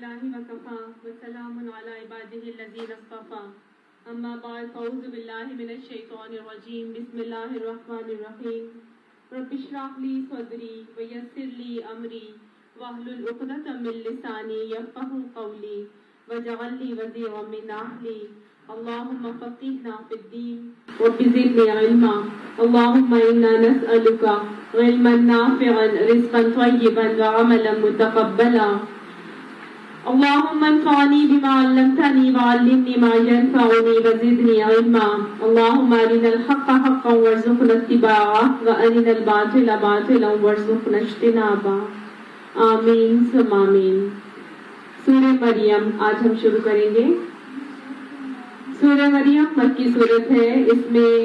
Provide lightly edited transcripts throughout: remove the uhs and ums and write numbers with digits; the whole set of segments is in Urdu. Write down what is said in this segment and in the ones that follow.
لله وكفى وسلام على عباده الذين اصطفى اما بعد فاعوذ بالله من الشيطان الرجيم بسم الله الرحمن الرحيم رب اشرح لي صدري ويسر لي امري واحلل عقدة من لساني يفقهوا قولي واجعل لي وزيرا من اهلي اللهم فقهنا في الدين رب زدني علما اللهم انا نسألك علما نافعا رزقا طيبا وعملا متقبلا اللهم انفعني بما علمتني وعلمني ما ينفعني وزدني علما اللهم ارنا الحق حقا وارزقنا اتباعه وارنا الباطل باطلا وارزقنا اجتنابه آمین ثم آمین۔ سورہ مریم آج ہم شروع کریں گے۔ سورہ مریم مکی صورت ہے، اس میں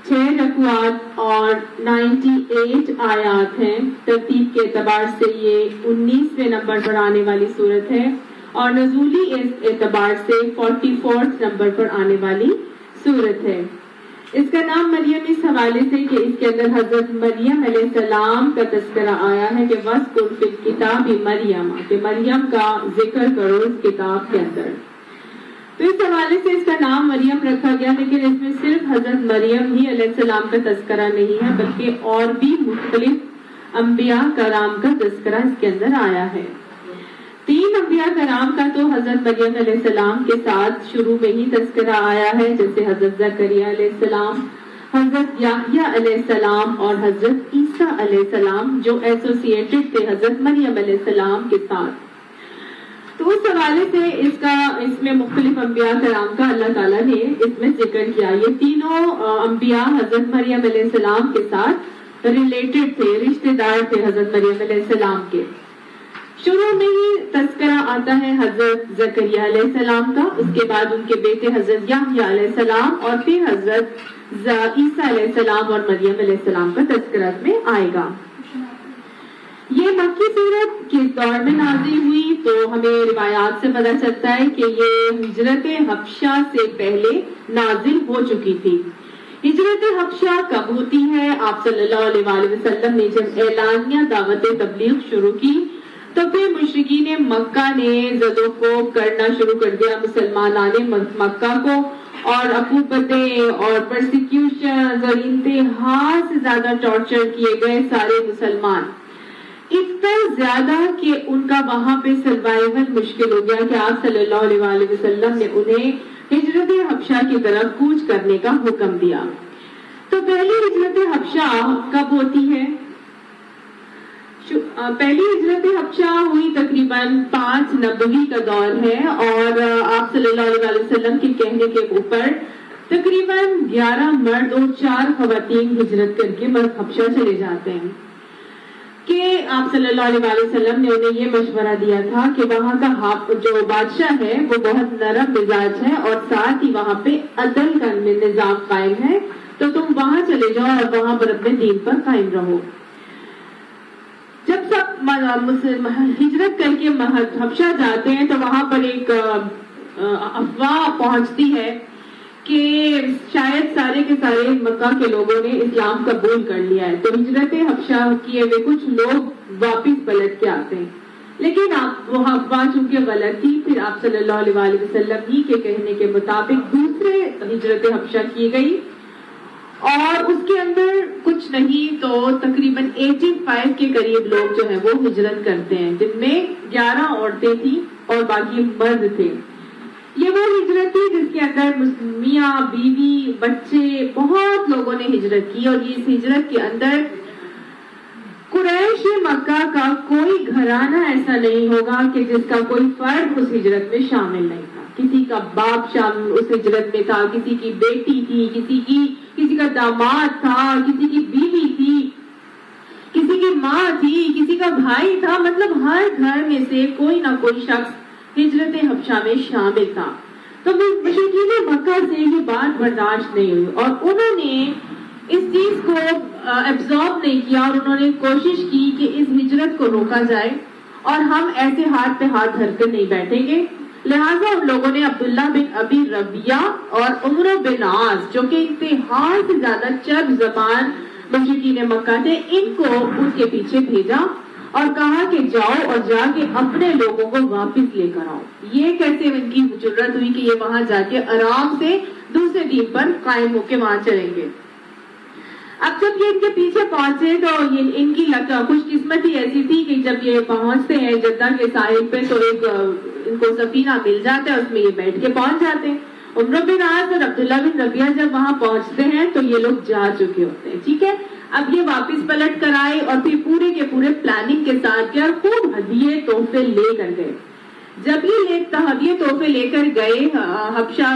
6 رکوعات اور 98 آیات ہیں۔ ترتیب کے اعتبار سے یہ 19ویں نمبر پر آنے والی صورت ہے اور نزولی اعتبار سے 44 نمبر پر آنے والی صورت ہے۔ اس کا نام مریم اس حوالے سے کہ اس کے اندر حضرت مریم علیہ السلام کا تذکرہ آیا ہے کہ وَاذْكُرْ فِي الْكِتَابِ مریم، کہ مریم کا ذکر کرو اس کتاب کے اندر۔ تو اس حوالے سے اس کا نام مریم رکھا گیا، لیکن اس میں صرف حضرت مریم ہی علیہ السلام کا تذکرہ نہیں ہے بلکہ اور بھی مختلف انبیاء کرام کا تذکرہ اس کے اندر آیا ہے۔ 3 انبیاء کرام کا تو حضرت مریم علیہ السلام کے ساتھ شروع میں ہی تذکرہ آیا ہے، جیسے حضرت زکریا علیہ السلام، حضرت یحییٰ علیہ السلام اور حضرت عیسیٰ علیہ السلام جو ایسوسیٹڈ تھے حضرت مریم علیہ السلام کے ساتھ۔ تو اس حوالے سے اس میں مختلف انبیاء کرام کا اللہ تعالیٰ نے اس میں ذکر کیا۔ یہ تینوں انبیاء حضرت مریم علیہ السلام کے ساتھ ریلیٹڈ تھے، رشتہ دار تھے حضرت مریم علیہ السلام کے۔ شروع میں ہی تذکرہ آتا ہے حضرت زکریا علیہ السلام کا، اس کے بعد ان کے بیٹے حضرت یحییٰ علیہ السلام اور پھر حضرت عیسیٰ علیہ السلام اور مریم علیہ السلام کا تذکرہ میں آئے گا۔ یہ مکی صورت کس دور میں نازل ہوئی تو ہمیں روایات سے پتہ چلتا ہے کہ یہ ہجرت حبشہ سے پہلے نازل ہو چکی تھی۔ ہجرت حبشہ کب ہوتی ہے؟ آپ صلی اللہ علیہ وآلہ وسلم نے جب اعلانیہ دعوت تبلیغ شروع کی تو پھر مشرکین مکہ نے زدوں کو کرنا شروع کر دیا مسلمانان مکہ کو، اور عقوبتیں اور پرسیکیوشن اور انتہا سے زیادہ ٹارچر کیے گئے سارے مسلمان، اتنا زیادہ کہ ان کا وہاں پہ سروائیول مشکل ہو گیا کہ آپ صلی اللہ علیہ وآلہ وسلم نے انہیں ہجرت حبشہ کی طرف کوچ کرنے کا حکم دیا۔ تو پہلی ہجرت حبشہ کب ہوتی ہے؟ پہلی ہجرت حبشہ ہوئی تقریباً 5 نبوی کا دور ہے، اور آپ صلی اللہ علیہ وسلم کے کہنے کے اوپر تقریباً 11 مرد اور 4 خواتین ہجرت کر کے حبشہ چلے جاتے ہیں کہ آپ صلی اللہ علیہ وسلم نے انہیں یہ مشورہ دیا تھا کہ وہاں کا جو بادشاہ ہے وہ بہت نرم مزاج ہے اور ساتھ ہی وہاں پہ عدل کا نظام قائم ہے، تو تم وہاں چلے جاؤ اور وہاں پر اپنے دین پر قائم رہو۔ جب سب ہجرت کر کے حبشہ جاتے ہیں تو وہاں پر ایک افواہ پہنچتی ہے کہ شاید سارے کے سارے مکہ کے لوگوں نے اسلام قبول کر لیا ہے، تو ہجرت حبشہ کیے ہوئے کچھ لوگ واپس پلٹ کے آتے ہیں، لیکن وہ افواہ چونکہ غلط تھی، پھر آپ صلی اللہ علیہ وآلہ وسلم ہی کے کہنے کے مطابق دوسرے ہجرت حبشہ کی گئی، اور اس کے اندر کچھ نہیں تو تقریباً 85 کے قریب لوگ جو ہیں وہ ہجرت کرتے ہیں، جن میں 11 عورتیں تھیں اور باقی مرد تھے۔ یہ وہ ہجرت تھی جس کے اندر میاں بیوی بچے بہت لوگوں نے ہجرت کی، اور اس ہجرت کے اندر قریش مکہ کا کوئی گھرانہ ایسا نہیں ہوگا کہ جس کا کوئی فرد اس ہجرت میں شامل نہیں تھا۔ کسی کا باپ شامل اس ہجرت میں تھا، کسی کی بیٹی تھی، کسی کا داماد تھا، کسی کی بیوی تھی، کسی کی ماں تھی، کسی کا بھائی تھا، مطلب ہر گھر میں سے کوئی نہ کوئی شخص ہجرت حبشہ میں شامل تھا۔ تو مشرکین مکہ سے یہ بات برداشت نہیں ہوئی اور انہوں نے اس چیز کو ایبزارب نہیں کیا، اور انہوں نے کوشش کی کہ اس ہجرت کو روکا جائے اور ہم ایسے ہاتھ پہ ہاتھ دھر کر نہیں بیٹھیں گے۔ لہٰذا ان لوگوں نے عبداللہ بن ابی ربیہ اور عمرو بن عاص جو کہ انتہا سے زیادہ چرب زبان مشرکین مکہ تھے، ان کو ان کے پیچھے بھیجا اور کہا کہ جاؤ اور جا کے اپنے لوگوں کو واپس لے کر آؤ. یہ کیسے ان کی جرت ہوئی کہ یہ وہاں جا کے آرام سے دوسرے دین پر قائم ہو کے وہاں چلیں گے. اب جب یہ ان کے پیچھے پہنچے تو ان کی خوش قسمتی ایسی تھی کہ جب یہ پہنچتے ہیں جدہ کے ساحل پہ تو ایک ان کو سفینہ مل جاتا ہے, اس میں یہ بیٹھ کے پہنچ جاتے ہیں. عمرو بن عاص اور عبداللہ بن ربیعہ جب وہاں پہنچتے ہیں تو یہ لوگ جا چکے ہوتے ہیں. ٹھیک ہے, اب یہ واپس پلٹ کر آئے اور پھر پورے کے پورے پلاننگ کے ساتھ کیا خوب ہدیے تحفے لے کر گئے. جب یہ ہدیے تحفے لے کر گئے حبشہ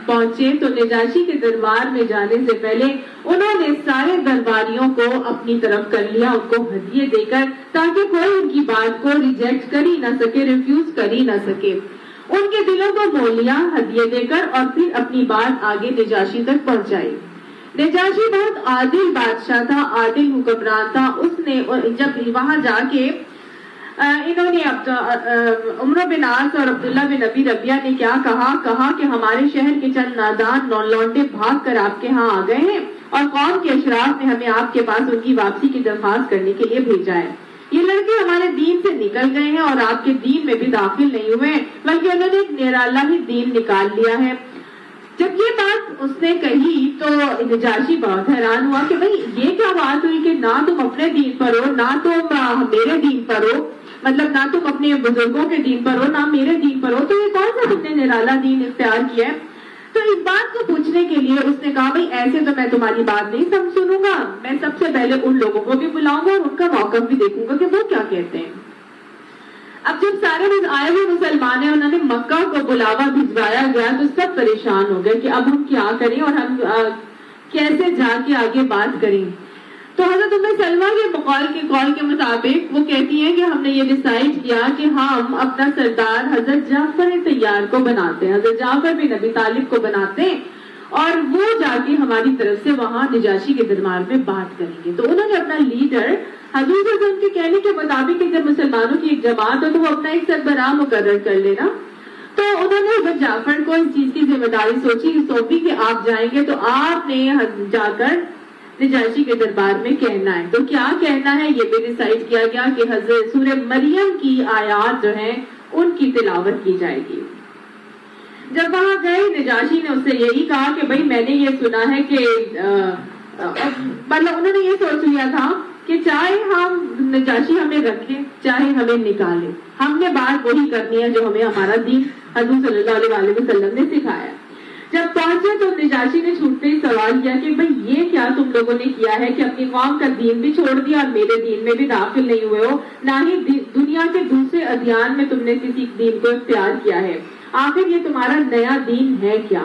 پہنچے تو نجاشی کے دربار میں جانے سے پہلے انہوں نے سارے درباریوں کو اپنی طرف کر لیا, ان کو ہدیے دے کر, تاکہ کوئی ان کی بات کو ریجیکٹ کر ہی نہ سکے, ریفیوز کر ہی نہ سکے. ان کے دلوں کو مول لیا ہدیے دے کر اور پھر اپنی بات آگے نجاشی تک پہنچائی. نجاشی بہت عادل بادشاہ تھا, عادل حکمران تھا. اس نے جب وہاں جا کے انہوں نے عمرو بن عاص اور عبداللہ بن ابی ربیعہ نے کیا کہا کہ ہمارے شہر کے چند نادان لونڈے بھاگ کر آپ کے ہاں آ گئے ہیں اور قوم کے اشراف نے ہمیں آپ کے پاس ان کی واپسی کی درخواست کرنے کے لیے بھیجا ہے. یہ لڑکے ہمارے دین سے نکل گئے ہیں اور آپ کے دین میں بھی داخل نہیں ہوئے ہیں, بلکہ انہوں نے ایک نرالا ہی دین نکال لیا ہے. جب یہ بات اس نے کہی تو نجاشی بہت حیران ہوا کہ بھئی یہ کیا بات ہوئی کہ نہ تم اپنے دین پر ہو, نہ تم میرے دین پر ہو, مطلب نہ تم اپنے بزرگوں کے دین پر ہو نہ میرے دین پر ہو, تو یہ کون سا تم نے نرالا دین اختیار کیا ہے. تو اس بات کو پوچھنے کے لیے اس نے کہا بھئی ایسے تو میں تمہاری بات نہیں سنوں گا, میں سب سے پہلے ان لوگوں کو بھی بلاؤں گا اور ان کا موقف بھی دیکھوں گا کہ وہ کیا کہتے ہیں. اب جب سارے آئے ہوئے مسلمان ہیں انہوں نے مکہ کو بلاوا بھجوایا گیا تو سب پریشان ہو گئے کہ اب ہم کیا کریں اور ہم کیسے جا کے آگے بات کریں. تو حضرت ام سلمہ کے قول کے مطابق وہ کہتی ہیں کہ ہم نے یہ ڈیسائیڈ کیا کہ ہم اپنا سردار حضرت جعفر طیار کو بناتے ہیں, حضرت جعفر بن ابی طالب کو بناتے ہیں اور وہ جا کے ہماری طرف سے وہاں نجاشی کے دربار میں بات کریں گے. تو انہوں نے اپنا لیڈر حضور صلی اللہ علیہ وسلم کے کہنے کے مطابق کہ جب مسلمانوں کی ایک جماعت ہو تو وہ اپنا ایک سربراہ مقرر کر لینا. تو انہوں نے حضرت جعفر کو اس چیز کی ذمہ داری سونپی کہ آپ جائیں گے تو آپ نے جا کر نجاشی کے دربار میں کہنا ہے. تو کیا کہنا ہے یہ بھی ڈیسائیڈ کیا گیا کہ حضرت سورہ مریم کی آیات جو ہیں ان کی تلاوت کی جائے گی. جب وہاں گئے نجاشی نے اس سے یہی کہا کہ بھئی میں نے یہ سنا ہے کہ مطلب انہوں نے یہ سوچ لیا تھا کہ چاہے ہم نجاشی ہمیں رکھیں چاہے ہمیں نکالیں, ہم نے بات وہی کرنی ہے جو ہمیں ہمارا دین حضور صلی اللہ علیہ وسلم نے سکھایا. جب پہنچے تو نجاشی نے چھوٹتے ہی سوال کیا کہ بھئی یہ کیا تم لوگوں نے کیا ہے کہ اپنی قوم کا دین بھی چھوڑ دیا اور میرے دین میں بھی داخل نہیں ہوئے ہو, نہ ہی دنیا کے دوسرے ادیان میں تم نے کسی دین کو اختیار کیا ہے, آخر یہ تمہارا نیا دین ہے کیا.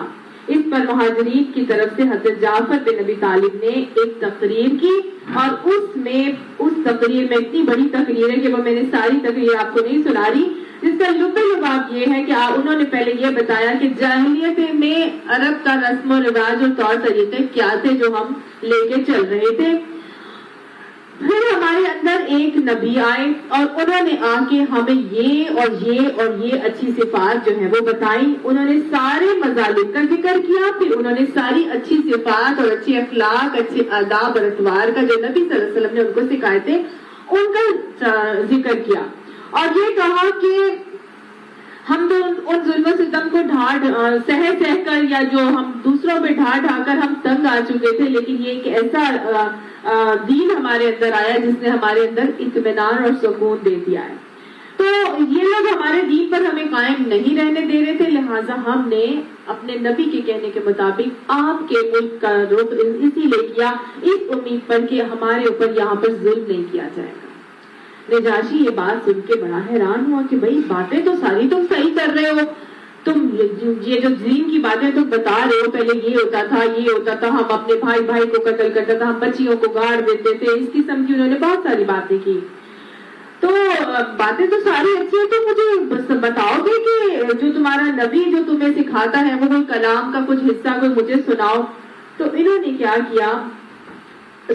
اس پر مہاجرین کی طرف سے حضرت جعفر بن ابی طالب نے ایک تقریر کی اور اس تقریر میں اتنی بڑی تقریر ہے کہ وہ میں نے ساری تقریر آپ کو نہیں سنا رہی, جس کا لباب یہ ہے کہ انہوں نے پہلے یہ بتایا کہ جاہلیت میں عرب کا رسم و رواج اور طور طریقے کیا تھے جو ہم لے کے چل رہے تھے. پھر ہمارے اندر ایک نبی آئے اور انہوں نے آ کے ہمیں یہ اور یہ اچھی صفات جو ہے وہ بتائی. انہوں نے سارے مظالم کا ذکر کیا, پھر انہوں نے ساری اچھی صفات اور اچھے اخلاق, اچھے آداب اور اطوار کا جو نبی صلی اللہ علیہ وسلم نے ان کو سکھائے تھے ان کا ذکر کیا اور یہ کہا کہ ہم تو ان ظلم و ستم کو سہ کر یا جو ہم دوسروں پہ ڈھا کر ہم تنگ آ چکے تھے, لیکن یہ ایک ایسا دین ہمارے اندر آیا جس نے ہمارے اندر اطمینان اور سکون دے دیا ہے. تو یہ لوگ ہمارے دین پر ہمیں قائم نہیں رہنے دے رہے تھے, لہٰذا ہم نے اپنے نبی کے کہنے کے مطابق آپ کے ملک کا رخ اسی لیے کیا اس امید پر کہ ہمارے اوپر یہاں پر ظلم نہیں کیا جائے گا. نجاشی یہ بات سن کے بڑا حیران ہوا کہ بھئی باتیں تو ساری تم صحیح کر رہے ہو, تم یہ جو دین کی باتیں تم بتا رہے ہو, پہلے یہ ہوتا تھا, ہم اپنے بھائی کو قتل کرتا تھا, ہم بچیوں کو گاڑ دیتے تھے, اس قسم کی انہوں نے بہت ساری باتیں کی. تو باتیں تو ساری اچھی ہیں, تو مجھے بتاؤ گے کہ جو تمہارا نبی جو تمہیں سکھاتا ہے وہ کوئی کلام کا کچھ حصہ کوئی مجھے سناؤ. تو انہوں نے کیا کیا,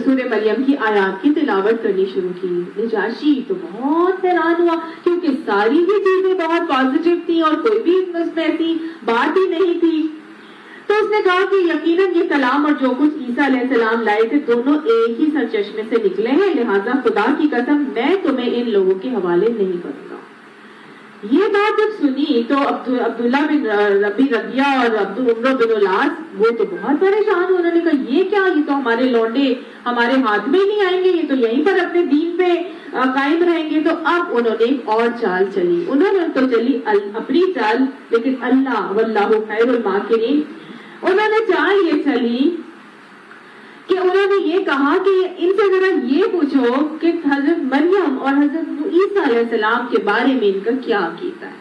سورہ مریم کی آیات کی تلاوت کرنی شروع کی. نجاشی تو بہت حیران ہوا کیونکہ ساری ہی چیزیں بہت پازیٹیو تھی اور کوئی بھی اس میں ایسی بات ہی نہیں تھی. تو اس نے کہا کہ یقیناً یہ کلام اور جو کچھ عیسیٰ علیہ السلام لائے تھے دونوں ایک ہی سرچشمے سے نکلے ہیں، لہٰذا خدا کی قسم میں تمہیں ان لوگوں کے حوالے نہیں کروں گا۔ یہ بات جب سنی تو عبداللہ بن ربی رضیہ اور عمرو بن العاص وہ تو بہت پریشان ہوئے۔ انہوں نے کہا یہ کیا، یہ تو ہمارے لونڈے ہمارے ہاتھ میں ہی نہیں آئیں گے، یہ تو یہیں پر اپنے دین پہ قائم رہیں گے۔ تو اب انہوں نے ایک اور چال چلی، انہوں نے تو چلی اپنی چال، لیکن اللہ واللہ خیر الماکرین، انہوں نے چال یہ چلی کہ انہوں نے یہ کہا کہ ان سے ذرا یہ پوچھو کہ حضرت مریم اور حضرت عیسیٰ علیہ السلام کے بارے میں ان کا کیا عقیدہ ہے۔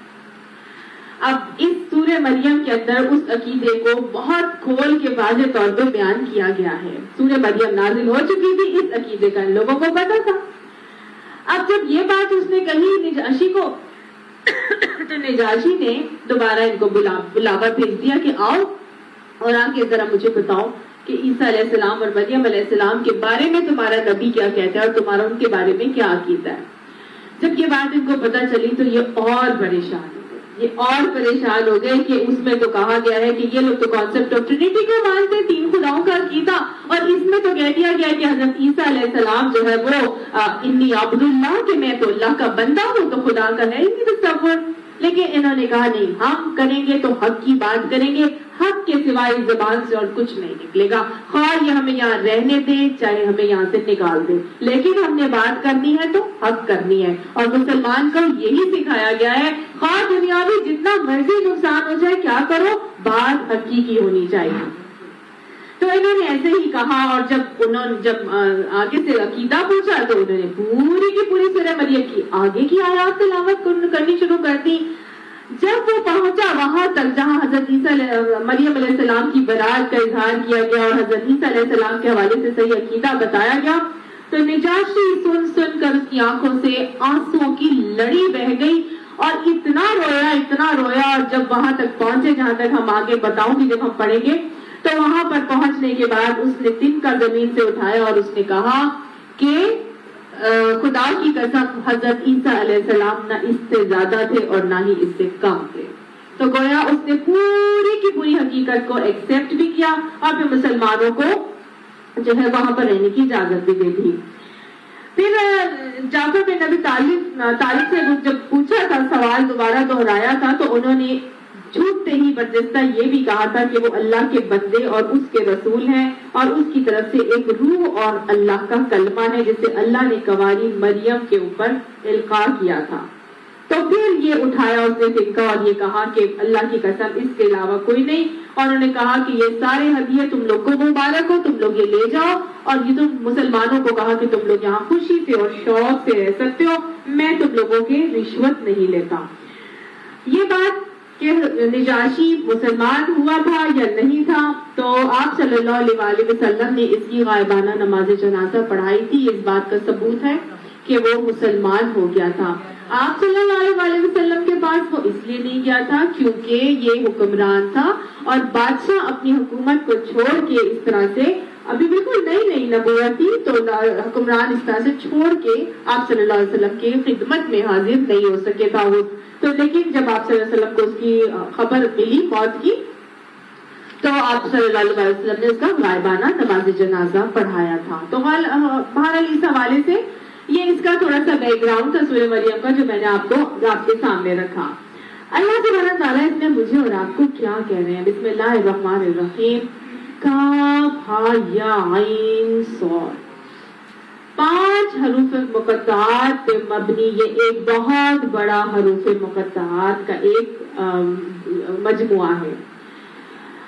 اب اس سورہ مریم کے اندر اس عقیدے کو بہت کھول کے واضح طور پہ بیان کیا گیا ہے۔ سورہ مریم نازل ہو چکی تھی، اس عقیدے کا ان لوگوں کو پتا تھا۔ اب جب یہ بات اس نے کہی نجاشی کو تو نجاشی نے دوبارہ ان کو بلاوا بھیج دیا کہ آؤ اور آ کے ذرا مجھے بتاؤ کہ عیسیٰ علیہ السلام اور مریم علیہ السلام کے بارے میں تمہارا نبی کیا کہتا ہے اور تمہارا ان کے بارے میں کیا عقیدہ ہے۔ جب یہ بات ان کو پتا چلی تو یہ اور پریشان ہو گئے، یہ اور پریشان ہو گئے کہ اس میں تو کہا گیا ہے کہ یہ لوگ تو کانسیپٹ آف ٹرینٹی کو مانتے، تین خداؤں کا عقیدہ، اور اس میں تو کہہ دیا گیا کہ حضرت عیسیٰ علیہ السلام جو ہے وہ انی عبد اللہ، کہ میں تو اللہ کا بندہ ہوں، تو خدا کا ہے ہی نہیں تصور۔ لیکن انہوں نے کہا نہیں، ہم کریں گے تو حق کی بات کریں گے، حق کے سوائے اس زبان سے اور کچھ نہیں نکلے گا، خواہ یہ ہمیں یہاں رہنے دے چاہے ہمیں یہاں سے نکال دے، لیکن ہم نے بات کرنی ہے تو حق کرنی ہے۔ اور مسلمان کو یہی سکھایا گیا ہے، خواہ دنیا میں جتنا مرضی نقصان ہو جائے کیا کرو، بات حقیقی ہونی چاہیے۔ تو انہوں نے ایسے ہی کہا، اور جب آگے سے عقیدہ پوچھا تو انہوں نے پوری کی پوری سورہ مریم کی آگے کی آیات تلاوت کرنی شروع کر دی۔ جب وہ پہنچا وہاں تک جہاں حضرت مریم علیہ السلام کی برات کا اظہار کیا گیا اور حضرت عیسیٰ علیہ السلام کے حوالے سے صحیح عقیدہ بتایا گیا، تو نجاشی سن کر اس کی آنکھوں سے آنسوؤں کی لڑی بہہ گئی اور اتنا رویا، اور جب وہاں تک پہنچے جہاں تک ہم آگے بتاؤں گی جب ہم پڑھیں گے، تو وہاں پر پہنچنے کے بعد اس نے تن کا زمین سے اٹھایا اور اس نے کہا کہ خدا کی قسم حضرت عیسیٰ علیہ السلام نہ اس سے زیادہ تھے اور نہ ہی اس سے کم تھے۔ تو گویا اس نے پوری کی پوری حقیقت کو ایکسپٹ بھی کیا اور پھر مسلمانوں کو جو ہے وہاں پر رہنے کی اجازت بھی دے دی۔ پھر جعفر بن ابی طالب سے جب پوچھا تھا، سوال دوبارہ دہرایا تھا، تو انہوں نے جھوٹتے ہی برجستہ یہ بھی کہا تھا کہ وہ اللہ کے بندے اور اس کے رسول ہیں اور اس کی طرف سے ایک روح اور اللہ کا کلمہ ہے جسے اللہ نے کنواری مریم کے اوپر القاء کیا تھا۔ تو پھر یہ اٹھایا اس نے فنکا اور یہ کہا کہ اللہ کی قسم اس کے علاوہ کوئی نہیں، اور انہوں نے کہا کہ یہ سارے ہدیے تم لوگ کو مبارک ہو، تم لوگ یہ لے جاؤ، اور یہ تم مسلمانوں کو کہا کہ تم لوگ یہاں خوشی سے اور شوق سے رہ سکتے ہو، میں تم لوگوں کی رشوت نہیں لیتا۔ یہ بات کہ نجاشی مسلمان ہوا تھا یا نہیں تھا، تو آپ صلی اللہ علیہ وآلہ وسلم نے اس کی غائبانہ نماز جنازہ پڑھائی تھی۔ اس بات کا ثبوت ہے کہ وہ مسلمان ہو گیا تھا۔ آپ صلی اللہ علیہ وآلہ وسلم کے پاس وہ اس لیے نہیں گیا تھا کیونکہ یہ حکمران تھا اور بادشاہ اپنی حکومت کو چھوڑ کے اس طرح سے ابھی بالکل نئی نبوت تھی، تو حکمران اس طرح سے چھوڑ کے آپ صلی اللہ علیہ وسلم کی خدمت میں حاضر نہیں ہو سکے تھا وہ۔ تو لیکن جب آپ صلی اللہ علیہ وسلم کو اس کی خبر ملی موت کی، تو آپ صلی اللہ علیہ وسلم نے اس کا غائبانہ نماز جنازہ پڑھایا تھا۔ تو بہرحال اس حوالے سے یہ اس کا تھوڑا سا بیک گراؤنڈ تھا سورہ مریم کا، جو میں نے آپ کے سامنے رکھا۔ اللہ سبحانہ تعالیٰ اس میں مجھے اور آپ کو کیا کہہ رہے ہیں؟ بسم اللہ الرحمن الرحیم، کاف ہا یا عین صاد، 5 حروف مقطعات پہ مبنی یہ ایک بہت بڑا حروف مقطعات کا ایک مجموعہ ہے۔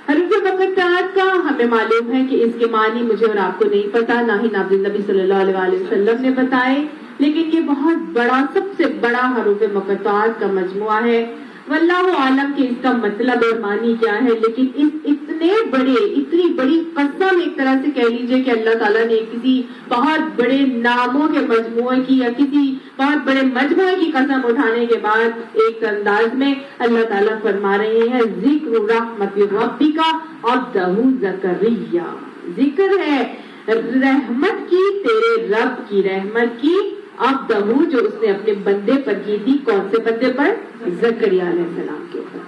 حروف مقطعات کا ہمیں معلوم ہے کہ اس کے معنی مجھے اور آپ کو نہیں پتا، نہ ہی نبی صلی اللہ علیہ وآلہ وسلم نے بتائے، لیکن یہ بہت بڑا، سب سے بڑا حروف مقطعات کا مجموعہ ہے۔ واللہ عالم کہ اس کا مطلب اور معنی کیا ہے، لیکن اتنی بڑی قسم ایک طرح سے کہہ لیجئے کہ اللہ تعالیٰ نے کسی بہت بڑے ناموں کے مجموعے کی یا کسی بہت بڑے مجموعے کی قسم اٹھانے کے بعد ایک انداز میں اللہ تعالیٰ فرما رہے ہیں، ذکر رحمت ربک عبدہ زکریا، ذکر ہے رحمت کی، تیرے رب کی رحمت کی، عبدہ جو اس نے اپنے بندے پر کی تھی۔ کون سے بندے پر؟ زکریا علیہ السلام کے اوپر۔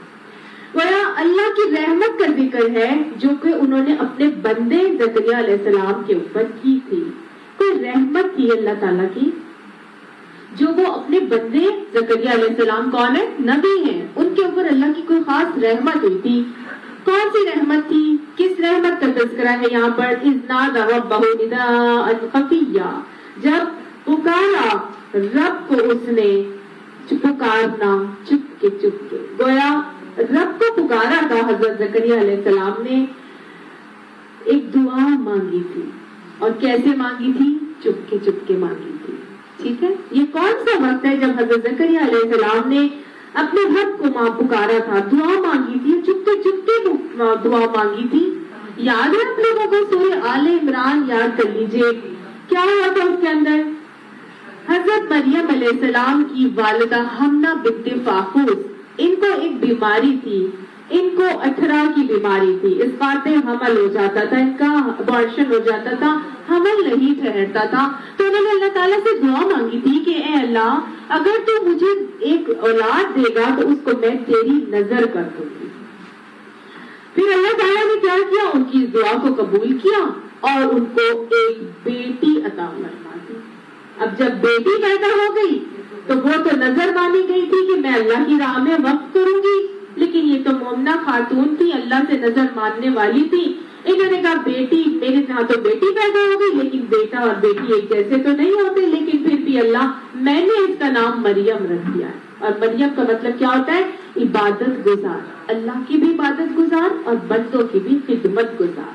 گویا اللہ کی رحمت کا ذکر ہے جو کہ انہوں نے اپنے بندے زکریا علیہ السلام کے اوپر کی تھی. کوئی رحمت تھی اللہ تعالیٰ کی جو وہ اپنے بندے زکریا علیہ السلام کون ہے؟ نبی ہیں, ان کے اوپر اللہ کی کوئی خاص رحمت ہوئی تھی. کون سی رحمت تھی؟ کس رحمت کا تذکرہ ہے یہاں پر؟ اذ نادى ربه نداء خفيا, جب پکارا رب کو اس نے, پکارنا چپ کے. گویا رب کو پکارا تھا حضرت زکریا علیہ السلام نے, ایک دعا مانگی تھی. اور کیسے مانگی تھی؟ چپ کے مانگی تھی. ٹھیک ہے, یہ کون سا وقت ہے جب حضرت زکریا علیہ السلام نے اپنے رب کو پکارا تھا, دعا مانگی تھی, چپ کے دعا مانگی تھی. یاد ہے آپ لوگوں کو سورہ آل عمران یاد کر لیجئے, کیا ہوا تھا اس کے اندر؟ حضرت مریم علیہ السلام کی والدہ حمنہ بنت فاخوس, ان کو ایک بیماری تھی, ان کو اٹھرا کی بیماری تھی, اس بات میں حمل ہو جاتا تھا, ان کا ابارشن ہو جاتا تھا, حمل نہیں ٹھہرتا تھا. تو انہوں نے اللہ تعالیٰ سے دعا مانگی تھی کہ اے اللہ, اگر تو مجھے ایک اولاد دے گا تو اس کو میں تیری نظر کر دوں گی. پھر اللہ تعالیٰ نے کیا کیا؟ ان کی اس دعا کو قبول کیا اور ان کو ایک بیٹی عطا فرما دی. اب جب بیٹی پیدا ہو گئی تو وہ تو نظر مانی گئی تھی کہ میں اللہ کی راہ میں وقف کروں گی, لیکن یہ تو مومنہ خاتون تھی, اللہ سے نظر ماننے والی تھی. انہوں نے کہا بیٹی, میرے یہاں تو بیٹی پیدا ہو گئی, لیکن بیٹا اور بیٹی ایک جیسے تو نہیں ہوتے, لیکن پھر بھی اللہ, میں نے اس کا نام مریم رکھ دیا ہے. اور مریم کا مطلب کیا ہوتا ہے؟ عبادت گزار, اللہ کی بھی عبادت گزار اور بندوں کی بھی خدمت گزار.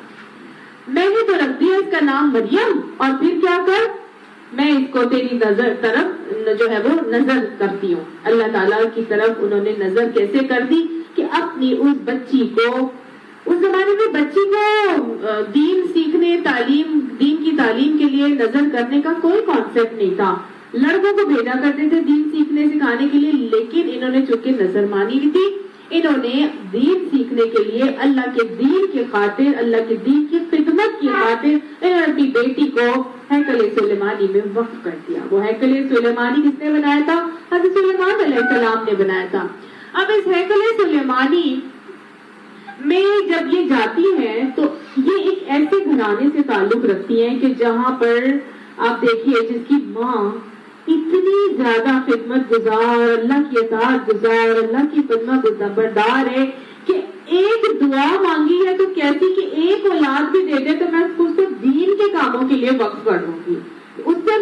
میں نے تو رکھ دیا اس کا نام مریم, اور پھر کیا کر, میں اس کو تیری نظر طرف جو ہے وہ نظر کرتی ہوں. اللہ تعالیٰ کی طرف انہوں نے نظر کیسے کر دی کہ اپنی اس بچی کو, اس زمانے میں بچی کو دین سیکھنے, دین کی تعلیم کے لیے نظر کرنے کا کوئی کانسیپٹ نہیں تھا. لڑکوں کو بھیجا کرتے تھے دین سیکھنے سکھانے کے لیے, لیکن انہوں نے چونکہ نظر مانی لی تھی, انہوں نے دین سیکھنے کے لیے اللہ کے دین کی خاطر, اللہ کے دین کی خدمت کی خاطر انہوں نے اپنی بیٹی کو ہیکل سلیمانی میں وقف کر دیا. وہ ہیکل سلیمانی کس نے بنایا تھا؟ حضرت سلیمان علیہ السلام نے بنایا تھا. اب اس ہیکل سلیمانی میں جب یہ جاتی ہیں تو یہ ایک ایسے گھرانے سے تعلق رکھتی ہیں کہ جہاں پر آپ دیکھیے جس کی ماں اتنی زیادہ خدمت گزار, اللہ کی اطاعت گزار, اللہ کی خدمت بردار ہے کہ ایک دعا مانگی ہے تو کیسی کہ ایک اولاد بھی دے دے تو میں اس کو دین کے کاموں کے لیے وقف کر دوں گی. اس سے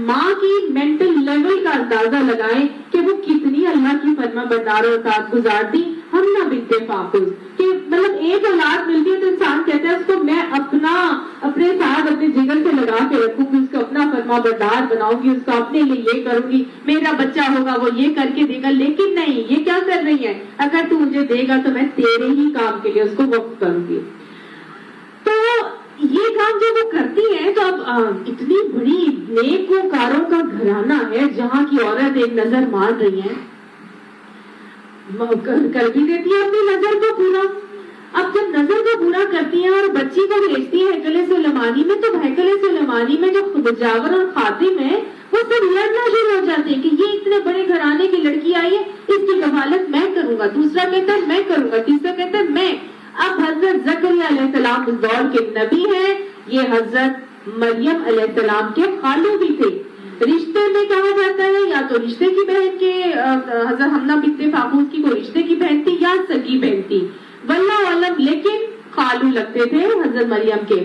ماں کی مینٹل لیول کا اندازہ لگائیں کہ وہ کتنی اللہ کی فرما بردار اور اطاعت گزار تھی. حمنہ بنت فاخوس کہ مطلب ایک اولاد ملتی ہے تو انسان کہتا ہے اس کو میں اپنے ساتھ اپنے جگر سے لگا کے رکھوں گی, اس کو اپنا فرما بردار بناؤں گی, اس کو اپنے لیے یہ کروں گی, میرا بچہ ہوگا وہ یہ کر کے دے گا. لیکن نہیں, یہ کیا کر رہی ہے, اگر تو مجھے دے گا تو میں تیرے ہی کام کے لیے اس کو وقف کروں گی. تو یہ کام جو وہ کرتی ہیں, تو اب اتنی بڑی نیکوکاروں کا گھرانہ ہے جہاں کی عورت ایک نظر مان رہی ہے, کر بھی دیتی ہے اپنی نظر کو پورا. اب جب نظر کو پورا کرتی ہیں اور بچی کو بھیجتی ہے ہیکل سلیمانی میں, تو ہیکل سلیمانی میں جو مجاور اور خادم ہے وہ سب لڑنا شروع ہو جاتے ہیں کہ یہ اتنے بڑے گھرانے کی لڑکی آئی ہے, اس کی کفالت میں کروں گا, دوسرا کہتا ہے میں کروں گا, تیسرا کہتا ہے میں. اب حضرت زکریا علیہ السلام اس دور کے نبی ہیں, یہ حضرت مریم علیہ السلام کے خالو بھی تھے. رشتے میں کہا جاتا ہے یا تو رشتے کی بہن کے, حضرت حمنہ بنت فاخوس کی کوئی رشتے کی بہن تھی یا سگی بہن تھی, واللہ عالم, لیکن خالو لگتے تھے حضرت مریم کے.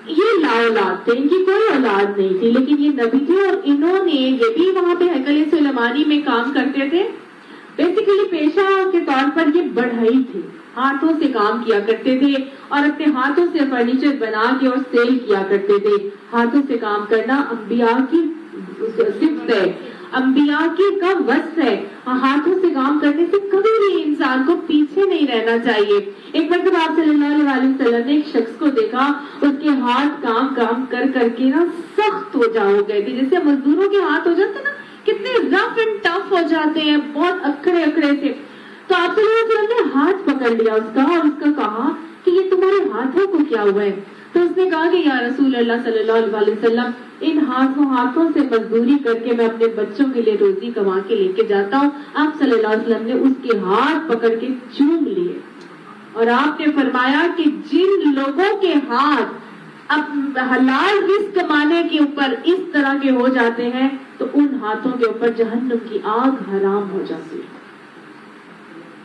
یہ لا اولاد تھے, ان کی کوئی اولاد نہیں تھی, لیکن یہ نبی تھے اور انہوں نے یہ بھی وہاں پہ ہیکل سلیمانی میں کام کرتے تھے. بیسیکلی پیشہ کے طور پر یہ بڑھائی تھے, ہاتھوں سے کام کیا کرتے تھے اور اپنے ہاتھوں سے فرنیچر بنا کے اور سیل کیا کرتے تھے. ہاتھوں سے کام کرنا انبیاء کی صفت ہے, انبیاء کی کا وصف ہے. ہاتھوں سے کام کرنے سے کبھی بھی انسان کو پیچھے نہیں رہنا چاہیے. ایک مرتبہ آپ صلی اللہ علیہ وسلم نے ایک شخص کو دیکھا, اس کے ہاتھ کام کر کے نا سخت ہو گئے تھے, جیسے مزدوروں کے ہاتھ ہو جاتے نا, کتنے رف اینڈ ٹف ہو جاتے ہیں, بہت اکڑے سے. تو آپ صلی اللہ علیہ وسلم نے ہاتھ پکڑ لیا اس کا اور اس کا کہا کہ یہ تمہارے ہاتھوں کو کیا ہوا ہے؟ تو اس نے کہا کہ یا رسول اللہ صلی اللہ علیہ وسلم, ان ہاتھوں سے مزدوری کر کے میں اپنے بچوں کے لیے روزی کما کے لے کے جاتا ہوں. آپ صلی اللہ علیہ وسلم نے اس کے ہاتھ پکڑ کے چوم لیا اور آپ نے فرمایا کہ جن لوگوں کے ہاتھ اب حلال رزق کمانے کے اوپر اس طرح کے ہو جاتے ہیں تو ان ہاتھوں کے اوپر جہنم کی آگ حرام ہو جاتی ہے.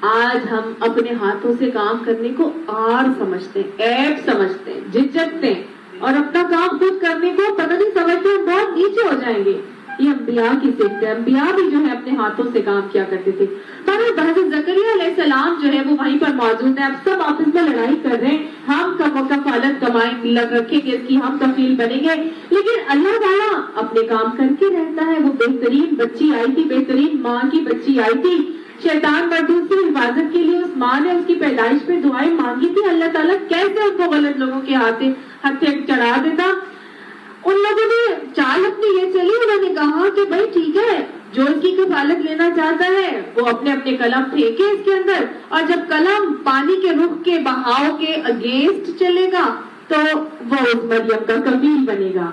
آج ہم اپنے ہاتھوں سے کام کرنے کو آر سمجھتے ہیں, عیب سمجھتے ہیں, جھجکتے ہیں, اور اپنا کام خود کرنے کو پتہ نہیں سمجھتے ہم بہت نیچے ہو جائیں گے. یہ انبیاء کی صفت ہے. انبیاء بھی جو ہے اپنے ہاتھوں سے کام کیا کرتے تھے. حضرت زکریا علیہ السلام جو ہے وہ وہیں پر موجود ہیں. اب سب آپس میں لڑائی کر رہے ہیں, ہم کفالت کمائیں رکھیں گے, اس کی ہم کفیل بنیں گے, لیکن اللہ تعالیٰ اپنے کام کر کے رہتا ہے. وہ بہترین بچی آئی تھی, بہترین ماں کی بچی آئی تھی. شیطان مردود سے حفاظت کے لیے اس ماں نے اس کی پیدائش میں دعائیں مانگی تھی. اللہ تعالیٰ کیسے ان کو غلط لوگوں کے ہاتھے چڑھا دیتا. ان لوگوں نے چال اپنی یہ چلی, انہوں نے کہا کہ بھائی ٹھیک ہے, جو اس کی کفالت لینا چاہتا ہے وہ اپنے اپنے قلم پھینکے اس کے اندر, اور جب قلم پانی کے رخ کے بہاؤ کے اگینسٹ چلے گا تو وہ اس مریم کا کفیل بنے گا.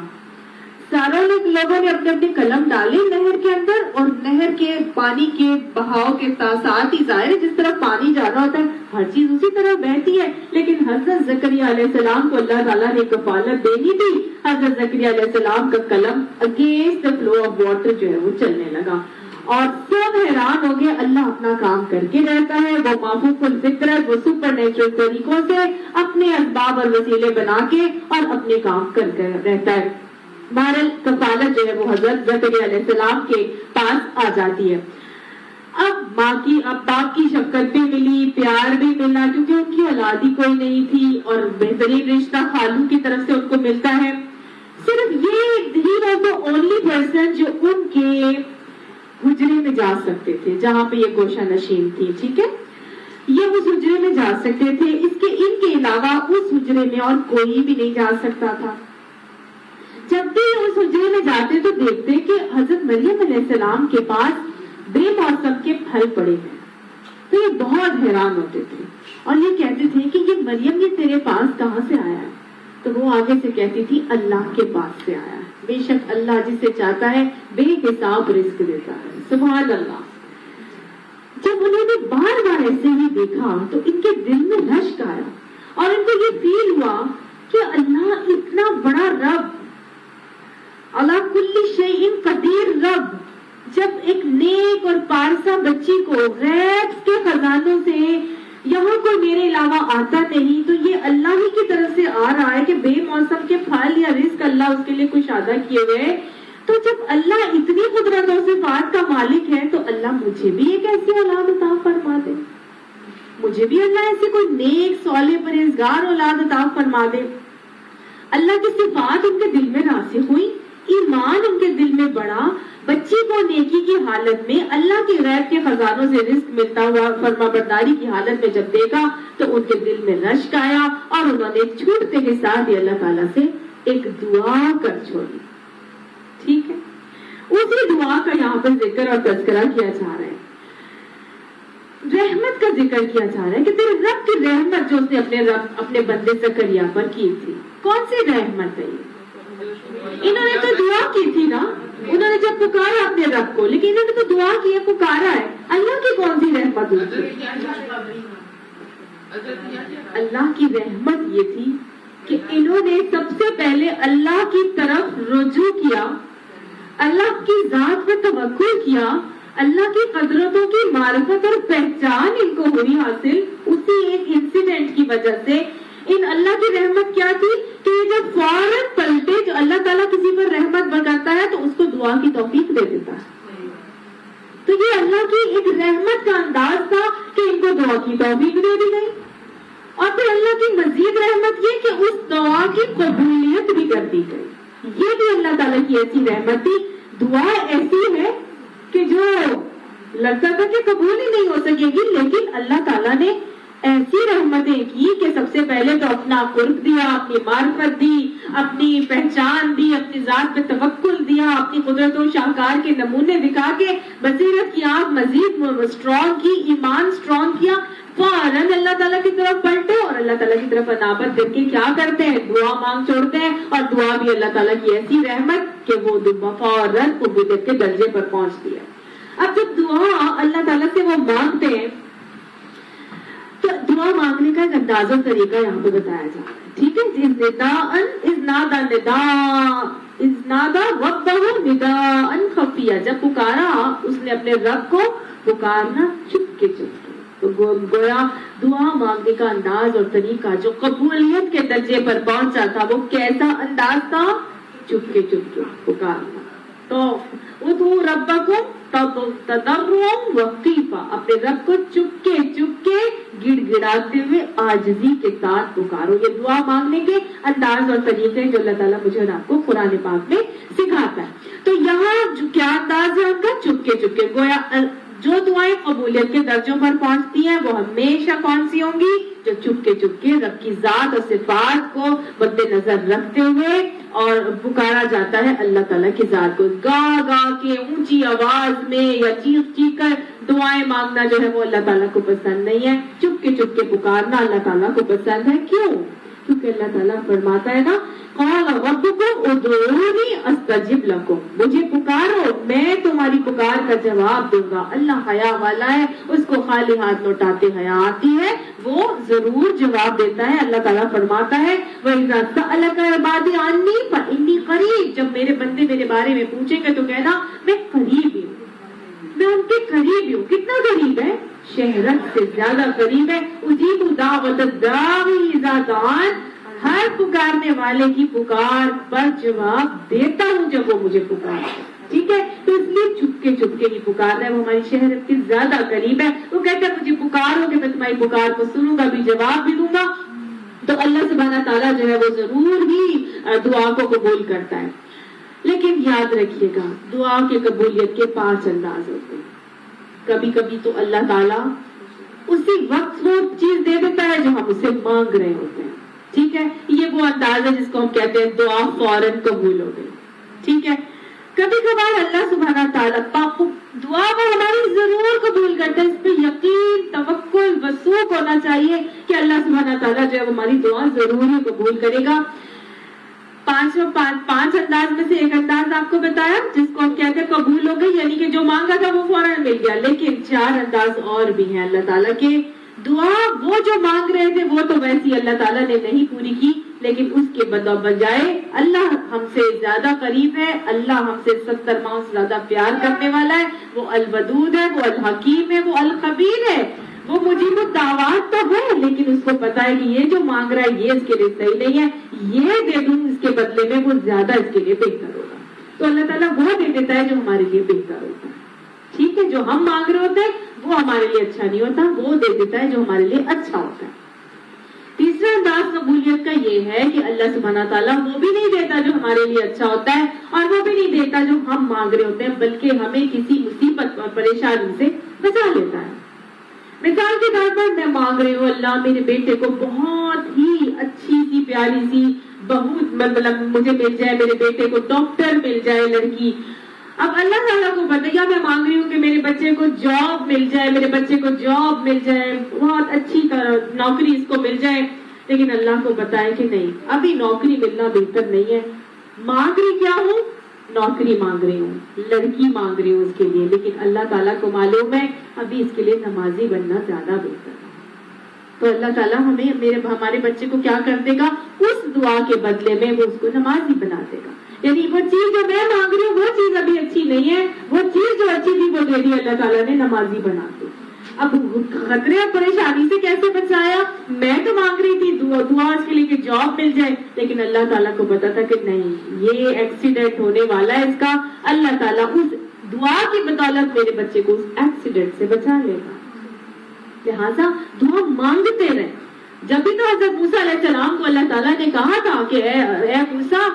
ساروں لوگوں نے اپنے اپنے قلم ڈالے نہر کے اندر, اور نہر کے پانی کے بہاؤ کے ساتھ ہی ظاہر ہے جس طرح پانی جا رہا ہوتا ہے ہر چیز اسی طرح بہتی ہے. لیکن حضرت زکریا علیہ السلام کو اللہ تعالیٰ نے کفالت دینی تھی. حضرت زکریا علیہ السلام کا قلم against the flow of water جو ہے وہ چلنے لگا, اور سب حیران ہو گئے. اللہ اپنا کام کر کے رہتا ہے, وہ محفوظ الفطرت, وہ سپر نیچرل طریقوں سے اپنے اسباب اور وسیلے بنا کے اور اپنے کام کر کے رہتا ہے. بہرحال کفالت جو ہے وہ حضرت زکریا علیہ السلام کے پاس آ جاتی ہے. اب باپ کی شفقت بھی ملی, پیار بھی ملا, کیونکہ ان کی اولاد ہی کوئی نہیں تھی, اور بہترین رشتہ خالو کی طرف سے ان کو ملتا ہے. صرف یہ he was the only person جو ان کے حجرے میں جا سکتے تھے جہاں پہ یہ گوشہ نشین تھی. ٹھیک ہے, یہ اس حجرے میں جا سکتے تھے, ان کے علاوہ اس حجرے میں اور کوئی بھی نہیں جا سکتا تھا. جب بھی اس حجرے میں جاتے تو دیکھتے کہ حضرت مریم علیہ السلام کے پاس بے موسم کے پھل پڑے ہیں, تو یہ بہت حیران ہوتے تھے اور یہ کہتے تھے کہ یہ مریم یہ تیرے پاس کہاں سے آیا ہے؟ تو وہ آگے سے کہتی تھی اللہ کے پاس سے آیا ہے. بے شک اللہ جسے چاہتا ہے بے حساب رزق دیتا ہے. سبحان اللہ. جب انہوں نے بار بار ایسے ہی دیکھا تو ان کے دل میں رشک آیا, اور ان کو یہ فیل ہوا کہ اللہ اتنا بڑا رب, اللہ کل شیء قدیر رب, جب ایک نیک اور پارسا بچی کو غیب کے خزانوں سے یہاں کوئی میرے علاوہ آتا نہیں, تو یہ اللہ ہی کی طرف سے آ رہا ہے کہ بے موسم کے پھل یا رزق اللہ اس کے لیے کچھ ادا کیے ہوئے. تو جب اللہ اتنی قدرت اور صفات کا مالک ہے تو اللہ مجھے بھی ایک ایسی اولاد عطا فرما دے, مجھے بھی اللہ ایسے کوئی نیک صالح پرہیزگار اولاد عطا فرما دے. اللہ کی صفات ان کے دل میں راسخ ہوئی, ایمان ان کے دل میں بڑھا. بچی کو نیکی کی حالت میں اللہ کے غیب کے خزانوں سے رزق ملتا ہوا فرما برداری کی حالت میں جب دیکھا تو ان کے دل میں رشک آیا, اور انہوں نے چھوٹتے کے ساتھ ہی اللہ تعالیٰ سے ایک دعا کر چھوڑی. ٹھیک ہے, اسی دعا کا یہاں پر ذکر اور تذکرہ کیا جا رہا ہے. رحمت کا ذکر کیا جا رہا ہے کہ تیرے رب کی رحمت جو اس نے اپنے بندے زکریا پر کی تھی. کون سی رحمت ہے یہ؟ انہوں نے تو دعا کی تھی نا, انہوں نے جب پکارا اپنے رب کو, لیکن انہوں نے تو دعا کی ہے, پکارا ہے. اللہ کی کون سی رحمت ہوئی تھی؟ اللہ کی رحمت یہ تھی کہ انہوں نے سب سے پہلے اللہ کی طرف رجوع کیا, اللہ کی ذات پر توکل کیا, اللہ کی قدرتوں کی معرفت اور پہچان ان کو ہوئی حاصل اسی ایک انسیڈنٹ کی وجہ سے. ان اللہ کی رحمت کیا تھی کہ جب فوراً پلٹے, جو اللہ تعالیٰ کسی پر رحمت برکاتا ہے تو اس کو دعا کی توفیق دے دیتا ہے. تو یہ اللہ کی ایک رحمت کا انداز تھا کہ ان کو دعا کی توفیق دے دی گئی, اور پھر اللہ کی مزید رحمت یہ کہ اس دعا کی قبولیت بھی کر دی گئی. یہ بھی اللہ تعالیٰ کی ایسی رحمت تھی. دعا ایسی ہے کہ جو لگتا تھا کہ قبول ہی نہیں ہو سکے گی, لیکن اللہ تعالیٰ نے ایسی رحمتیں کی کہ سب سے پہلے تو اپنا قرب دیا, اپنی معرفت دی, اپنی پہچان دی, اپنی ذات پہ توکل دیا, اپنی قدرت و شاہکار کے نمونے دکھا کے بصیرت کی آنکھ مزید اسٹرانگ کی, ایمان اسٹرانگ کیا. فوراً اللہ تعالیٰ کی طرف پلٹے اور اللہ تعالیٰ کی طرف انابت کر کے کیا کرتے ہیں, دعا مانگ چھوڑتے ہیں. اور دعا بھی اللہ تعالیٰ کی ایسی رحمت کہ وہ فوراً قبولیت کے درجے پر پہنچتی ہے. اب جب دعا اللہ تعالیٰ سے وہ مانگتے ہیں تو دعا مانگنے کا ایک ایک انداز و طریقہ یہاں پہ بتایا جا رہا ہے. ٹھیک ہے، نادا ربہ نداء خفیہ، جب پکارا اس نے اپنے رب کو پکارنا چپ کے. تو گویا دعا مانگنے کا انداز اور طریقہ جو قبولیت کے درجے پر پہنچا تھا وہ کیسا انداز تھا؟ چپ کے پکارنا. تو ادعوا ربکم تضرعا وخیفا، اپنے رب کو چپ کے گڑ گڑاتے ہوئے عاجزی کے ساتھ پکارو. یہ دعا مانگنے کے انداز اور طریقے جو اللہ تعالیٰ مجھے اور آپ کو قرآن پاک میں سکھاتا ہے. تو یہاں کیا انداز ہے ان کا؟ چپ کے. گویا جو دعائیں قبولیت کے درجوں پر پہنچتی ہیں وہ ہمیشہ کون سی ہوں گی؟ جو چپ کے رب کی ذات اور صفات کو مد نظر رکھتے ہوئے اور پکارا جاتا ہے اللہ تعالیٰ کی ذات کو. گا کے اونچی آواز میں یا چیخ کر دعائیں مانگنا جو ہے وہ اللہ تعالیٰ کو پسند نہیں ہے. چپ کے پکارنا اللہ تعالیٰ کو پسند ہے. کیوں؟ کیونکہ اللہ تعالیٰ فرماتا ہے نا، قال ربکم ادعونی استجب لکم، مجھے پکارو میں تمہاری پکار کا جواب دوں گا. اللہ حیا والا ہے، اس کو خالی ہاتھ لوٹاتے حیا آتی ہے، وہ ضرور جواب دیتا ہے. اللہ تعالیٰ فرماتا ہے وَإِذَا سَأَلَكَ عِبَادِي عَنِّي فَإِنِّي قَرِيبٌ، جب میرے بندے میرے بارے میں پوچھیں گے تو کہنا میں قریب ہوں، میں ان کے قریب ہوں. کتنا قریب ہے؟ شہرت سے زیادہ قریب ہے. اجیب دعوت الداعی اذا دعان، ہر پکارنے والے کی پکار پر جواب دیتا ہوں جب وہ مجھے پکارے. ٹھیک ہے، تو اس لیے چپ کے ہی پکارنا ہے. وہ ہماری شہرت کے زیادہ قریب ہے. وہ کہتے ہیں مجھے پکارو کہ میں تمہاری پکار کو سنوں گا بھی، جواب بھی دوں گا. تو اللہ سبحانہ تعالیٰ جو ہے وہ ضرور ہی دعا کو قبول کرتا ہے. لیکن یاد رکھیے گا دعا کی قبولیت کے 5 انداز ہوتے ہیں. کبھی کبھی تو اللہ تعالیٰ اسی وقت وہ چیز دے دیتا ہے جو ہم اسے مانگ رہے ہوتے ہیں. ٹھیک ہے، یہ وہ انداز ہے جس کو ہم کہتے ہیں دعا فوراً قبول ہو گئی. ٹھیک ہے، کبھی کبھار اللہ سبحانہ تعالیٰ دعا وہ ہماری ضرور قبول کرتا ہے. اس پہ یقین، توکل، وثوق ہونا چاہیے کہ اللہ سبحانہ تعالیٰ جو ہے ہماری دعا ضرور ہی قبول کرے گا. 5 انداز میں سے ایک انداز آپ کو بتایا جس کو ہم کہتے ہیں قبول ہو گئی، یعنی کہ جو مانگا تھا وہ فوراً مل گیا. لیکن 4 انداز اور بھی ہیں اللہ تعالیٰ کے. دعا وہ جو مانگ رہے تھے وہ تو ویسی اللہ تعالیٰ نے نہیں پوری کی، لیکن اس کے بجائے اللہ ہم سے زیادہ قریب ہے، اللہ ہم سے 70 ماہ سے زیادہ پیار کرنے والا ہے. وہ الودود ہے، وہ الحکیم ہے، وہ الخبیر ہے. وہ مجیب الدعوات تو ہے، لیکن اس کو پتا ہے کہ یہ جو مانگ رہا ہے یہ اس کے لیے صحیح نہیں ہے، یہ دے دوں اس کے بدلے میں وہ زیادہ اس کے لیے بہتر ہوگا. تو اللہ تعالیٰ وہ دے دیتا ہے جو ہمارے لیے بہتر ہوتا ہے. ٹھیک ہے، جو ہم مانگ رہے ہوتے ہیں وہ ہمارے لیے اچھا نہیں ہوتا، وہ دے دیتا ہے جو ہمارے لیے اچھا ہوتا ہے. تیسرا انداز قبولیت کا یہ ہے کہ اللہ سبحانہ تعالیٰ وہ بھی نہیں دیتا جو ہمارے لیے اچھا ہوتا ہے، اور وہ بھی نہیں دیتا جو ہم مانگ رہے ہوتے ہیں، بلکہ ہمیں کسی مصیبت اور پریشانی سے بچا لیتا ہے. مثال کے طور پر میں مانگ رہی ہوں اللہ میرے بیٹے کو بہت ہی اچھی سی پیاری سی بہو مطلب مجھے مل جائے، میرے بیٹے کو ڈاکٹر مل جائے لڑکی. اب اللہ تعالیٰ کو پتہ ہے میں مانگ رہی ہوں کہ میرے بچے کو جاب مل جائے، میرے بچے کو جاب مل جائے، بہت اچھی نوکری اس کو مل جائے. لیکن اللہ کو پتہ ہے کہ نہیں، ابھی نوکری ملنا بہتر نہیں ہے. مانگ رہی کیا ہوں؟ نوکری مانگ رہی ہوں، لڑکی مانگ رہی ہوں اس کے لیے. لیکن اللہ تعالیٰ کو معلوم ہے ابھی اس کے لیے نمازی بننا زیادہ بہتر ہے. تو اللہ تعالیٰ ہمارے بچے کو کیا کر دے گا؟ اس دعا کے بدلے میں وہ اس کو نمازی بنا دے گا. یعنی وہ چیز جو میں مانگ رہی ہوں وہ چیز ابھی اچھی نہیں ہے، وہ چیز جو اچھی تھی وہ دے دی اللہ تعالیٰ نے نمازی بنا دی. اب خطرے اور پریشانی سے کیسے بچایا؟ میں تو مانگ رہی تھی دعا اس کے لیے کہ جاب مل جائے، لیکن اللہ تعالیٰ کو پتا تھا کہ نہیں یہ ایکسیڈنٹ ہونے والا ہے اس کا. اللہ تعالیٰ اس دعا کی بدولت میرے بچے کو اس ایکسیڈنٹ سے بچا لے گا. لہٰذا دعا مانگتے رہے. جب بھی تو حضرت موسیٰ علیہ السلام کو اللہ تعالیٰ نے کہا تھا کہ اے موسیٰ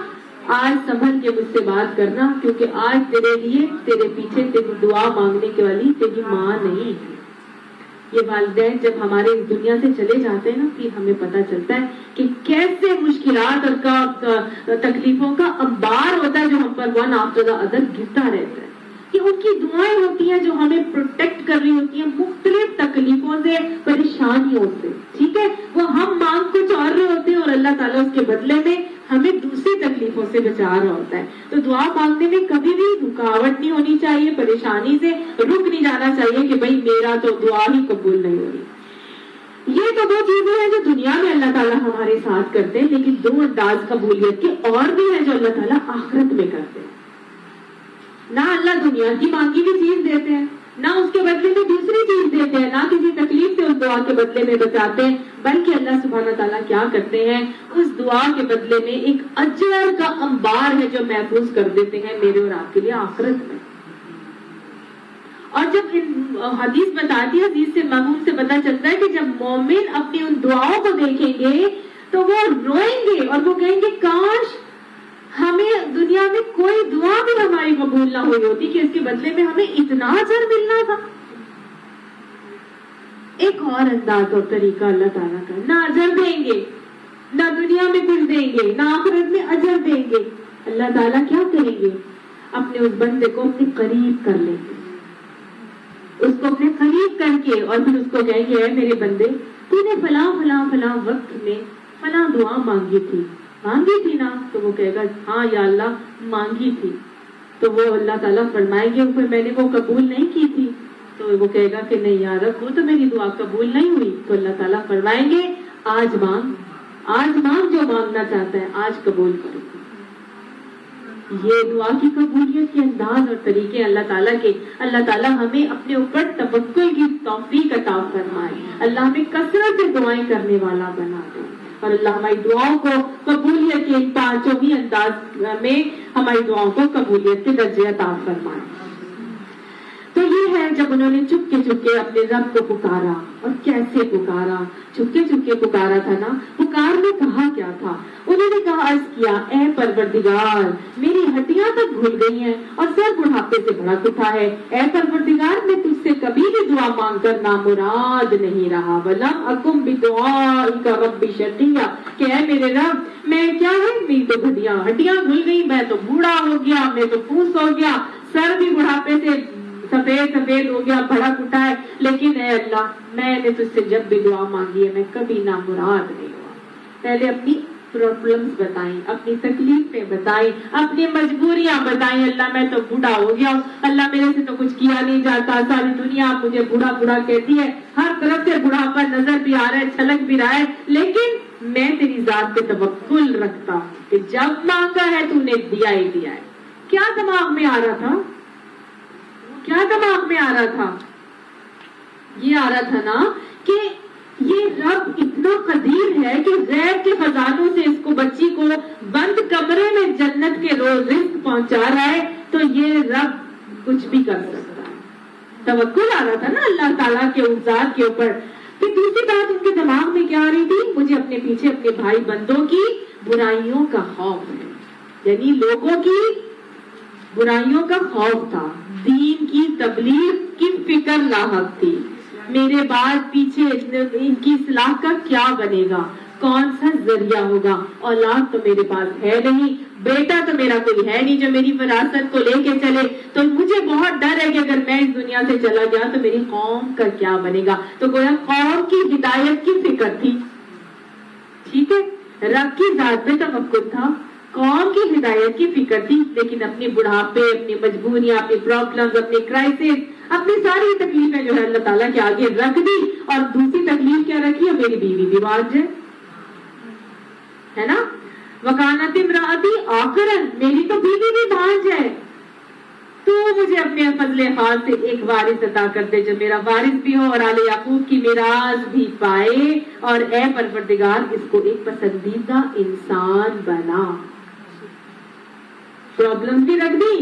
آج سنبھل کے مجھ سے بات کرنا، کیونکہ آج تیرے لیے تیرے پیچھے تیری دعا مانگنے کے والی تیری ماں نہیں ہے. یہ والدین جب ہمارے اس دنیا سے چلے جاتے ہیں نا پھر ہمیں پتہ چلتا ہے کہ کیسے مشکلات اور تکلیفوں کا انبار ہوتا ہے جو ہم پر ون آفٹر دا ادر گرتا رہتا ہے. کہ ان کی دعائیں ہوتی ہیں جو ہمیں پروٹیکٹ کر رہی ہوتی ہیں مختلف تکلیفوں سے، پریشانیوں سے. ٹھیک ہے، وہ ہم مانگ کچھ اور رہے ہوتے ہیں اور اللہ تعالیٰ اس کے بدلے میں ہمیں دوسری تکلیفوں سے بچا رہا ہوتا ہے. تو دعا مانگنے میں کبھی بھی رکاوٹ نہیں ہونی چاہیے، پریشانی سے رک نہیں جانا چاہیے کہ بھئی میرا تو دعا ہی قبول نہیں ہو رہی. یہ تو دو چیزیں ہیں جو دنیا میں اللہ تعالیٰ ہمارے ساتھ کرتے ہیں، لیکن دو انداز قبولیت کے اور بھی ہیں جو اللہ تعالیٰ آخرت میں کرتے ہیں. نہ اللہ دنیا کی مانگی ہوئی چیز دیتے ہیں، نہ اس کے بدلے میں دوسری چیز دیتے ہیں، نہ کسی تکلیف سے اس دعا کے بدلے میں بچاتے ہیں، بلکہ اللہ سبحانہ تعالیٰ کیا کرتے ہیں، اس دعا کے بدلے میں ایک اجر کا انبار ہے جو محفوظ کر دیتے ہیں میرے اور آپ کے لیے آخرت میں. اور جب حدیث بتاتی ہے، حدیث سے مفہوم سے پتہ چلتا ہے کہ جب مومن اپنی ان دعاؤں کو دیکھیں گے تو وہ روئیں گے اور وہ کہیں گے کاش ہمیں دنیا میں کوئی دعا بھی ہماری قبول نہ ہوئی ہوتی کہ اس کے بدلے میں ہمیں اتنا اجر ملنا تھا. ایک اور انداز اور طریقہ اللہ تعالیٰ کا، نہ اجر دیں گے، نہ دنیا میں کچھ دیں گے، نہ آخرت میں اجر دیں گے. اللہ تعالیٰ کیا کریں گے؟ اپنے اس بندے کو اپنے قریب کر لیں گے، اس کو اپنے قریب کر کے اور پھر اس کو کہیں گے اے میرے بندے، تو نے فلاں فلاں فلاں وقت میں فلاں دعا مانگی تھی نا؟ تو وہ کہے گا ہاں یا اللہ مانگی تھی. تو وہ اللہ تعالیٰ فرمائیں گے پھر میں نے وہ قبول نہیں کی تھی. تو وہ کہے گا کہ نہیں یا رب وہ تو میری دعا قبول نہیں ہوئی. تو اللہ تعالیٰ فرمائیں گے آج مانگ جو مانگنا چاہتا ہے آج قبول کرو. یہ دعا کی قبولیت کے انداز اور طریقے اللہ تعالیٰ کے. اللہ تعالیٰ ہمیں اپنے اوپر توکل کی توفیق عطا فرمائے. اللہ ہمیں کثرت سے دعائیں کرنے والا بنا دے اور اللہ ہماری دعاؤں کو قبولیت کے ان پانچوں ہی انداز میں ہماری دعاؤں کو قبولیت کے درجے عطا فرمائے. تو یہ ہے جب انہوں نے چپکے اپنے رب کو پکارا. اور کیسے پکارا؟ چپکے پکارا تھا نا. پکار میں کہا کیا تھا؟ انہوں نے کہا عرض کیا اے پروردگار میری ہڈیاں تک گھل گئی ہیں اور سر بڑھاپے سے بھڑک اٹھا ہے. اے پروردگار میں تجھ سے کبھی بھی دعا مانگ کر نامراد نہیں رہا. ولم اکم بدعائک رب شقیا، کہ اے میرے رب میں کیا ہے، میری تو ہڈیاں گھل گئی، میں تو بوڑھا ہو گیا، میں تو پھوس ہو گیا، سر بھی بڑھاپے سے سفید ہو گیا، بھڑک اٹھا ہے، لیکن اے اللہ میں نے تجھ سے جب بھی دعا مانگی ہے میں کبھی نامراد نہیں ہوا. پہلے اپنی پرابلمز بتائیں، اپنی تکلیفیں بتائیں، اپنی مجبوریاں بتائیں. اللہ میں تو بوڑھا ہو گیا، اللہ میرے سے تو کچھ کیا نہیں جاتا، ساری دنیا مجھے بوڑھا کہتی ہے، ہر طرف سے بڑھاپا نظر بھی آ رہا ہے، چھلک بھی رہا ہے، لیکن میں تیری ذات پہ توکل رکھتا ہوں کہ جب مانگا ہے تو نے دیا ہی دیا ہے. کیا دماغ میں آ رہا تھا؟ یہ آ رہا تھا نا کہ یہ رب اتنا قدیر ہے کہ غیر کے خزانوں سے اس کو بچی کو بند کمرے میں جنت کے روز رزق پہنچا رہا ہے، تو یہ رب کچھ بھی کر سکتا ہے. توکل آ رہا تھا نا اللہ تعالیٰ کے اس ذات کے اوپر. پھر دوسری بات ان کے دماغ میں کیا آ رہی تھی؟ مجھے اپنے پیچھے اپنے بھائی بندوں کی برائیوں کا خوف ہے. یعنی لوگوں کی برائیوں کا خوف تھا، دین کی تبلیغ کی فکر لاحق تھی. میرے بعد پیچھے ان کی اصلاح کا کیا بنے گا، کون سا ذریعہ ہوگا؟ اولاد تو میرے پاس ہے نہیں، بیٹا تو میرا کوئی ہے نہیں جو میری وراثت کو لے کے چلے، تو مجھے بہت ڈر ہے کہ اگر میں اس دنیا سے چلا گیا تو میری قوم کا کیا بنے گا. تو گویا قوم کی ہدایت کی فکر تھی. ٹھیک ہے، رب کی ذات پہ توکل تھا، قوم کی ہدایت کی فکر تھی، لیکن اپنی بڑھاپے، اپنی مجبوریاں، اپنی پرابلمز، اپنی کرائسس، اپنی ساری تکلیفیں جو ہے اللہ تعالیٰ کے آگے رکھ دی. اور دوسری تکلیف کیا رکھی ہے؟ میری بیوی بھی بانجھ ہے نا. وکانت امراتی آخرن، میری تو بیوی بھی بانجھ ہے، تو مجھے اپنے فضل خاص سے ایک وارث عطا کر دے جو میرا وارث بھی ہو اور آل یعقوب کی میراث بھی پائے. اور اے پروردگار اس کو ایک پسندیدہ انسان بنا. پرابلم بھی رکھ دی،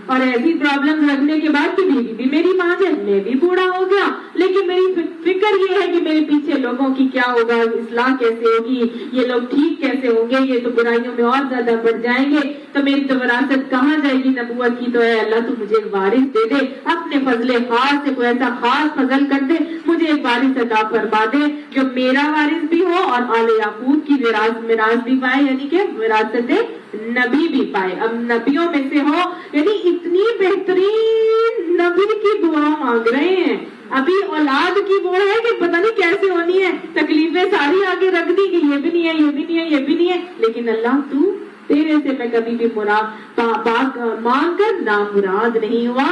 اور ایسی پرابلم رکھنے کے بعد کہ بیوی بھی میری ماں ہے، میں بھی بوڑھا ہو گیا، لیکن میری فکر یہ ہے کہ میرے پیچھے لوگوں کی کیا ہوگا، اصلاح کیسے ہوگی، یہ لوگ ٹھیک کیسے ہوں گے، یہ تو برائیوں میں اور زیادہ بڑھ جائیں گے، تو میری تو وراثت کہاں جائے گی نبوت کی. تو اے اللہ تو مجھے ایک وارث دے دے، اپنے فضل خاص سے کوئی ایسا خاص فضل کر دے، مجھے ایک وارث عطا فرما دے جو میرا وارث بھی ہو اور آل یعقوب کی میراث بھی پائے، یعنی کہ وراثت نبی بھی پائے. اب نبیوں میں سے ہو، یعنی اتنی بہترین نبی کی دعا مانگ رہے ہیں. ابھی اولاد کی وہ ہے کہ پتہ نہیں کیسے ہونی ہے، تکلیفیں ساری آگے رکھ دی کہ یہ بھی نہیں ہے، یہ بھی نہیں ہے، یہ بھی نہیں ہے، لیکن اللہ تو تیرے سے میں کبھی بھی مانگ کر نامراد نہیں ہوا.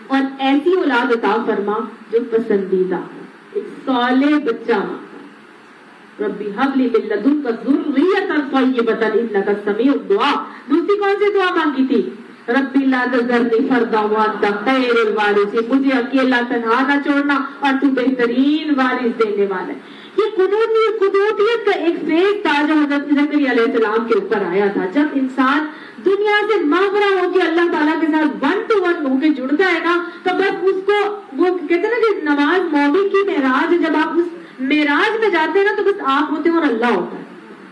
اور ایسی اولاد عطا فرما جو پسندیدہ ہو، ایک صالح بچہ مانگا. ربی حب لی من لدنک ذریۃ طیبۃ انک السمیع الدعاء. دوسری کون سی دعا مانگی تھی؟ ربی لا تذرنی فردا وانت خیر الوارثین، مجھے اکیلا تنہا نہ چھوڑنا اور تو بہترین وارث دینے والا ہے. یہ قنوتیت کا ایک فیز تھا جو حضرت زکریا علیہ السلام کے اوپر آیا تھا. جب انسان دنیا سے ماورا ہو کے اللہ تعالیٰ کے ساتھ 1 to 1 ہو کے جڑتا ہے نا، تو بس اس کو وہ کہتے ہیں نا کہ نماز مومن کی معراج ہے. جب آپ اس معراج میں جاتے ہیں نا تو بس آپ ہوتے ہیں اور اللہ ہوتا ہے.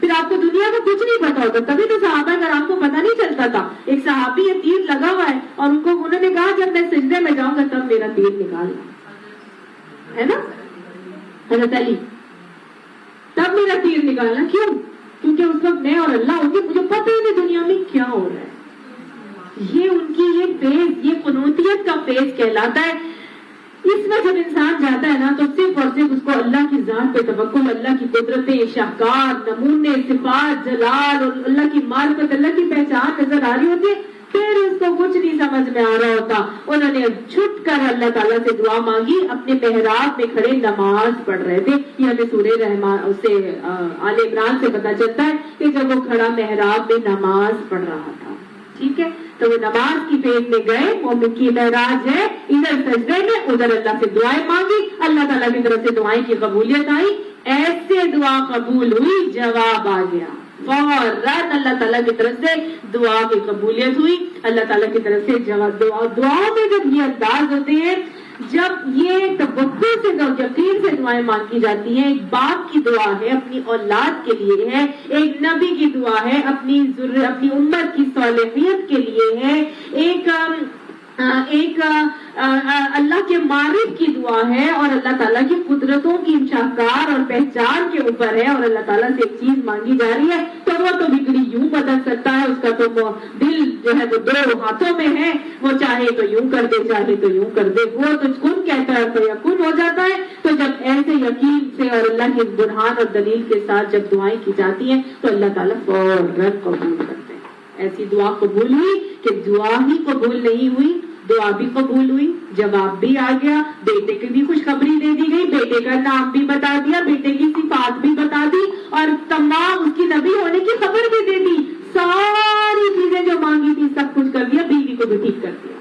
پھر آپ کو دنیا کا کچھ نہیں پتا ہوتا. تبھی تو صحابہ کرام کو پتا نہیں چلتا تھا. ایک صحابی یہ تیر لگا ہوا ہے اور انہوں نے کہا جب میں سجدے میں جاؤں گا تب میرا تیر نکالنا ہے نا. حضرت علی تب میرا تیر نکالنا. کیوں؟ کیونکہ اس وقت میں اور اللہ ہوگی، مجھے پتہ ہی نہیں دنیا میں کیا ہو رہا ہے. یہ ان کی یہ فیز، یہ قنوتیت کا فیز کہلاتا ہے. اس میں جب انسان جاتا ہے نا تو صرف اور صرف اس کو اللہ کی ذات پہ توکل، اللہ کی قدرتیں، شاہکار، نمونے، صفات، جلال اور اللہ کی معرفت، اللہ کی پہچان نظر آ رہی ہوتی ہے. پھر اس کو کچھ نہیں سمجھ میں آ رہا ہوتا. انہوں نے چھٹ کر اللہ تعالیٰ سے دعا مانگی، اپنے محراب میں کھڑے نماز پڑھ رہے تھے. یہ ہمیں سورہ رحمان سے آل عمران سے پتا چلتا ہے کہ جب وہ کھڑا محراب میں نماز پڑھ رہا تھا. ٹھیک ہے، تو وہ نماز کی فیز میں گئے. مومن کی معراج ہے، ادھر سجدے میں، ادھر اللہ سے دعائیں مانگی. اللہ تعالیٰ کی طرف سے دعائیں کی قبولیت آئی. ایسے دعا قبول ہوئی، جواب آ گیا فوراً. اللہ تعالیٰ کی طرف سے دعا کی قبولیت ہوئی. اللہ تعالیٰ کی طرف سے جواب. دعاؤں میں جب یہ انداز ہوتے ہیں، جب یہ توقع سے یقین سے دعائیں مانگی جاتی ہیں. ایک باپ کی دعا ہے اپنی اولاد کے لیے ہے، ایک نبی کی دعا ہے اپنی امت کی صالحیت کے لیے ہے، ایک اللہ کے معرف کی دعا ہے اور اللہ تعالیٰ کی قدرتوں کی شاہکار اور پہچان کے اوپر ہے، اور اللہ تعالیٰ سے ایک چیز مانگی جا رہی ہے تو وہ تو بگڑی یوں بدل سکتا ہے. اس کا تو دل جو ہے وہ 2 ہاتھوں میں ہے، وہ چاہے تو یوں کر دے، چاہے تو یوں کر دے. وہ تو کن کہتا ہے تو یکن ہو جاتا ہے. تو جب ایسے یقین سے اور اللہ کے برہان اور دلیل کے ساتھ جب دعائیں کی جاتی ہیں تو اللہ تعالیٰ فوراً قبول کرتے ہیں. ایسی دعا قبول ہوئی کہ دعا ہی قبول نہیں ہوئی، دعا بھی قبول ہوئی، جواب بھی آ گیا. بیٹے کی بھی خوشخبری دے دی گئی، بیٹے کا نام بھی بتا دیا، بیٹے کی صفات بھی بتا دی اور تمام اس کی نبی ہونے کی خبر بھی دے دی. ساری چیزیں جو مانگی تھی سب کچھ کر دیا. بیوی کو بھی ٹھیک کر دیا.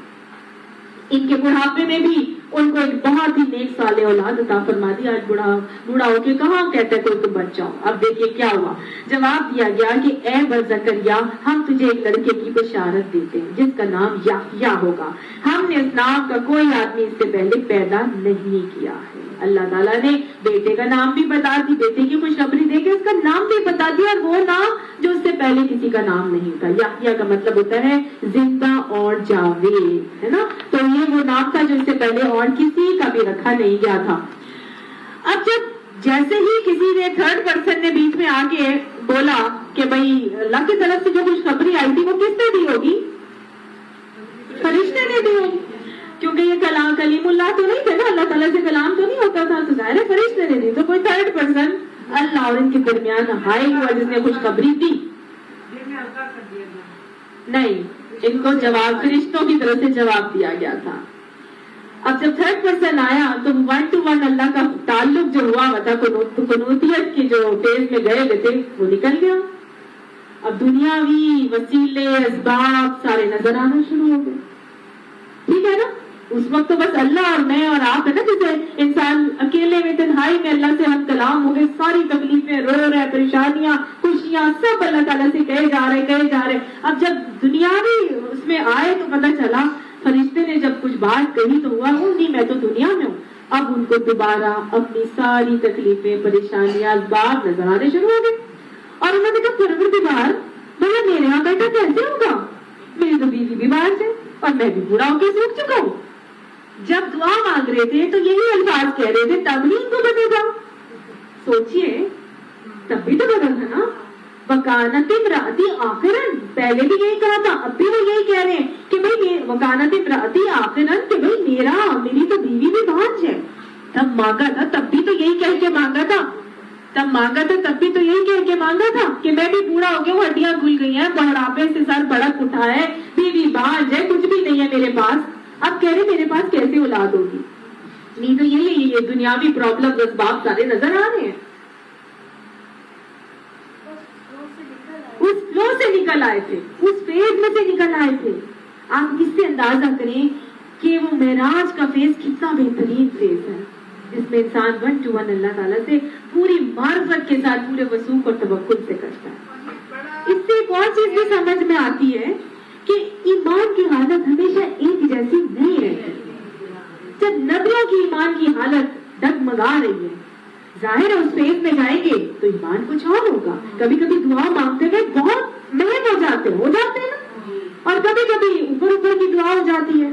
ان کے بڑھاپے میں بھی ان کو ایک بہت ہی نیک صالح اولاد عطا فرما دی. آج بوڑھا ہو کے کہاں کہتے کوئی تو بچ جاؤ. اب دیکھیے کیا ہوا. جواب دیا گیا کہ اے زکریا، ہم تجھے ایک لڑکے کی بشارت دیتے ہیں جس کا نام یحییٰ ہوگا. ہم نے اس نام کا کوئی آدمی اس سے پہلے پیدا نہیں کیا ہے. اللہ تعالیٰ نے بیٹے کا نام بھی بتا دی، بیٹے کی خوشخبری دے کے اس کا نام بھی بتا دیا، اور وہ نام جو اس سے پہلے کسی کا نام نہیں تھا. یحییٰ کا مطلب ہوتا ہے زندہ اور جاوید، ہے نا. تو یہ وہ نام تھا جو اس سے پہلے اور کسی کا بھی رکھا نہیں گیا تھا. اب جب جیسے ہی کسی نے 3rd پرسن نے بیچ میں آ کے بولا کہ بھائی اللہ کی طرف سے جو خوشخبری آئی تھی وہ کس نے دی ہوگی؟ فرشتے نے دی ہوگی، کیونکہ یہ کلیم اللہ تو نہیں تھے نا، اللہ تعالیٰ سے کلام تو نہیں ہوتا تھا، تو ظاہر ہے فرشتے نے دی. تو کوئی 3rd پرسن اللہ اور ان کے درمیان ہائی ہوا جس نے خوشخبری دی نہیں. ان کو جواب فرشتوں کی طرف سے جواب دیا گیا تھا. اب جب 3rd پرسن آیا تو 1 to 1 اللہ کا تعلق جو ہوا تھا قنوتیت کی جو فیز میں گئے ہوئے تھے وہ نکل گیا. اب دنیاوی وسیلے اسباب سارے نظر آنا شروع ہو گئے. ٹھیک ہے نا. اس وقت تو بس اللہ اور میں اور آپ ہے نا، جیسے انسان اکیلے میں تنہائی میں اللہ سے ہم کلام ہو گئے. ساری تکلیفیں، رو رہے، پریشانیاں، خوشیاں سب اللہ تعالیٰ سے کہے جا رہے. اب جب دنیاوی اس میں آئے تو پتہ چلا فرشتے نے جب کچھ بات کہی تو ہوا نہیں میں تو دنیا میں ہوں. اب ان کو دوبارہ اپنی ساری تکلیفیں، پریشانیاں، اسباب نظر آنے شروع ہو گئے. اور انہوں نے کہا پروردگار بھلا میرے یہاں بیٹا کیسے ہوگا؟ میری تو بیوی بھی باہر ہے اور میں بھی بوڑھا ہو کے سوکھ چکا ہوں. جب دعا مانگ رہے تھے تو یہی الفاظ کہہ رہے تھے، تب نہیں ان کو بدلے گا. سوچئے تب بھی تو بدل تھا نا. وکانت امراتی آخرن، پہلے بھی یہی کہا تھا، اب بھی وہ یہی کہہ رہے ہیں کہ بھائی وکانت امراتی آخرن، کہ بھائی میری تو بیوی بھی بھانج ہے. تب مانگا تھا، تب بھی تو یہی کہہ کے مانگا تھا، تب بھی تو یہی کہہ کے مانگا تھا کہ میں بھی بوڑھا ہو گیا ہوں، ہڈیاں گل گئی ہیں، بڑھاپے سے سر بڑک اٹھا ہے، بیوی بھانج ہے، کچھ بھی نہیں ہے میرے پاس. اب کہہ رہے میرے پاس کیسے اولاد ہوگی؟ نہیں تو یہ دنیاوی پرابلم اسباب سارے نظر آ رہے ہیں. نکل آئے تھے, اس فیز میں سے نکل آئے تھے. آپ اس سے اندازہ کریں کہ وہ معراج کا فیز کتنا بہترین فیز ہے, جس میں انسان 1 to 1 اللہ تعالیٰ سے پوری معرفت کے ساتھ پورے وثوق اور توکل سے کرتا ہے. اس سے ایک اور چیز بھی سمجھ میں آتی ہے کہ ایمان کی حالت ہمیشہ ایک جیسی نہیں رہتی. جب نبیوں کی ایمان کی حالت ڈگمگا رہی ہے, ظاہر ہے اس فیز میں جائیں گے تو ایمان کچھ اور ہوگا. کبھی کبھی دعا مانگتے ہوئے بہت مہنگ ہو جاتے ہیں نا, اور کبھی کبھی اوپر اوپر کی دعا ہو جاتی ہے.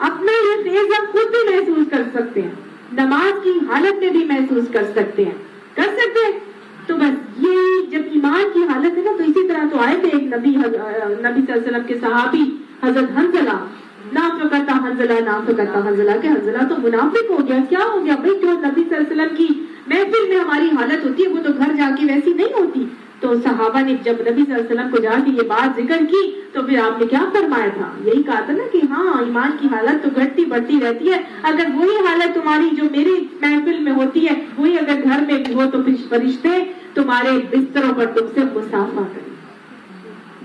اپنا یہ فیز ہم خود بھی محسوس کر سکتے ہیں, نماز کی حالت میں بھی محسوس کر سکتے ہیں. تو بس یہ جب ایمان کی حالت ہے نا, تو اسی طرح تو آئے تھے ایک نبی صلی اللہ علیہ وسلم کے صحابی حضرت حنظلہ, نافقہ حنظلہ کہ حنظلہ تو منافق ہو گیا. کیا ہو گیا بھائی؟ جو نبی صلی اللہ علیہ وسلم کی محفل میں ہماری حالت ہوتی ہے وہ تو گھر جا کے ویسی نہیں ہوتی. تو صحابہ نے جب نبی صلی اللہ علیہ وسلم کو جا کے یہ بات ذکر کی تو پھر آپ نے کیا فرمایا تھا؟ یہی کہا تھا نا کہ ہاں ایمان کی حالت تو گھٹتی بڑھتی رہتی ہے. اگر وہی حالت تمہاری جو میری محفل میں ہوتی ہے وہی اگر گھر میں بھی ہو تو پھر فرشتے تمہارے بستروں پر تم سے مسافہ کریں.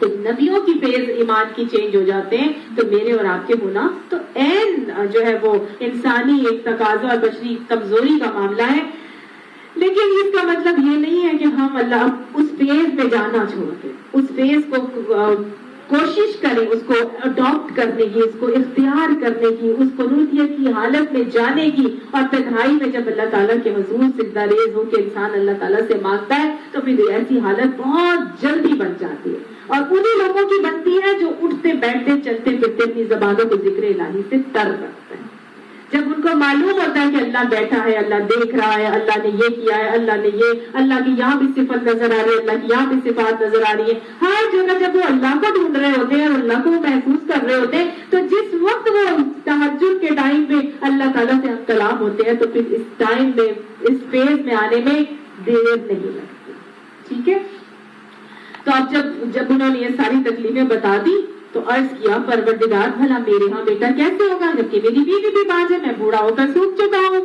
تو نبیوں کی فیز ایمان کی چینج ہو جاتے ہیں, تو میرے اور آپ کے ہونا تو این جو ہے وہ انسانی ایک تقاضا اور بشری کمزوری کا معاملہ ہے. لیکن اس کا مطلب یہ نہیں ہے کہ ہم اللہ اس فیز میں جانا چھوڑ دیں. اس فیز کو کوشش کریں, اس کو اڈاپٹ کرنے کی, اس کو اختیار کرنے کی, اس قنوتیت کی حالت میں جانے کی. اور تنہائی میں جب اللہ تعالیٰ کے حضور سجدہ ریز ہو کے انسان اللہ تعالیٰ سے مانگتا ہے تو پھر ایسی حالت بہت جلدی بن جاتی ہے. اور انہی لوگوں کی بنتی ہے جو اٹھتے بیٹھتے چلتے پھرتے اپنی زبانوں کو ذکر الہی سے تر رکھتے ہیں. جب ان کو معلوم ہوتا ہے کہ اللہ بیٹھا ہے, اللہ دیکھ رہا ہے, اللہ نے یہ کیا ہے, اللہ نے یہ, اللہ کی یہاں بھی صفت نظر آ رہی ہے, اللہ کی یہاں بھی صفات نظر آ رہی ہے, ہر جگہ جب وہ اللہ کو ڈھونڈ رہے ہوتے ہیں اور اللہ کو محسوس کر رہے ہوتے ہیں, تو جس وقت وہ تہجد کے ٹائم میں اللہ تعالیٰ سے کلام ہوتے ہیں تو پھر اس ٹائم میں اس فیز میں آنے میں دیر نہیں لگتی. ٹھیک ہے. تو اب جب انہوں نے یہ ساری تکلیفیں بتا دی تو عرض کیا پروردگار بھلا میرے ہاں بیٹا کیسے ہوگا جبکہ میری بیوی بھی باز ہے, میں بوڑھا ہو کر سوکھ چکا ہوں.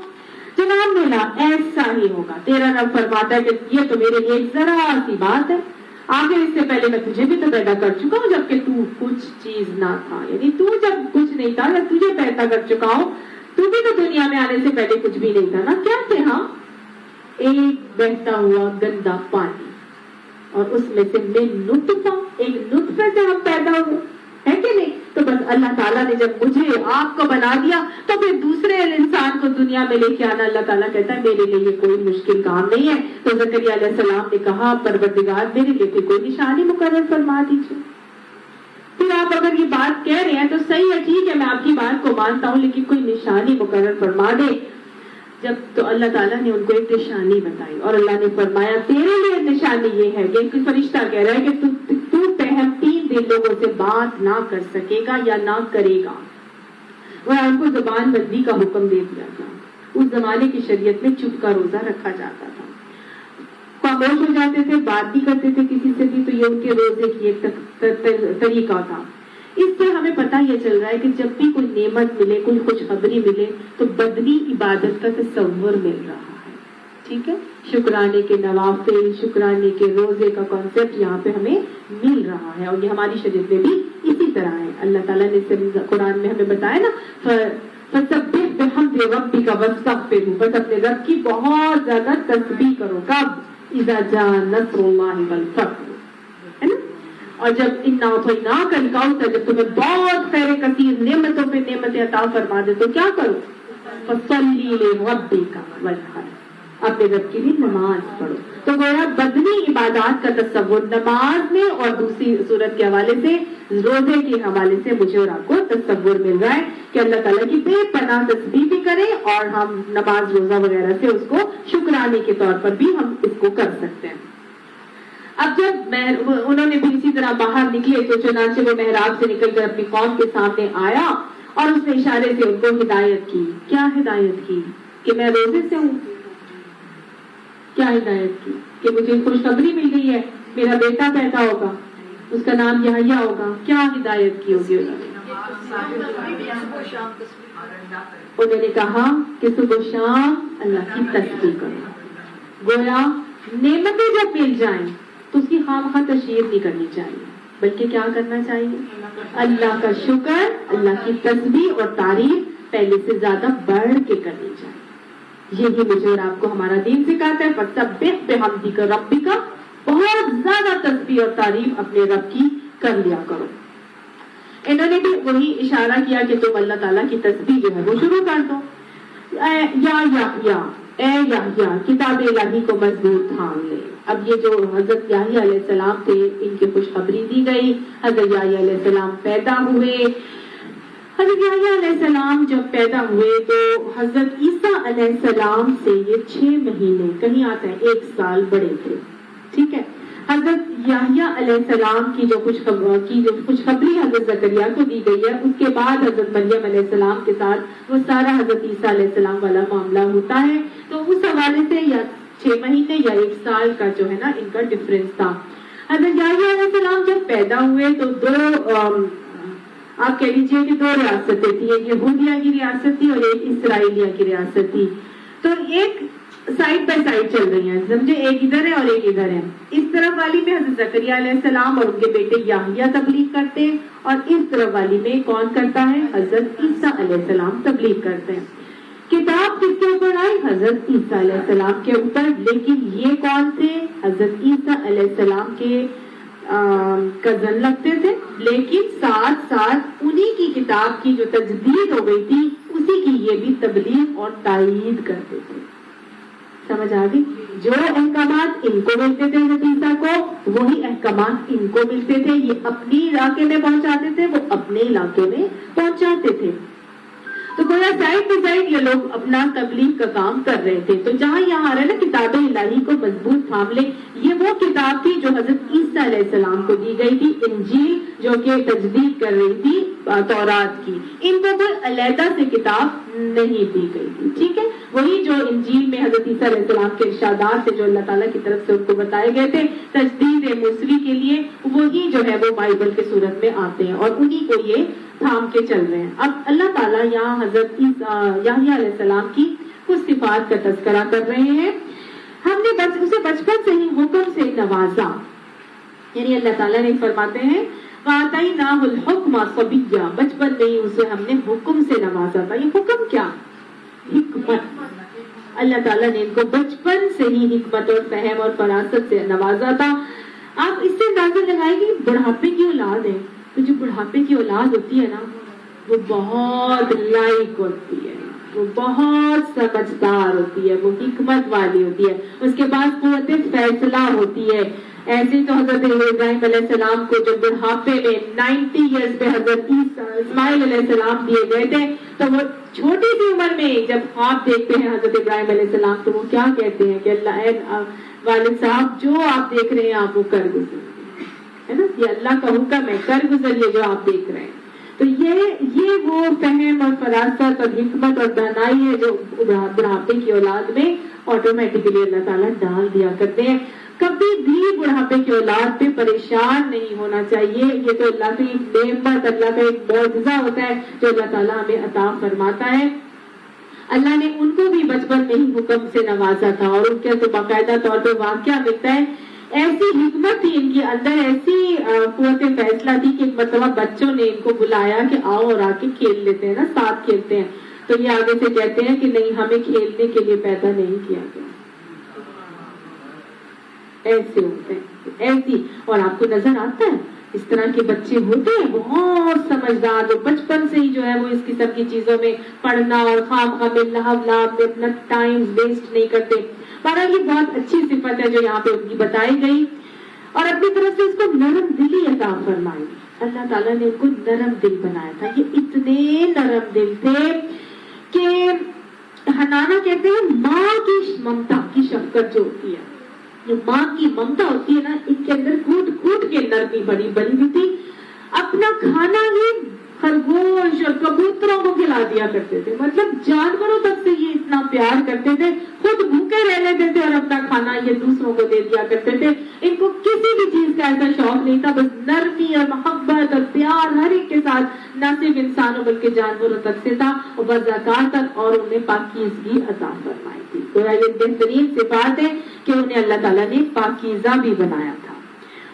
جناب نے کہا ایسا ہی ہوگا. تیرا رب فرماتا ہے کہ یہ تو میرے لیے ایک ذرا سی بات ہے, آگے اس سے پہلے میں تجھے بھی تو پیدا کر چکا ہوں جبکہ تو کچھ چیز نہ تھا. یعنی تو جب کچھ نہیں تھا جب تجھے پیدا کر چکا ہوں, تو بھی تو دنیا میں آنے سے پہلے کچھ بھی نہیں تھا نا. کیا تھے؟ ہاں ایک بہتا ہوا گندا پانی, اور اس میں سے میں نطفہ, ایک نطفے سے ہم پیدا ہوئے, ہے کہ نہیں؟ تو بس اللہ تعالیٰ نے جب مجھے آپ کو بنا دیا تو پھر دوسرے انسان کو دنیا میں لے کے آنا اللہ تعالیٰ کہتا ہے میرے لیے یہ کوئی مشکل کام نہیں ہے. تو زکریا علیہ السلام نے کہا پروردگار میرے لیے پھر کوئی نشانی مقرر فرما دیجیے. پھر آپ اگر یہ بات کہہ رہے ہیں تو صحیح ہے, ٹھیک ہے, میں آپ کی بات کو مانتا ہوں, لیکن کوئی نشانی مقرر فرما دے. جب تو اللہ تعالیٰ نے ان کو ایک نشانی بتائی اور اللہ نے فرمایا تیرے لیے نشانی یہ ہے کہ ایک فرشتہ کہہ رہا ہے کہ تو 3 دن لوگوں سے بات نہ کر سکے گا یا نہ کرے گا. وہ ان کو زبان بندی کا حکم دے دیا تھا. اس زمانے کی شریعت میں چپ کا روزہ رکھا جاتا تھا, خاموش ہو جاتے تھے, بات نہیں کرتے تھے کسی سے بھی, تو یہ ان کے روزے کی ایک طریقہ تھا. اس سے ہمیں پتہ یہ چل رہا ہے کہ جب بھی کوئی نعمت ملے, کوئی خوشخبری ملے, تو بدنی عبادت کا تصور مل رہا ہے. ٹھیک ہے, شکرانے کے نوافل, شکرانے کے روزے کا کانسیپٹ یہاں پہ ہمیں مل رہا ہے, اور یہ ہماری شریعت میں بھی اسی طرح ہے. اللہ تعالیٰ نے قرآن میں ہمیں بتایا نا فَسَبِّحْ بِحَمْدِ رَبِّكَ وَاسْتَغْفِرْهُ, بس اپنے رب کی بہت زیادہ تسبیح کرو. کب؟ اِذَا جَاءَ نَصْرُ اللَّهِ وَالْفَتْحُ, ہے نا. اور جب اِنَّا أَعْطَيْنَاكَ الْكَوْثَرَ, جب تمہیں بہت خیر کثیر نعمتوں پہ نعمتیں عطا فرما دے تو کیا کرو؟ فَصَلِّ لِرَبِّكَ وَانْحَرْ, اپنے رب کے لیے نماز پڑھو. تو گویا بدنی عبادات کا تصور نماز میں اور دوسری صورت کے حوالے سے, روزے کے حوالے سے مجھے اور آپ کو تصور مل رہا ہے کہ اللہ تعالیٰ کی بے پناہ تسبیح بھی کریں, اور ہم نماز روزہ وغیرہ سے اس کو شکرانے کے طور پر بھی ہم اس کو کر سکتے ہیں. اب جب انہوں نے بھی اسی طرح باہر نکلے تو چنانچہ وہ محراب سے نکل کر اپنی قوم کے سامنے آیا اور اس نے اشارے سے ان کو ہدایت کی. کیا ہدایت کی؟ کہ میں روزے سے ہوں. کیا ہدایت کی؟ کہ مجھے خوشخبری مل گئی ہے, میرا بیٹا پیدا ہوگا, اس کا نام یحییٰ ہوگا. کیا ہدایت کی ہوگی انہوں نے کہا کہ صبح و شام اللہ کی تسبیح کرو. گویا نعمتیں جب مل جائیں تو اس کی خواہ تشہیر نہیں کرنی چاہیے. بلکہ کیا کرنا چاہیے؟ اللہ کا شکر، اللہ کی تسبیح اور تعریف پہلے سے زیادہ بڑھ کے کرنی چاہیے۔ یہی مجھے اور آپ کو ہمارا دین سکھاتا ہے، فَسَبِّحْ بِحَمْدِكَ رَبِّكَ، بہت زیادہ تسبیح اور تعریف اپنے رب کی کر لیا کرو۔ انہوں نے بھی وہی اشارہ کیا کہ تم اللہ تعالیٰ کی تسبیح جو ہے وہ شروع کر دو۔ اے یحییٰ کتاب الہی کو مضبوط تھام لے۔ اب یہ جو حضرت یحییٰ علیہ السلام تھے، ان کی خوشخبری دی گئی۔ حضرت یحییٰ علیہ السلام پیدا ہوئے۔ حضرت یحییٰ علیہ السلام جب پیدا ہوئے تو حضرت عیسیٰ علیہ السلام سے یہ 6 مہینے، کہیں آتا ہے 1 سال بڑے تھے، ٹھیک ہے۔ حضرت یحییٰ علیہ السلام کی جو خوشخبری حضرت زکریا کو دی گئی ہے، اس کے بعد حضرت مریم علیہ السلام کے ساتھ وہ سارا حضرت عیسیٰ علیہ السلام والا معاملہ ہوتا ہے، تو اس حوالے سے یا 6 مہینے یا 1 سال کا جو ہے نا ان کا ڈفرینس تھا۔ حضرت یحییٰ علیہ السلام جب پیدا ہوئے تو آپ کہہ لیجیے کہ 2 ریاستیں تھیں، ایک یہودیہ کی ریاست تھی اور ایک اسرائیلیہ کی ریاست تھی، تو ایک سائڈ بائی سائڈ چل رہی ہیں، سمجھے، ایک ادھر ہے اور ایک ادھر ہے۔ اس طرف والی میں حضرت زکریا علیہ السلام اور ان کے بیٹے یحییٰ تبلیغ کرتے ہیں، اور اس طرف والی میں کون کرتا ہے؟ حضرت عیسیٰ علیہ السلام تبلیغ کرتے ہیں۔ کتاب کس کے اوپر آئی؟ حضرت عیسیٰ علیہ السلام کے اوپر، لیکن یہ کون تھے؟ حضرت عیسیٰ علیہ السلام کے کزن لگتے تھے، لیکن ساتھ ساتھ انہی کی کتاب کی جو تجدید ہو گئی تھی اسی کی یہ بھی تبلیغ اور تائید کرتے تھے۔ سمجھ آ گئی؟ جو احکامات ان کو ملتے تھے حضرت عیسیٰ کو، وہی احکامات ان کو ملتے تھے، یہ اپنی علاقے میں پہنچاتے تھے، وہ اپنے علاقے میں پہنچاتے تھے۔ تو گویا سائڈ بائی سائڈ یہ لوگ اپنا تبلیغ کا کام کر رہے تھے۔ تو جہاں یہاں آ رہا ہے نا کتاب الہی کو مضبوط تھام لے، یہ وہ کتاب تھی جو حضرت عیسیٰ علیہ السلام کو دی گئی تھی، انجیل جو کہ تجدید کر رہی تھی تورات کی، ان کو کوئی علیحدہ سے کتاب نہیں دی گئی تھی، ٹھیک ہے۔ وہی جو انجیل میں حضرت عیسیٰ علیہ السلام کے ارشادات تھے جو اللہ تعالیٰ کی طرف سے ان کو بتائے گئے تھے تجدید موسوی کے لیے، وہی جو ہے وہ بائبل کے صورت میں آتے ہیں اور انہی کو یہ تھام کے چل رہے ہیں۔ اب اللہ تعالیٰ یہاں حضرت یحییٰ علیہ السلام کی کچھ صفات کا تذکرہ کر رہے ہیں۔ ہم نے اسے بچپن سے ہی حکم سے نوازا، یعنی اللہ تعالیٰ نے فرماتے ہیں وَآتَيْنَاهُ الْحُكْمَ صَبِيًّا، بچپن میں ہی اسے ہم نے حکم سے نوازا تھا۔ یہ حکم کیا؟ حکمت۔ اللہ تعالیٰ نے ان کو بچپن سے ہی حکمت اور فہم اور فراست سے نوازا تھا۔ آپ اس سے اندازہ لگائیں گے بڑھاپے کی اولاد ہے، تو جو بڑھاپے کی اولاد ہوتی ہے نا وہ بہت لائق ہوتی ہے، وہ بہت سمجھدار ہوتی ہے، وہ حکمت والی ہوتی ہے، اس کے پاس قوت فیصلہ ہوتی ہے۔ ایسے تو حضرت ابراہیم علیہ السلام کو جب بڑھاپے میں 90 ایئرز پہ حضرت اسماعیل علیہ السلام دیے گئے تھے، تو وہ چھوٹی سی عمر میں جب خواب دیکھتے ہیں حضرت ابراہیم علیہ السلام تو وہ کیا کہتے ہیں کہ اللہ والد صاحب جو آپ دیکھ رہے ہیں آپ وہ کر گزریے، ہے نا، یہ اللہ کا حکم ہے، کر گزریے جو آپ دیکھ رہے ہیں۔ تو یہ وہ فہم اور فراست اور حکمت اور دانائی ہے جو بڑھاپے کی اولاد میں آٹومیٹکلی اللہ تعالیٰ ڈال دیا کرتے ہیں۔ کبھی بھی بڑھاپے کی اولاد پہ پریشان نہیں ہونا چاہیے، یہ تو اللہ کی نعمت، اللہ کا ایک معجزہ ہوتا ہے جو اللہ تعالیٰ ہمیں عطا فرماتا ہے۔ اللہ نے ان کو بھی بچپن میں ہی حکم سے نوازا تھا، اور ان کے تو باقاعدہ طور پہ واقعہ ملتا ہے۔ ایسی حکمت تھی ان کے اندر، ایسی قوت فیصلہ تھی کہ ایک مرتبہ بچوں نے ان کو بلایا کہ آؤ اور آ کے کھیل لیتے ہیں نا، ساتھ کھیلتے ہیں، تو یہ آگے سے کہتے ہیں کہ نہیں، ہمیں کھیلنے کے لیے پیدا نہیں کیا گیا۔ ایسے ہوتے ہیں، ایسی، اور آپ کو نظر آتا ہے اس طرح کے بچے ہوتے ہیں بہت سمجھدار، جو بچپن سے ہی جو ہے وہ اس قسم کی چیزوں میں پڑھنا اور خواہ لہب میں اپنا ٹائم ویسٹ نہیں کرتے۔ بہرحال یہ بہت اچھی صفت ہے جو یہاں پہ ان کی بتائی گئی، اور اپنی طرف سے اس کو نرم دلی عطا فرمائی۔ اللہ تعالیٰ نے ان کو نرم دل بنایا تھا، یہ اتنے نرم دل تھے کہ حنانہ کہتے ہیں ماں کی ممتا کی شفقت جو ہوتی ہے، جو ماں کی ممتا ہوتی ہے نا، ان کے اندر کھوٹ کھوٹ کے نرمی بڑی بڑی ہوئی تھی۔ اپنا کھانا ہی خرگوش اور کبوتروں کو کھلا دیا کرتے تھے، مطلب جانوروں تک سے یہ اتنا پیار کرتے تھے، خود بھوکے رہ لیتے تھے اور اپنا کھانا یہ دوسروں کو دے دیا کرتے تھے۔ ان کو کسی بھی چیز کا ایسا شوق نہیں تھا، بس نرمی اور محبت اور پیار ہر ایک کے ساتھ، نہ صرف انسانوں بلکہ جانوروں تک سے تھا، اور بزکات تک، اور انہیں پاکیزگی عطا فرمائی تھی۔ تو یہ بہترین صفات ہے کہ انہیں اللہ تعالیٰ نے پاکیزہ بھی بنایا تھا۔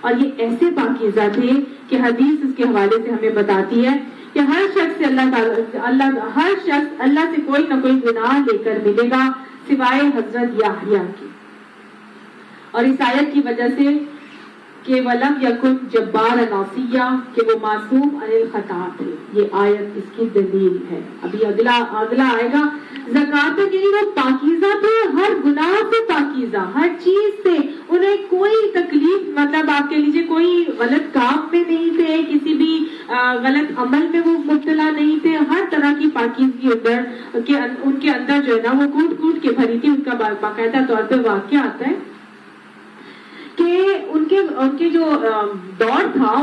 اور یہ ایسے پاکیزہ تھے کہ حدیث اس کے حوالے سے ہمیں بتاتی ہے کہ ہر شخص اللہ سے کوئی نہ کوئی گناہ لے کر ملے گا سوائے حضرت یحییٰ کی. اور اس آیت کی وجہ سے کہ وَلَمْ يَكُنْ جَبَّارًا عَصِيًّا کہ وہ معصوم عن الخطا تھے. یہ آیت اس کی دلیل ہے. ابھی اگلا آئے گا. زکوٰۃ یعنی وہ پاکیزہ تھے ہر گناہ سے پاکیزہ, ہر چیز سے. انہیں کوئی تکلیف, مطلب آپ کہہ لیجیے کوئی غلط کام میں نہیں تھے, کسی بھی غلط عمل میں وہ مبتلا نہیں تھے. ہر طرح کی پاکیزگی ان کے اندر جو ہے نا وہ کوٹ کوٹ کے بھری تھی. ان کا باقاعدہ طور پہ واقعہ آتا ہے کہ ان کے جو دور تھا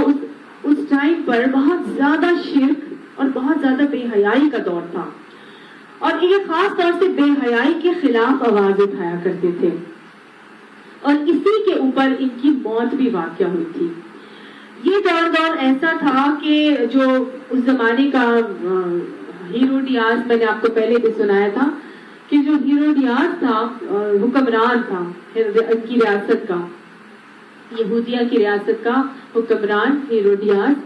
اس ٹائم پر بہت زیادہ شرک اور بہت زیادہ بے حیائی کا دور تھا, اور یہ خاص طور سے بے حیائی کے خلاف آواز اٹھایا کرتے تھے, اور اسی کے اوپر ان کی موت بھی واقع ہوئی تھی. یہ دور ایسا تھا کہ جو اس زمانے کا ہیروڈیاس, میں نے آپ کو پہلے بھی سنایا تھا کہ جو ہیروڈیاس تھا حکمران تھا ان کی ریاست کا, یہودیہ کی ریاست کا حکمران ہیروڈیاس,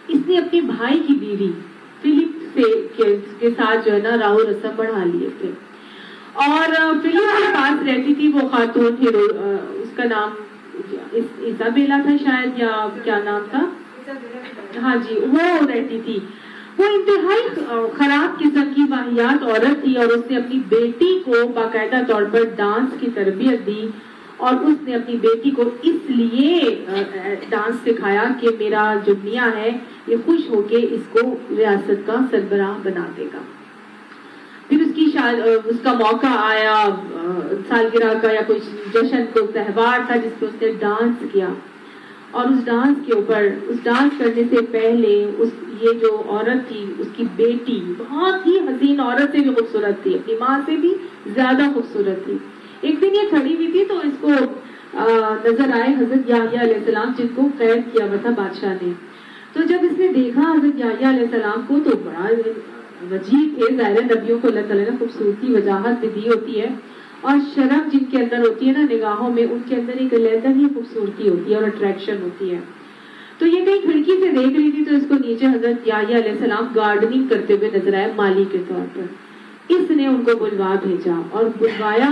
اس نے اپنے بھائی کی بیوی فلپ کے ساتھ جو ہے نا راؤ رسم بڑھا لیے تھے. اور فلپ کے پاس رہتی تھی وہ خاتون, اس کا نام ایزابیلا تھا شاید, یا کیا نام تھا, ہاں جی, وہ رہتی تھی. وہ انتہائی خراب قسم کی واہیات عورت تھی, اور اس نے اپنی بیٹی کو باقاعدہ طور پر ڈانس کی تربیت دی, اور اس نے اپنی بیٹی کو اس لیے ڈانس سکھایا کہ میرا جو میاں ہے یہ خوش ہو کے اس کو ریاست کا سربراہ بنا دے گا. پھر اس کا موقع آیا سالگرہ کا یا کوئی جشن کو تہوار تھا جس پہ اس نے ڈانس کیا, اور اس ڈانس کے اوپر, اس ڈانس کرنے سے پہلے یہ جو عورت تھی اس کی بیٹی بہت ہی حسین عورت سے بھی خوبصورت تھی, اپنی ماں سے بھی زیادہ خوبصورت تھی. ایک دن یہ کھڑی ہوئی تھی تو اس کو نظر آئے حضرت یحییٰ علیہ السلام, جن کو قید کیا ہوا تھا بادشاہ نے. تو جب اس نے دیکھا حضرت یحییٰ علیہ السلام کو تو بڑا وجیب تھے. ظاہر نبیوں کو اللہ تعالیٰ نے خوبصورتی وجاہت بھی دی ہوتی ہے, اور شرف جن کے اندر ہوتی ہے نا نگاہوں میں, ان کے اندر ایک علیحدہ ہی خوبصورتی ہوتی ہے اور اٹریکشن ہوتی ہے. تو یہ کہیں کھڑکی سے دیکھ رہی تھی تو اس کو نیچے حضرت یحییٰ علیہ السلام گارڈننگ کرتے ہوئے نظر آئے مالی کے طور پر. اس نے ان کو بلوا بھیجا, اور بلوایا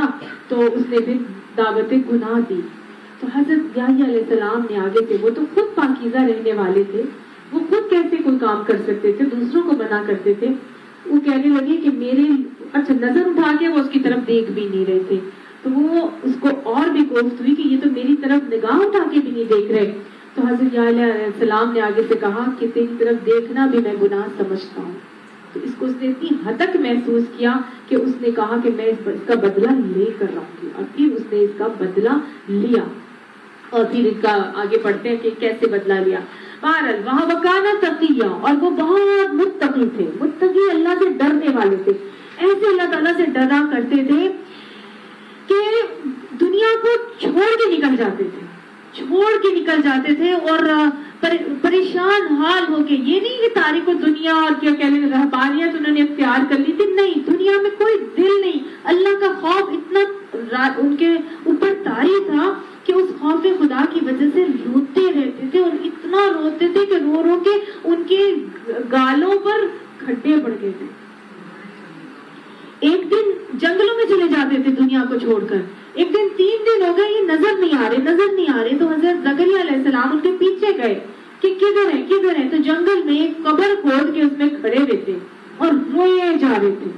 تو اس نے پھر دعوت گناہ دی. تو حضرت یحییٰ علیہ السلام نے آگے سے, وہ تو خود پاکیزہ رہنے والے تھے, وہ خود کیسے کوئی کام کر سکتے تھے, دوسروں کو منع کرتے تھے. وہ کہنے لگے کہ میرے, اچھا نظر اٹھا کے وہ اس کی طرف دیکھ بھی نہیں رہے تھے, تو وہ اس کو اور بھی کوفت ہوئی کہ یہ تو میری طرف نگاہ اٹھا کے بھی نہیں دیکھ رہے. تو حضرت یحییٰ علیہ السلام نے آگے سے کہا کہ تیری طرف دیکھنا بھی میں گناہ سمجھتا ہوں. تو اس کو اس نے اتنی حد تک محسوس کیا کہ اس نے کہا کہ میں اس کا بدلہ لے کر رہوں گی, اور پھر اس نے اس کا بدلہ لیا. اور پھر اس کا آگے پڑھتے ہیں کہ کیسے بدلہ لیا. بہرحال وہاں وکانا تقیہ, اور وہ بہت متقی تھے, متقی اللہ سے ڈرنے والے تھے. ایسے اللہ تعالیٰ سے ڈرا کرتے تھے کہ دنیا کو چھوڑ کے نکل جاتے تھے, اور پریشان حال ہو کے. یہ نہیں کہ تاریخ و دنیا اور کیا کہہ لیں رہبانیت انہوں نے اختیار کر لی تھی, نہیں, دنیا میں کوئی دل نہیں. اللہ کا خوف اتنا ان کے اوپر طاری تھا کہ اس خوف خدا کی وجہ سے روتے رہتے تھے, اور اتنا روتے تھے کہ رو رو کے ان کے گالوں پر کھڈے پڑ گئے تھے. ایک دن جنگلوں میں چلے جاتے تھے دنیا کو چھوڑ کر, ایک دن 3 دن ہو گئے یہ نظر نہیں آ رہے. تو حضرت زکریا علیہ السلام ان کے پیچھے گئے کہ کدھر ہے. تو جنگل میں ایک قبر کھود کے اس میں کھڑے ہوئے تھے اور روئے جا رہے تھے.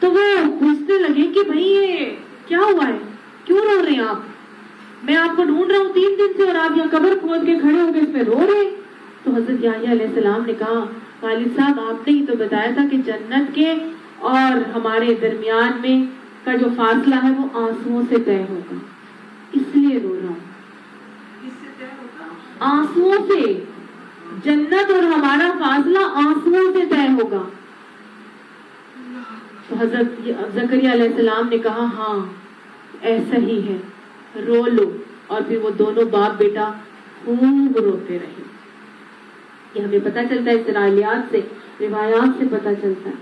تو وہ پوچھنے لگے کہ بھائی یہ کیا ہوا ہے, کیوں رو رہے ہیں آپ, میں آپ کو ڈھونڈ رہا ہوں 3 دن سے, اور آپ یہاں قبر کھود کے کھڑے ہو کے اس میں رو رہے. تو حضرت یحییٰ علیہ السلام نے کہا, والد صاحب آپ نے ہی تو بتایا تھا کہ جنت کے اور ہمارے درمیان میں کا جو فاصلہ ہے وہ آنسوؤں سے طے ہوگا, اس لیے رو رہا ہوں. آنسوؤں سے, جنت اور ہمارا فاصلہ آنسوؤں سے طے ہوگا. تو حضرت زکریا علیہ السلام نے کہا ہاں ایسا ہی ہے, رو لو. اور پھر وہ دونوں باپ بیٹا خوب روتے رہے. یہ ہمیں پتہ چلتا ہے اسرائیلیات سے, روایات سے پتہ چلتا ہے.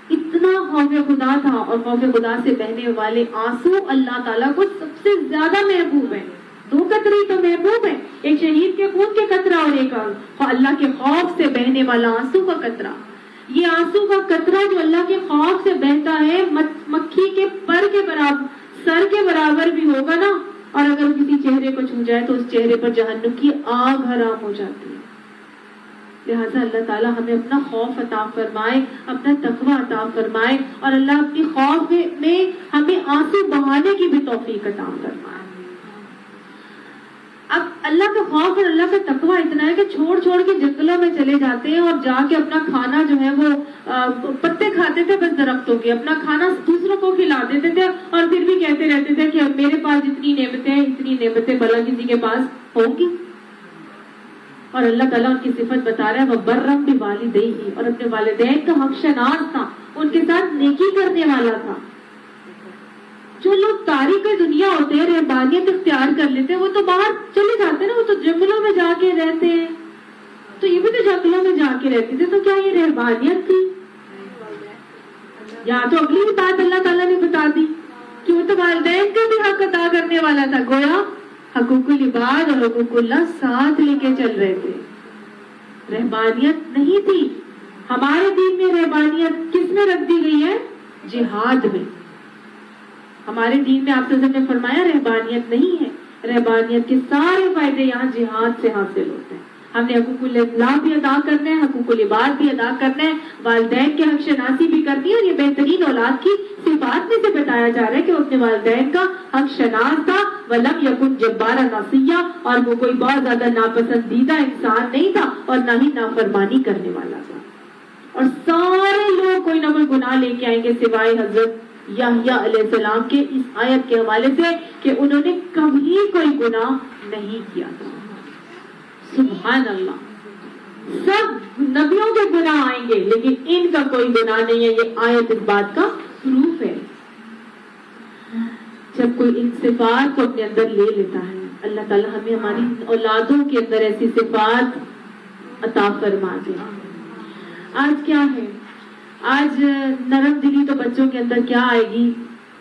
اتنا خوف خدا تھا, اور خوف خدا سے بہنے والے آنسو اللہ تعالیٰ کو سب سے زیادہ محبوب ہیں. دو قطرے تو محبوب ہے، ایک شہید کے خون کے قطرہ اور ایک اللہ کے خوف سے بہنے والا آنسو کا قطرہ. یہ آنسو کا قطرہ جو اللہ کے خوف سے بہتا ہے مکھی کے پر کے برابر، سر کے برابر بھی ہوگا نا، اور اگر کسی چہرے کو چھو جائے تو اس چہرے پر جہنم کی آگ حرام ہو جاتی ہے. لہٰذا اللہ تعالیٰ ہمیں اپنا خوف عطا فرمائے، اپنا تقوی عطا فرمائے، اور اللہ اپنی خوف میں ہمیں آنسو بہانے کی بھی توفیق عطا فرمائے. اب اللہ کا خوف اور اللہ کا تقوی اتنا ہے کہ چھوڑ چھوڑ کے جنگلوں میں چلے جاتے ہیں اور جا کے اپنا کھانا جو ہے وہ پتے کھاتے تھے بس درختوں کے، اپنا کھانا دوسروں کو کھلا دیتے تھے، اور پھر بھی کہتے رہتے تھے کہ میرے پاس اتنی نعمتیں بھلا کسی کے پاس ہوں گی. اور اللہ تعالیٰ ان کی صفت بتا رہا ہے وَبَرًّا بِوَالِدَيْهِ، اور اپنے والدین کا حق شناس تھا، ان کے ساتھ نیکی کرنے والا تھا. جو لوگ تاریخ دنیا ہوتے ہیں، رہبانیت اختیار کر لیتے ہیں، وہ تو باہر چلے جاتے ہیں نا، وہ تو جنگلوں میں جا کے رہتے ہیں. تو یہ بھی تو جنگلوں میں جا کے رہتے تھے، تو کیا یہ رہبانیت تھی؟ یا تو اگلی بات اللہ تعالیٰ نے بتا دی کہ وہ تو والدین کا بھی حق ادا کرنے والا تھا. گویا حقوق العباد اور حقوق اللہ ساتھ لے کے چل رہے تھے. رہبانیت نہیں تھی. ہمارے دین میں رہبانیت کس میں رکھ دی گئی ہے؟ جہاد میں. ہمارے دین میں آپ نے فرمایا رہبانیت نہیں ہے. رہبانیت کے سارے فائدے یہاں جہاد سے حاصل ہوتے ہیں. ہم نے حقوق اللہ بھی ادا کرنا ہے، حقوق العباد بھی ادا کرنا ہے، والدین کے حق شناسی بھی کرنی ہے. اور یہ بہترین اولاد کی صفات میں سے بتایا جا رہا ہے کہ وہ اپنے والدین کا حق شناس تھا. وَلَمْ يَكُنْ جَبَّارًا عَصِيًّا، اور وہ کوئی بہت زیادہ ناپسندیدہ انسان نہیں تھا اور نہ ہی نافرمانی کرنے والا تھا. اور سارے لوگ کوئی نہ کوئی گناہ لے کے آئیں گے سوائے حضرت یحییٰ علیہ السلام کے اس آیت کے حوالے سے کہ انہوں نے کبھی کوئی گناہ نہیں کیا تھا. سبحان اللہ. سب نبیوں کے گناہ آئیں گے لیکن ان کا کوئی گناہ نہیں ہے. یہ آیت اس بات کا پروف ہے. جب کوئی ان صفات کو اپنے اندر لے لیتا ہے، اللہ تعالیٰ ہمیں ہماری اولادوں کے اندر ایسی صفات عطا فرما دے. آج کیا ہے؟ آج نرم دلی تو بچوں کے اندر کیا آئے گی؟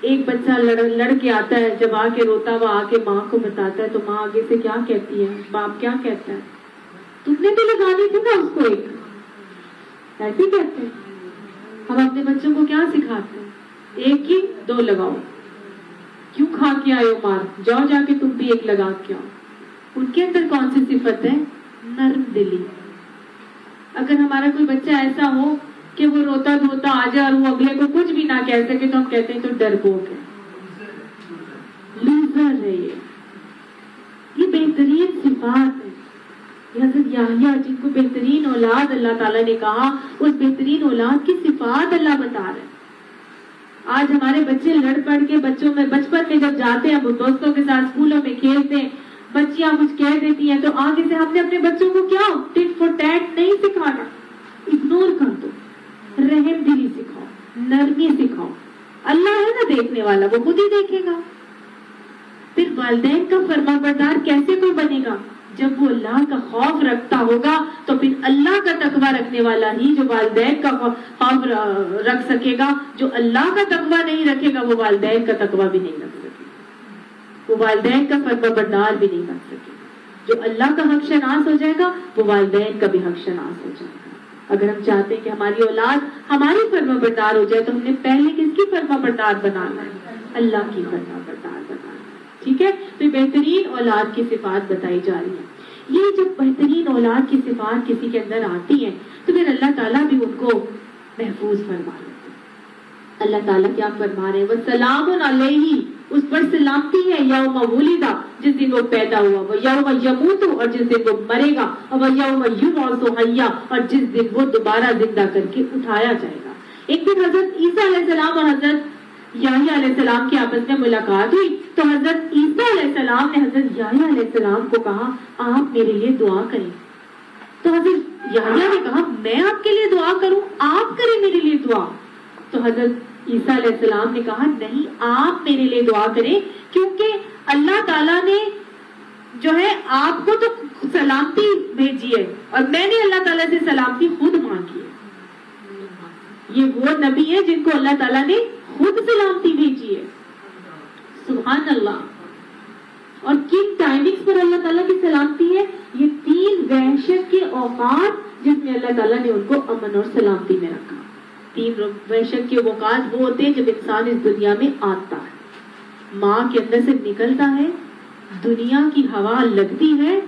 ایک بچہ لڑ کے آتا ہے، جب آ کے روتا ہوا آ کے ماں کو بتاتا ہے تو ماں آگے سے کیا کہتی ہے؟ باپ کیا کہتا ہے؟ تم نے تو لگانی تھی نا اس کو ایک. ایسے کہتے ہیں. ہم اپنے بچوں کو کیا سکھاتے ہیں؟ ایک ہی دو لگاؤ. کیوں کھا کے آئے ہو مار؟ جاؤ جا کے تم بھی ایک لگا کے آؤ. ان کے اندر کون سی صفت ہے؟ نرم دلی. اگر ہمارا کوئی بچہ ایسا ہو کہ وہ روتا دھوتا آ جائے اور وہ اگلے کو کچھ بھی نہ کہہ سکے تو ہم کہتے ہیں تو ڈرپوک ہے، لوزر ہے. یہ بہترین صفات ہے. حضرت یحییٰ جن کو بہترین اولاد اللہ تعالیٰ نے کہا، اس بہترین اولاد کی صفات اللہ بتا رہے ہیں. آج ہمارے بچے لڑ پڑ کے بچوں میں بچپن میں جب جاتے ہیں وہ دوستوں کے ساتھ اسکولوں میں کھیلتے ہیں، بچیاں کچھ کہہ دیتی ہیں تو آگے سے ہم نے اپنے بچوں کو کیا ٹٹ فور ٹیٹ نہیں سکھانا. اگنور کر دو. رحم دلی سکھاؤ، نرمی سکھاؤ. اللہ ہے نا دیکھنے والا، وہ خود ہی دیکھے گا. پھر والدین کا فرما بردار کیسے کوئی بنے گا؟ جب وہ اللہ کا خوف رکھتا ہوگا تو پھر اللہ کا تقوی رکھنے والا ہی جو والدین کا خوف رکھ سکے گا. جو اللہ کا تقوی نہیں رکھے گا وہ والدین کا تقوی بھی نہیں رکھ سکے گا، وہ والدین کا فرما بردار بھی نہیں رکھ سکے گا. جو اللہ کا حق شناس ہو جائے گا وہ والدین کا بھی حق شناس ہو جائے گا. اگر ہم چاہتے ہیں کہ ہماری اولاد ہماری فرما بردار ہو جائے تو ہم نے پہلے کس کی فرما بردار بنانا ہے؟ اللہ کی فرما بردار بنانا ہے. ٹھیک ہے. تو بہترین اولاد کی صفات بتائی جا رہی ہے. یہ جب بہترین اولاد کی صفات کسی کے اندر آتی ہیں تو پھر اللہ تعالیٰ بھی ان کو محفوظ فرما لیتے ہیں. اللہ تعالیٰ کیا فرما رہے ہیں؟ وَسَلَامٌ عَلَيْهِ، اس پر سلامتی ہے یوم ولد، جس دن وہ پیدا ہوا، وَيَوْمَ يَمُوتُ، اور جس دن وہ مرے گا، وَيَوْمَ يُبْعَثُ حَيًّا، اور جس دن وہ دوبارہ زندہ کر کے اٹھایا جائے گا. ایک دن حضرت عیسیٰ علیہ السلام اور حضرت یحییٰ علیہ السلام کی آپس میں ملاقات ہوئی تو حضرت عیسیٰ علیہ السلام نے حضرت یحییٰ علیہ السلام کو کہا آپ میرے لیے دعا کریں. تو حضرت یحییٰ نے کہا میں آپ کے لیے دعا کروں؟ آپ کریں میرے لیے دعا. تو حضرت عیسیٰ علیہ السلام نے کہا نہیں، آپ میرے لیے دعا کریں، کیونکہ اللہ تعالیٰ نے جو ہے آپ کو تو سلامتی بھیجی ہے اور میں نے اللہ تعالیٰ سے سلامتی خود مانگی ہے. یہ وہ نبی ہے جن کو اللہ تعالیٰ نے خود سلامتی بھیجی ہے. سبحان اللہ. اور کن ٹائم سلامتی ہے، یہ 3 وحشت کے اوقات جس میں اللہ تعالیٰ نے ان کو امن اور سلامتی میں رکھا. 3 وحشت کے اوقات وہ ہوتے ہیں جب انسان اس دنیا میں آتا ہے، ماں کے اندر سے نکلتا ہے، دنیا کی ہوا لگتی ہے،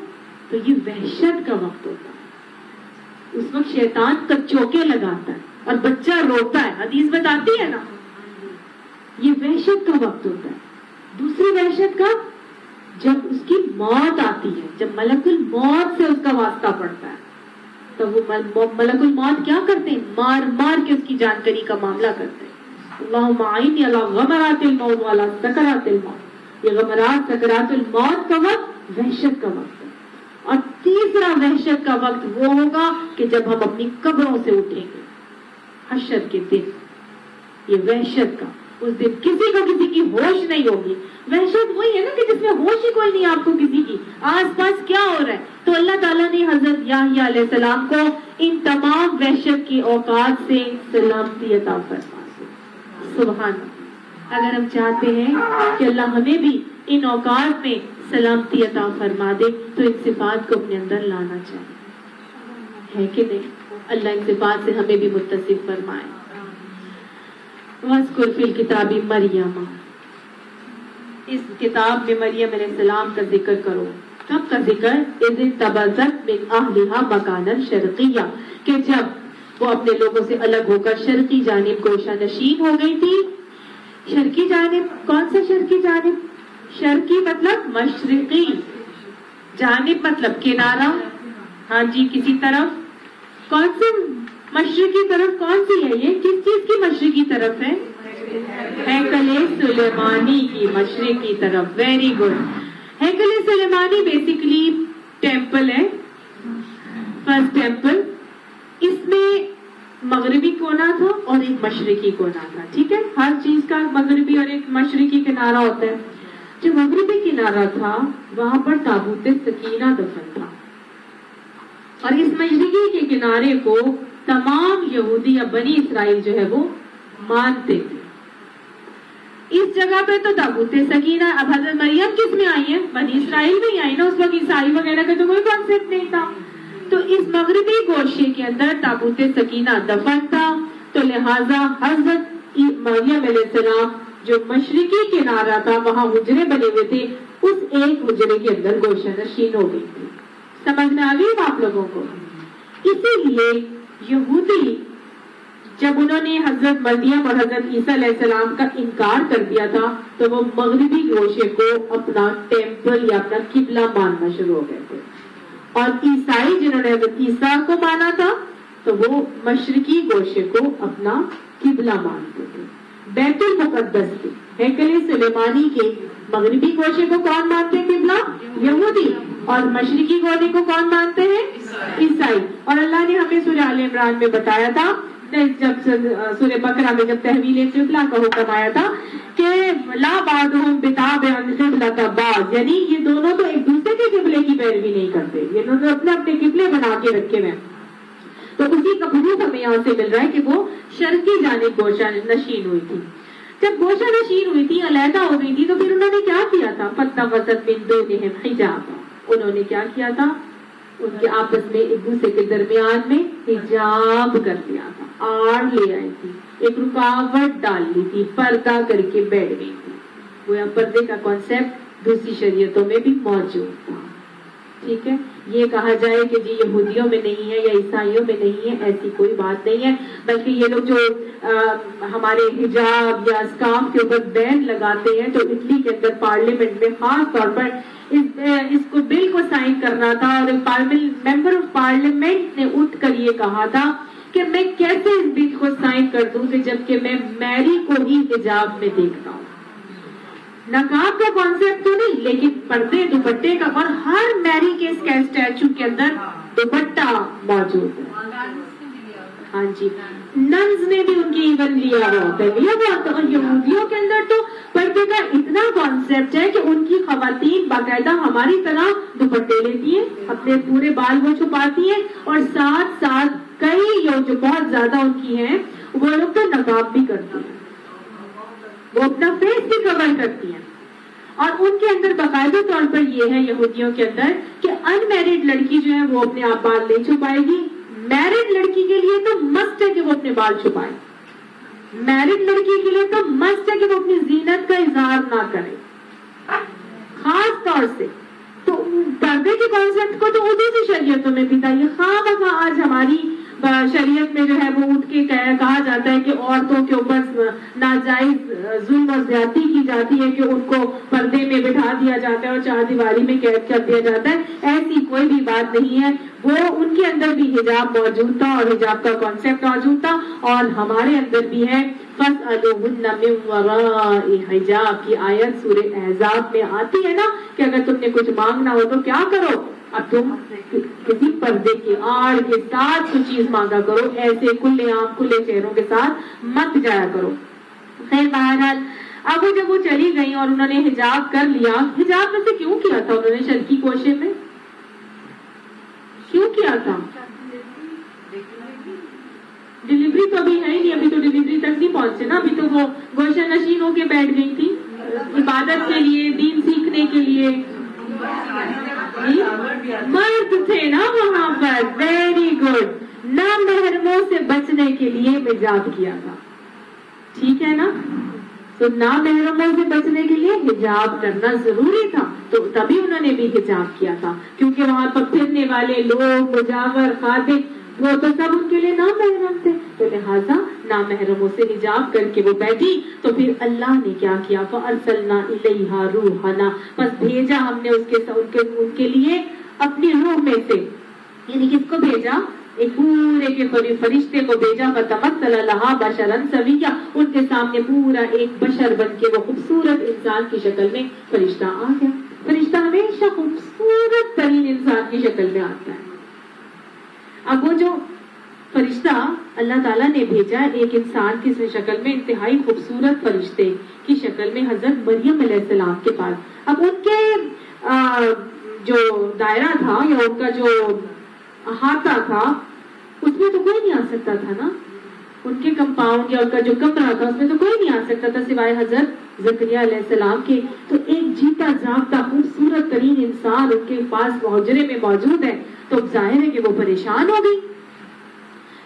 تو یہ وحشت کا وقت ہوتا ہے. اس وقت شیطان کچوکے لگاتا ہے اور بچہ روتا ہے، حدیث بتاتی ہے نا. یہ وحشت کا وقت ہوتا ہے. دوسری وحشت کا جب اس کی موت آتی ہے، جب ملک الموت سے اس کا واسطہ پڑتا ہے، تو وہ ملک الموت کیا کرتے ہیں؟ مار مار کے اس کی جانکاری کا معاملہ کرتے ہیں. اللہم اعنی علی غمرات الموت وعلی سکرات الموت. یہ غمرات سکرات الموت کا وقت وحشت کا وقت ہے. اور تیسرا وحشت کا وقت وہ ہوگا کہ جب ہم اپنی قبروں سے اٹھیں گے، حشر کے دن. یہ وحشت کا، اس دن کسی کو کسی کی ہوش نہیں ہوگی. وحشت وہی ہے نا کہ جس میں ہوش ہی کوئی نہیں آپ کو کسی کی، آس پاس کیا ہو رہا ہے. تو اللہ تعالیٰ نے حضرت یحییٰ علیہ السلام کو ان تمام وحشت کی اوقات سے سلامتی عطا فرما. سبحان اللہ. اگر ہم چاہتے ہیں کہ اللہ ہمیں بھی ان اوقات میں سلامتی عطا فرما دے تو ان صفات کو اپنے اندر لانا چاہیے، ہے کہ نہیں؟ اللہ ان صفات سے ہمیں بھی متصف فرمائے. وَاذْكُرْ فِي الْكِتَابِ مَرْيَمَ. اس کتاب میں مریم علیہ السلام کا ذکر کرو. کب کا ذکر؟ اِذِ انتبذت مِنْ أَهْلِهَا مَكَانًا شَرْقِيًّا، کہ جب وہ اپنے لوگوں سے الگ ہو کر شرقی جانب گوشہ نشین ہو گئی تھی. شرقی جانب، کون سا شرقی جانب؟ شرقی مطلب مشرقی، جانب مطلب کنارہ. ہاں جی، کسی طرف. کون سے مشرقی طرف کون سی ہے؟ یہ کس چیز کی مشرقی طرف ہے؟ ہیکل سلیمانی کی مشرقی طرف. Very good. ہیکل سلیمانی بیسیکلی ٹیمپل ہے، فرسٹ ٹیمپل. اس میں مغربی کونا تھا اور ایک مشرقی کونا تھا. ٹھیک ہے، ہر چیز کا مغربی اور ایک مشرقی کنارہ ہوتا ہے. جو مغربی کنارہ تھا وہاں پر تابوت سکینہ دفن تھا، اور اس مشرقی کے کنارے کو تمام یہودی یا بنی اسرائیل جو ہے وہ مانتے تھے. اس جگہ پہ تو تابوت سکینہ. اب حضرت مریم کس میں آئی ہے؟ بنی اسرائیل میں ہی آئی نا. اس وقت عیسائی وغیرہ کا تو کوئی کانسیپٹ نہیں تھا. تو اس مغربی گوشے کے اندر تابوت سکینہ دفن تھا. تو لہٰذا حضرت مریم علیہ السلام جو مشرقی کنارہ تھا وہاں حجرے بنے ہوئے تھے، اس ایک حجرے کے اندر گوشہ نشین ہو گئی تھی. سمجھ میں آ گئی آپ لوگوں کو؟ اسی لیے یہودی جب انہوں نے حضرت مریم اور حضرت عیسیٰ علیہ السلام کا انکار کر دیا تھا تو وہ مغربی گوشے کو اپنا ٹیمپل یا اپنا قبلہ ماننا شروع ہو گئے تھے. اور عیسائی جنہوں نے حضرت عیسیٰ کو مانا تھا تو وہ مشرقی گوشے کو اپنا قبلہ مانتے تھے. بیت المقدس کے ہیکل سلیمانی کے مغربی گوشے کو کون مانتے ہیں قبلہ؟ یہودی. اور مشرقی گوشے کو کون مانتے ہیں؟ عیسائی. اور اللہ نے ہمیں سورہ آل عمران میں بتایا تھا، جب سورہ بقرہ میں جب تحویل قبلہ کا حکم آیا تھا کہ لا بعضهم بتابع قبلۃ بعض، یعنی یہ دونوں تو ایک دوسرے کے قبلے کی پیروی نہیں کرتے، یہ دونوں اپنے اپنے قبلے بنا کے رکھے ہوئے. تو اسی کا پروف ہمیں یہاں سے مل رہا ہے کہ وہ شرقی جانب گوشہ نشین ہوئی تھی. جب گوشہ نشین ہوئی تھی، علیحدہ ہو گئی تھی، تو پھر انہوں نے کیا کیا تھا؟ فاتخذت من دونہم حجابا. انہوں نے کیا کیا تھا؟ ان کے آپس میں ایک دوسرے کے درمیان میں حجاب کر دیا تھا، آڑ لے آئی تھی، ایک رکاوٹ ڈال لی تھی، پردہ کر کے بیٹھ گئی تھی. وہ پردے کا کانسیپٹ دوسری شریعتوں میں بھی موجود تھا. ٹھیک ہے، یہ کہا جائے کہ جی یہودیوں میں نہیں ہے یا عیسائیوں میں نہیں ہے، ایسی کوئی بات نہیں ہے. بلکہ یہ لوگ جو ہمارے حجاب یا اسکارف کے اوپر بین لگاتے ہیں، تو اٹلی کے اندر پارلیمنٹ میں خاص طور پر اس کو بل کو سائن کرنا تھا، اور ممبر آف پارلیمنٹ نے اٹھ کر یہ کہا تھا کہ میں کیسے اس بل کو سائن کر دوں کہ جبکہ میں میری کو ہی حجاب میں دیکھتا ہوں. نقاب کا کانسیپٹ تو نہیں، لیکن پردے دوپٹے کا، اور ہر میری کے اسٹیچو کے اندر دوپٹہ موجود ہے. ہاں جی، ننز نے بھی ان کی ایون لیا ہوا ہوتا ہے، لیا ہوا ہوتا ہے. اور یہودیوں کے اندر تو پردے کا اتنا کانسیپٹ ہے کہ ان کی خواتین باقاعدہ ہماری طرح دوپٹے لیتی ہیں، اپنے پورے بال وہ چھپاتی ہیں، اور ساتھ ساتھ کئی جو بہت زیادہ ان کی ہیں وہ لوگ تو نقاب بھی کرتی ہیں، وہ اپنا فیس بھی کور کرتی ہیں. اور ان کے اندر باقاعدہ طور پر یہ ہے یہودیوں کے اندر کہ ان میرڈ لڑکی جو ہے وہ اپنے آپ بال نہیں چھپائے گی، میرڈ لڑکی کے لیے تو مسٹ ہے کہ وہ اپنے بال چھپائے، میرڈ لڑکی کے لیے تو مسٹ ہے کہ وہ اپنی زینت کا اظہار نہ کرے خاص طور سے۔ تو پردے کے کانسیپٹ کو تو اردو سی شریعتوں میں بھی تھا، یہ خواہ آج ہماری شریعت میں جو ہے وہ اٹھ کے کہا جاتا ہے کہ عورتوں کے اوپر ناجائز ظلم اور زیادتی کی جاتی ہے کہ ان کو پردے میں بٹھا دیا جاتا ہے اور چار دیواری میں قید کر دیا جاتا ہے، ایسی کوئی بھی بات نہیں ہے۔ وہ ان کے اندر بھی حجاب موجود تھا اور حجاب کا کانسیپٹ موجود تھا، اور ہمارے اندر بھی ہے۔ فَاسْأَلُوهُنَّ مِنْ وَرَاءِ حِجَاب کی آیت سورہ احزاب میں آتی ہے نا کہ اگر تم نے کچھ مانگنا ہو تو کیا کرو، اب تم کسی پردے کے آڑ کے ساتھ کوئی چیز مانگا کرو، ایسے کھلے عام کھلے چہروں کے ساتھ مت جایا کرو۔ خیر بہرحال اب وہ جب وہ چلی گئی اور انہوں نے حجاب کر لیا، حجاب میں سے کیوں کیا تھا انہوں نے شرکی کوشے میں، کیوں کیا تھا؟ ڈلیوری تو ابھی ہے ہی نہیں، ابھی تو ڈلیوری تک نہیں پہنچے نا، ابھی تو وہ گوشہ نشین ہو کے بیٹھ گئی تھی عبادت کے لیے، دین سیکھنے کے لیے۔ مرد تھے نا وہاں پر، ویری گڈ، نامحرموں سے بچنے کے لیے حجاب کیا تھا، ٹھیک ہے نا؟ تو نامحرموں سے بچنے کے لیے حجاب کرنا ضروری تھا، تو تبھی انہوں نے بھی حجاب کیا تھا، کیونکہ وہاں پر پھرنے والے لوگ مجاور خادم وہ تو سب ان کے لیے نامحرم تھے، تو لہٰذا نامحرموں سے حجاب کر کے وہ بیٹھی۔ تو پھر اللہ نے کیا کیا، فَأَرْسَلْنَا إِلَيْهَا رُوحَنَا، بس بھیجا ہم نے ان کے لیے اپنی روح میں سے، یعنی کس کو بھیجا؟ ایک پورے کے فرشتے کو بھیجا، فَتَمَثَّلَ لَهَا بَشَرًا سَوِيًّا، ان کے سامنے پورا ایک بشر بن کے وہ خوبصورت انسان کی شکل میں فرشتہ آ گیا۔ فرشتہ ہمیشہ خوبصورت ترین انسان کی شکل میں آتا ہے۔ اب وہ جو فرشتہ اللہ تعالیٰ نے بھیجا ایک انسان کی شکل میں، انتہائی خوبصورت فرشتے کی شکل میں حضرت مریم علیہ السلام کے پاس، اب ان کے جو دائرہ تھا یا ان کا جو احاطہ تھا اس میں تو کوئی نہیں آ سکتا تھا نا، ان کے کمپاؤنڈ یا ان کا جو کمرہ تھا اس میں تو کوئی نہیں آ سکتا تھا سوائے حضرت زکریا علیہ السلام کے۔ تو ایک جیتا جاگتا خوبصورت ترین انسان ان کے پاس حجرے میں موجود ہے، تو ظاہر ہے کہ وہ پریشان ہو گئی۔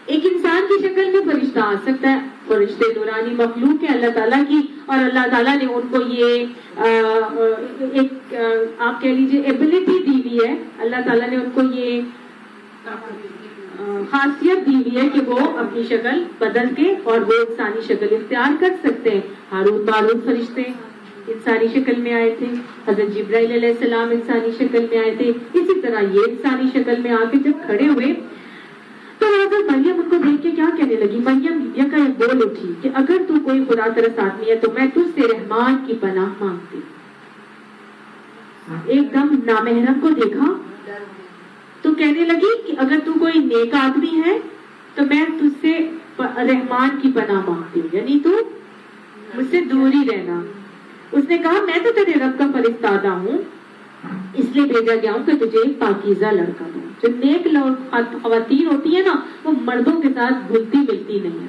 ایک انسان کی شکل میں فرشتہ آ سکتا ہے، فرشتے نورانی مخلوق ہے اللہ تعالیٰ کی، اور اللہ تعالیٰ نے ان کو یہ ایک آپ کہہ لیجیے ایبلٹی دی ہوئی ہے، اللہ تعالیٰ نے ان کو یہ خاصیت دی ہوئی ہے کہ وہ اپنی شکل بدل کے اور وہ انسانی شکل اختیار کر سکتے ہیں۔ ہاروت ماروت فرشتے انسانی شکل میں آئے تھے، حضرت جبرائیل علیہ السلام انسانی شکل میں آئے تھے، اسی طرح یہ انسانی شکل میں آ کے جب کھڑے ہوئے تو حضرت مریم ان کو دیکھ کے کیا کہنے لگی، مریم یکا یک بول اٹھی کہ اگر تو کوئی خدا ترس آدمی ہے تو میں تجھ سے رحمان کی پناہ مانگتی۔ ایک دم نامحرم کو دیکھا تو کہنے لگی کہ اگر تو کوئی نیک آدمی ہے تو میں تجھ سے رحمان کی پناہ مانگتی ہوں، یعنی تو مجھ سے دور ہی رہنا۔ اس نے کہا میں تو تیرے رب کا فرستادہ ہوں، اس لیے بھیجا گیا ہوں کہ تجھے ایک پاکیزہ لڑکا دوں۔ جو نیک خواتین ہوتی ہے نا وہ مردوں کے ساتھ گھلتی ملتی نہیں ہے،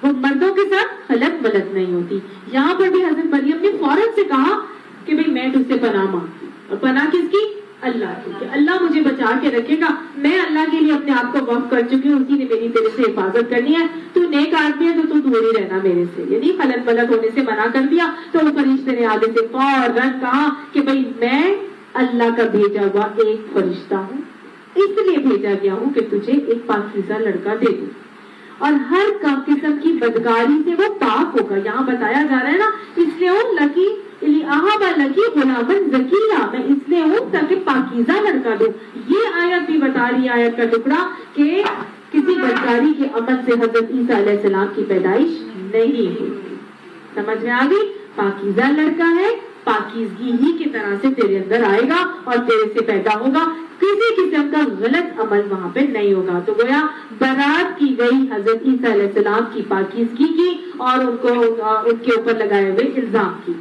وہ مردوں کے ساتھ خلط ملط نہیں ہوتی۔ یہاں پر بھی حضرت مریم نے فوراً سے کہا کہ بھئی میں تجھ سے پناہ مانگتی ہوں، اور پناہ کس کی؟ اللہ کی، کہ اللہ مجھے بچا کے رکھے گا، میں اللہ کے لیے اپنے آپ کو وقف کر چکی ہوں، اسی نے میری تیرے سے حفاظت کرنی ہے، تو نیک آدمی ہے تو دور ہی رہنا میرے سے، یعنی خلط ملط ہونے سے منع کر دیا۔ تو وہ فرشتے نے آگے سے فوراً کہا کہ بھئی میں اللہ کا بھیجا ہوا ایک فرشتہ ہوں، اس لیے بھیجا گیا ہوں کہ تجھے ایک پاکیزہ لڑکا دے دوں، اور ہر قسم کی بدکاری سے وہ پاک ہوگا۔ یہاں بتایا جا رہا ہے نا، اس لیے ہوں لکی لکی غلامن زکیہ، میں اس لیے ہوں تاکہ پاکیزہ لڑکا دوں۔ یہ آیت بھی بتا رہی ہے، آیت کا ٹکڑا، کہ کسی بدکاری کے عمل سے حضرت عیسیٰ علیہ السلام کی پیدائش نہیں ہوئی۔ سمجھ میں آ گئی؟ پاکیزہ لڑکا ہے، پاکیزگی ہی کی طرح سے تیرے اندر آئے گا اور تیرے سے پیدا ہوگا، کسی قسم کا غلط عمل وہاں پہ نہیں ہوگا۔ تو گویا برات کی گئی حضرت عیسیٰ علیہ السلام کی پاکیزگی کی اور ان کو ان کے اوپر لگائے ہوئے الزام کی۔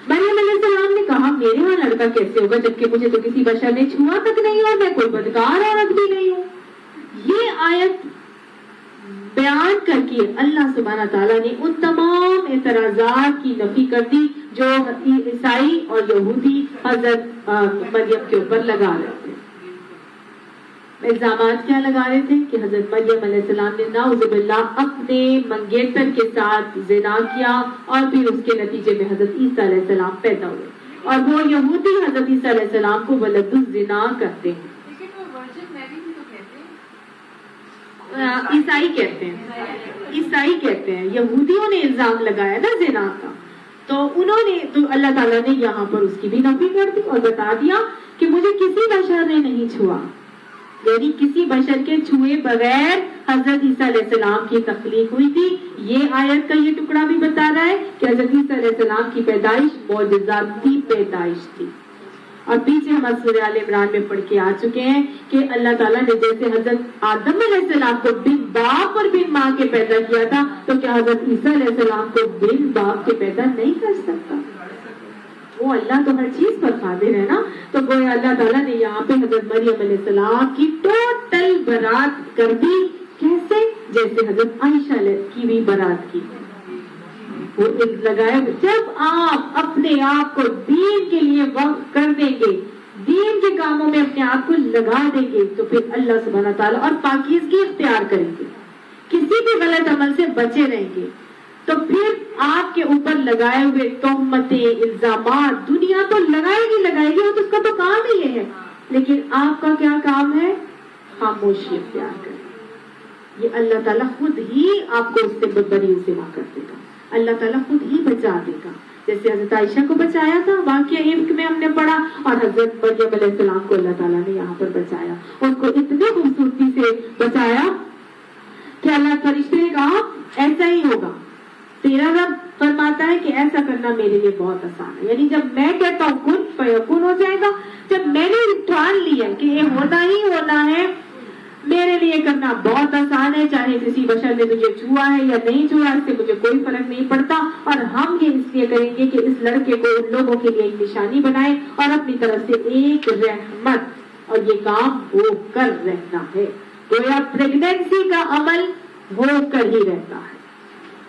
مریم علیہ السلام نے کہا میرے وہاں لڑکا کیسے ہوگا جبکہ مجھے تو کسی بشر نے چھوا تک نہیں اور میں کوئی بدکار عورت بھی نہیں ہوں۔ یہ آیت بیان کر کے اللہ سبحانہ تعالیٰ نے ان تمام اعتراضات کی نفی کر دی جو عیسائی اور یہودی حضرت مریم کے اوپر لگا رہے تھے۔ الزامات کیا لگا رہے تھے کہ حضرت مریم علیہ السلام نے نعوذ باللہ اپنے منگیتر کے ساتھ زنا کیا اور پھر اس کے نتیجے میں حضرت عیسیٰ علیہ السلام پیدا ہوئے، اور وہ یہودی حضرت عیسیٰ علیہ السلام کو ولد الزنا کرتے ہیں، عیسائی کہتے ہیں، یہودیوں نے الزام لگایا نا زنا کا، تو انہوں نے تو اللہ تعالیٰ نے یہاں پر اس کی بھی نفی کر دی اور بتا دیا کہ مجھے کسی بشر نے نہیں چھوا، یعنی کسی بشر کے چھوئے بغیر حضرت عیسیٰ علیہ السلام کی تخلیق ہوئی تھی۔ یہ آیت کا یہ ٹکڑا بھی بتا رہا ہے کہ حضرت عیسیٰ علیہ السلام کی پیدائش معجزاتی پیدائش تھی، اور پیچھے ہم سورہ آل عمران میں پڑھ کے آ چکے ہیں کہ اللہ تعالیٰ نے جیسے حضرت آدم علیہ السلام کو بن باپ اور بن ماں کے پیدا کیا تھا، تو کیا حضرت عیسیٰ علیہ السلام کو بن باپ کے پیدا نہیں کر سکتا؟ وہ اللہ تو ہر چیز پر قادر ہے نا۔ تو گویا اللہ تعالیٰ نے یہاں پہ حضرت مریم علیہ السلام کی ٹوٹل برات کر دی، کیسے؟ جیسے حضرت عائشہ کی بھی برات کی، وہ لگائے جب آپ اپنے آپ کو دین کے لیے وقف کر دیں گے، دین کے کاموں میں اپنے آپ کو لگا دیں گے، تو پھر اللہ سبحانہ تعالیٰ اور پاکیزگی اختیار کریں گے، کسی بھی غلط عمل سے بچے رہیں گے، تو پھر آپ کے اوپر لگائے ہوئے تہمتیں، الزامات دنیا تو لگائے گی، اور اس کا تو کام ہی یہ ہے، لیکن آپ کا کیا کام ہے؟ خاموشی اختیار کریں۔ یہ اللہ تعالیٰ خود ہی آپ کو اس سے بری سما کر دے گا، اللہ تعالیٰ خود ہی بچا دے گا، جیسے حضرت عائشہ کو بچایا تھا واقعہ عفق میں ہم نے پڑھا، اور حضرت مریم علیہ السلام کو اللہ تعالیٰ نے یہاں پر بچایا، ان کو اتنے خوبصورتی سے بچایا کہ اللہ فرشتے نے کہا ایسا ہی ہوگا، تیرا رب فرماتا ہے کہ ایسا کرنا میرے لیے بہت آسان ہے، یعنی جب میں کہتا ہوں کن فیکون ہو جائے گا، جب میں نے ٹھان لیا کہ یہ ہونا ہی ہونا ہے، میرے لیے کرنا بہت آسان ہے، چاہے کسی بشر نے مجھے چھوا ہے یا نہیں چھوا، اس سے مجھے کوئی فرق نہیں پڑتا، اور ہم یہ اس لیے کریں گے کہ اس لڑکے کو ان لوگوں کے لیے ایک نشانی بنائے اور اپنی طرف سے ایک رحمت، اور یہ کام ہو کر رہنا ہے۔ گویا پریگنینسی کا عمل ہو کر ہی رہتا ہے،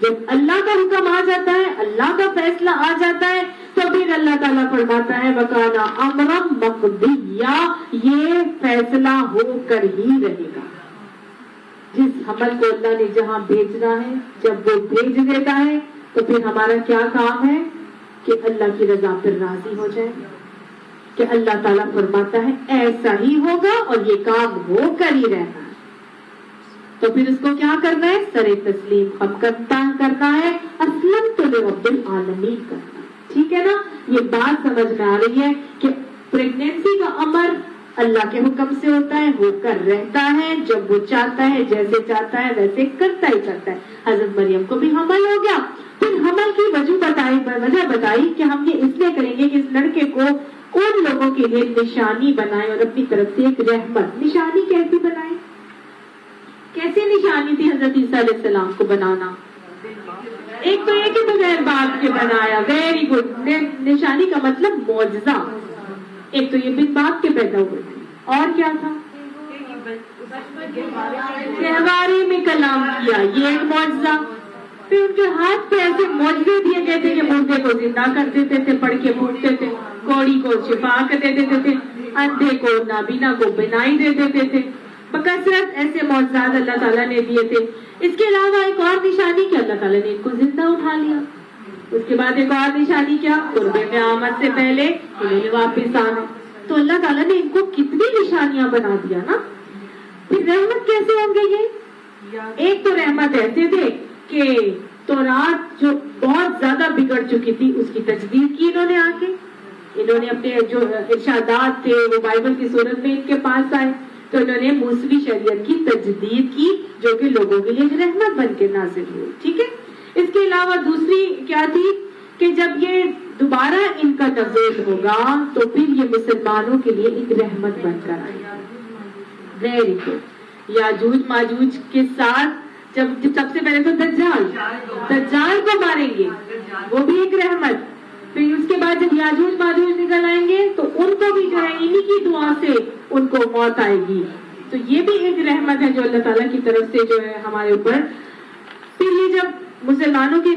جب اللہ کا حکم آ جاتا ہے، اللہ کا فیصلہ آ جاتا ہے، تو پھر اللہ تعالیٰ فرماتا ہے وَكَانَ أَمْرًا مَقْضِيًّا، یہ فیصلہ ہو کر ہی رہے گا۔ جس حمل کو اللہ نے جہاں بھیجنا ہے، جب وہ بھیج دیتا ہے، تو پھر ہمارا کیا کام ہے کہ اللہ کی رضا پر راضی ہو جائے، کہ اللہ تعالیٰ فرماتا ہے ایسا ہی ہوگا اور یہ کام ہو کر ہی رہنا ہے، تو پھر اس کو کیا کرنا ہے؟ سر تسلیم خم کرنا ہے، اسلمت لرب العالمین کرنا ہے۔ ٹھیک ہے نا؟ یہ بات سمجھ میں آ رہی ہے کہ پریگنینسی کا امر اللہ کے حکم سے ہوتا ہے، ہو کر رہتا ہے، جب وہ چاہتا ہے، جیسے چاہتا ہے ویسے کرتا ہی کرتا ہے۔ حضرت مریم کو بھی حمل ہو گیا، پھر حمل کی وجہ بتائی کہ ہم یہ اس لیے کریں گے کہ اس لڑکے کو ان لوگوں کے لیے نشانی بنائے اور اپنی طرف سے ایک رحمت۔ نشانی کیسی بنائے؟ کیسی نشانی تھی حضرت عیسیٰ علیہ السلام کو بنانا؟ ایک تو یہ کہ بغیر باپ کے بنایا، ویری گڈ، نشانی کا مطلب معجزہ، ایک تو یہ بن باپ کے پیدا ہوئے تھے، اور کیا تھا؟ گہوارے میں کلام کیا، یہ ایک معجزہ۔ پھر ان کے ہاتھ پہ ایسے معجزے دیے گئے تھے کہ مردے کو زندہ کر دیتے تھے، پڑھ کے پوچھتے تھے، کوڑی کو شفا کر دے دیتے تھے، اندھے کو نابینا کو بینائی دے دیتے تھے، بکثرت ایسے معجزات اللہ تعالیٰ نے دیے تھے۔ اس کے علاوہ ایک اور نشانی کہ اللہ تعالیٰ نے ان کو زندہ اٹھا لیا۔ اس کے بعد ایک اور نشانی کیا؟ قرب قیامت سے پہلے انہوں نے واپس آنا۔ تو اللہ تعالیٰ نے ان کو کتنی نشانیاں بنا دیا نا۔ پھر رحمت کیسے ہوں گے یہ؟ ایک تو رحمت ایسے تھے کہ تورات جو بہت زیادہ بگڑ چکی تھی اس کی تجدید کی انہوں نے آ کے، انہوں نے اپنے جو ارشادات تھے وہ بائبل کی صورت میں ان کے پاس آئے، تو انہوں نے موسوی شریعت کی تجدید کی جو کہ لوگوں کے لیے رحمت بن کے نازل ہوئی۔ ٹھیک ہے، اس کے علاوہ دوسری کیا تھی کہ جب یہ دوبارہ ان کا نزول ہوگا تو پھر یہ مسلمانوں کے لیے ایک رحمت بن کر آئے گا۔ Very good. یاجوج ماجوج کے ساتھ جب سب سے پہلے تو دجال کو ماریں گے، وہ بھی ایک رحمت۔ پھر اس کے بعد جب یاجوج ماجوج نکل آئیں گے تو ان کو بھی جو ہے انہی کی دعا سے ان کو موت آئے گی، تو یہ بھی ایک رحمت ہے جو اللہ تعالیٰ کی طرف سے جو ہے ہمارے اوپر. پھر یہ جب مسلمانوں کے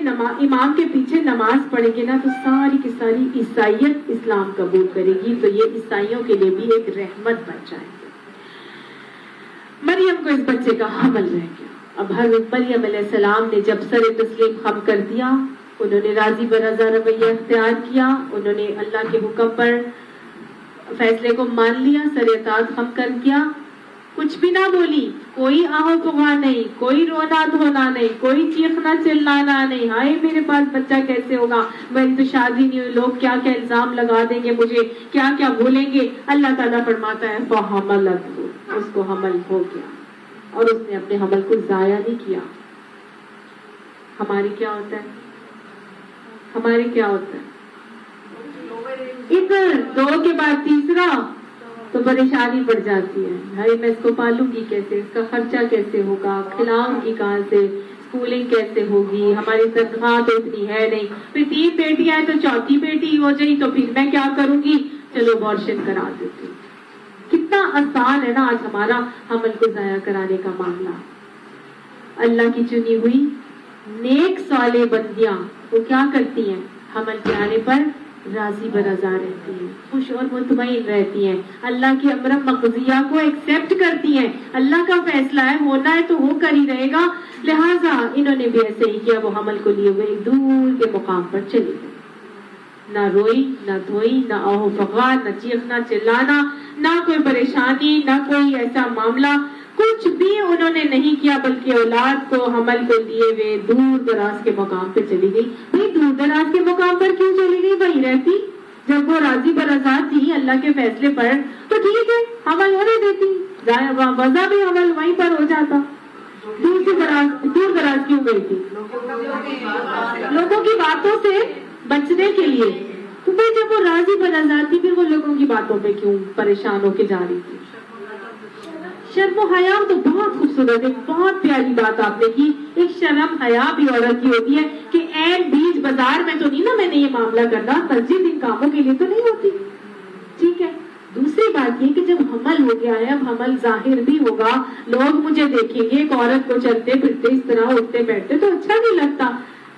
امام کے پیچھے نماز پڑھیں گے نا تو ساری کی ساری عیسائیت اسلام قبول کرے گی, تو یہ عیسائیوں کے لیے بھی ایک رحمت بن جائے گی. مریم کو اس بچے کا حمل رہ گیا. اب حضرت مریم علیہ السلام نے جب سر تسلیم خم کر دیا, انہوں نے راضی برضا رویہ اختیار کیا, انہوں نے اللہ کے حکم پر فیصلے کو مان لیا, سر اطاعت خم کر کیا, کچھ بھی نہ بولی, کوئی آہو فغاں نہیں, کوئی رونا دھونا نہیں, کوئی چیخنا چلانا نہیں, ہائے میرے پاس بچہ کیسے ہوگا, میری تو شادی نہیں ہوئی, لوگ کیا کیا الزام لگا دیں گے مجھے, کیا کیا بولیں گے. اللہ تعالیٰ فرماتا ہے فحملتہ, اس کو حمل ہو گیا اور اس نے اپنے حمل کو ضائع نہیں کیا. ہماری کیا ہوتا ہے, ہماری کیا ہوتا ہے, ادھر 2 کے بعد تیسرا تو پریشانی بڑھ جاتی ہے. بھائی میں اس کو پالوں گی کیسے, اس کا خرچہ کیسے ہوگا, کھلاؤں گی کہاں سے, اسکولنگ کیسے ہوگی, ہماری تنخواہ تو اتنی ہے نہیں, پھر 3 بیٹیاں ہیں تو 4تھی بیٹی ہو جائے تو پھر میں کیا کروں گی, چلو ابارشن کرا دیتی ہوں. کتنا آسان ہے نا آج ہمارا حمل کو ضائع کرانے کا معاملہ. اللہ کی چنی ہوئی نیک صالح بندیاں وہ کیا کرتی ہیں, حمل کے آنے پر راضی برضا رہتی ہیں, خوش اور مطمئن رہتی ہیں, اللہ کی امر مقضیہ کو ایکسپٹ کرتی ہیں. اللہ کا فیصلہ ہے, ہونا ہے تو وہ کر ہی رہے گا. لہٰذا انہوں نے بھی ایسے ہی کیا, وہ حمل کو لیے ہوئے دور کے مقام پر چلی گئی. نہ روئی نہ دھوئی, نہ آہو فغاں, نہ چیخنا چلانا, نہ کوئی پریشانی, نہ کوئی ایسا معاملہ, کچھ بھی انہوں نے نہیں کیا, بلکہ اولاد کو حمل کو لیے ہوئے دور دراز کے مقام پہ چلی گئی. بھائی دور دراز کے مقام پر کیوں چلی گئی, وہیں رہتی. جب وہ راضی برضا تھی اللہ کے فیصلے پر تو ٹھیک ہے, حمل ہونے دیتی, وضع بھی حمل وہیں پر ہو جاتا. دور دراز کیوں گئی تھی, لوگوں کی باتوں سے بچنے کے لیے. تو پھر جب وہ راضی برضا تھی پھر وہ لوگوں کی باتوں پہ کیوں پریشان ہو کے جا رہی تھی. شرم و حیا تو بہت خوبصورت ہے, بہت پیاری بات آپ نے کی. ایک شرم حیا بھی عورت کی ہوتی ہے کہ این بیچ بازار میں تو نہیں نا میں نے یہ معاملہ کرنا, مسجد ان کاموں کے لیے تو نہیں ہوتی. ٹھیک ہے. دوسری بات یہ کہ جب حمل ہو گیا ہے, اب حمل ظاہر بھی ہوگا, لوگ مجھے دیکھیں گے, ایک عورت کو چلتے پھرتے اس طرح اٹھتے بیٹھتے تو اچھا نہیں لگتا.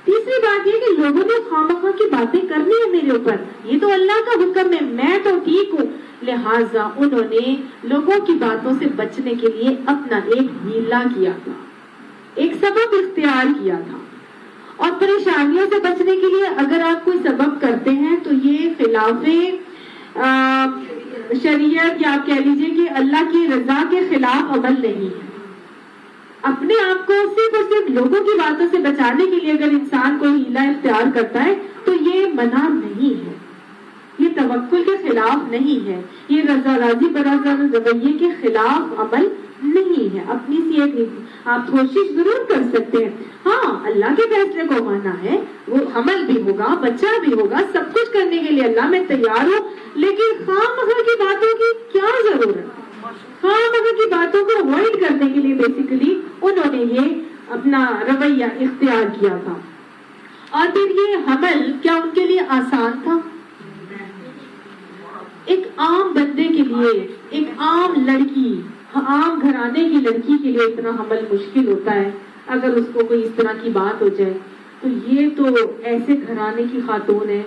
تیسری بات یہ کہ لوگوں نے خواہ کی باتیں کرنی ہے میرے اوپر, یہ تو اللہ کا حکم ہے, میں تو ٹھیک ہوں. لہٰذا انہوں نے لوگوں کی باتوں سے بچنے کے لیے اپنا ایک ہیلا کیا تھا, ایک سبب اختیار کیا تھا. اور پریشانیوں سے بچنے کے لیے اگر آپ کوئی سبب کرتے ہیں تو یہ خلاف شریعت یا آپ کہہ لیجیے کہ اللہ کی رضا کے خلاف عمل نہیں ہے. اپنے آپ کو صرف اور صرف لوگوں کی باتوں سے بچانے کے لیے اگر انسان کوئی ہیلا اختیار کرتا ہے تو یہ منع نہیں ہے, یہ توکل کے خلاف نہیں ہے, یہ رضا راضی برضا رویے کے خلاف عمل نہیں ہے. اپنی سی ایک آپ کوشش ضرور کر سکتے ہیں. ہاں اللہ کے فیصلے کو مانا ہے, وہ حمل بھی ہوگا, بچہ بھی ہوگا, سب کچھ کرنے کے لیے اللہ میں تیار ہوں, لیکن خواہ کی باتوں کی کیا ضرورت, خواہ کی باتوں کو اوائڈ کرنے کے لیے بیسیکلی انہوں نے یہ اپنا رویہ اختیار کیا تھا. اور پھر یہ حمل کیا ان کے لیے آسان تھا؟ ایک عام بندے کے لیے, ایک عام لڑکی, عام گھرانے کی لڑکی کے لیے اتنا حمل مشکل ہوتا ہے. اگر اس کو کوئی اس طرح کی بات ہو جائے تو یہ تو ایسے گھرانے کی خاتون ہے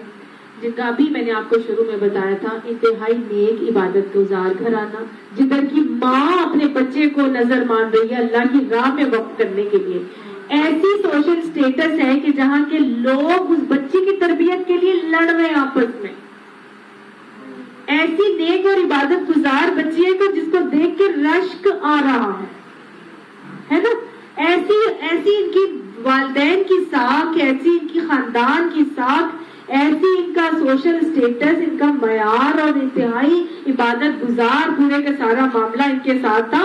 جن کا ابھی میں نے آپ کو شروع میں بتایا تھا, انتہائی نیک عبادت گزار گھرانہ, جدھر کی ماں اپنے بچے کو نظر مان رہی ہے اللہ کی راہ میں وقف کرنے کے لیے. ایسی سوشل سٹیٹس ہے کہ جہاں کے لوگ اس بچی کی تربیت کے لیے لڑ رہے ہیں آپس میں. ایسی نیک اور عبادت گزار بچی ہے جس کو دیکھ کے رشک آ رہا ہے نا. ایسی ان کی والدین کی ساکھ, ایسی ان کی خاندان کی ساکھ, ایسی ان کا سوشل سٹیٹس, ان کا معیار اور انتہائی عبادت گزار پورے کا سارا معاملہ ان کے ساتھ تھا.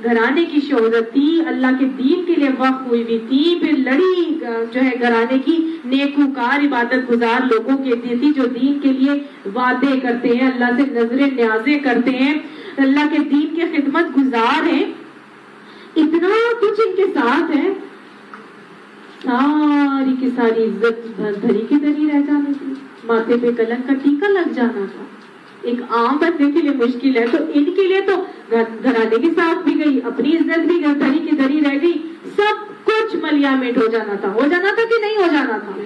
گھرانے کی شہرت تھی, اللہ کے دین کے لیے وقف ہوئی ہوئی تھی, پھر لڑی جو ہے گھرانے کی نیکوکار عبادت گزار لوگوں کے تھی جو دین کے لیے وعدے کرتے ہیں, اللہ سے نظر نیازیں کرتے ہیں, اللہ کے دین کے خدمت گزار ہیں. اتنا کچھ ان کے ساتھ ہے, ساری کی ساری عزت دھری کی دھری رہ جانے تھی, ماتھے پہ کلنک کا ٹیکا لگ جانا تھا. ایک عام بندے کے لیے مشکل ہے تو ان کے لیے تو گھرانے کے ساتھ بھی گئی, اپنی عزت بھی دھری کی دھری رہ گئی, سب کچھ ملیامٹ ہو جانا تھا کہ نہیں ہو جانا تھا.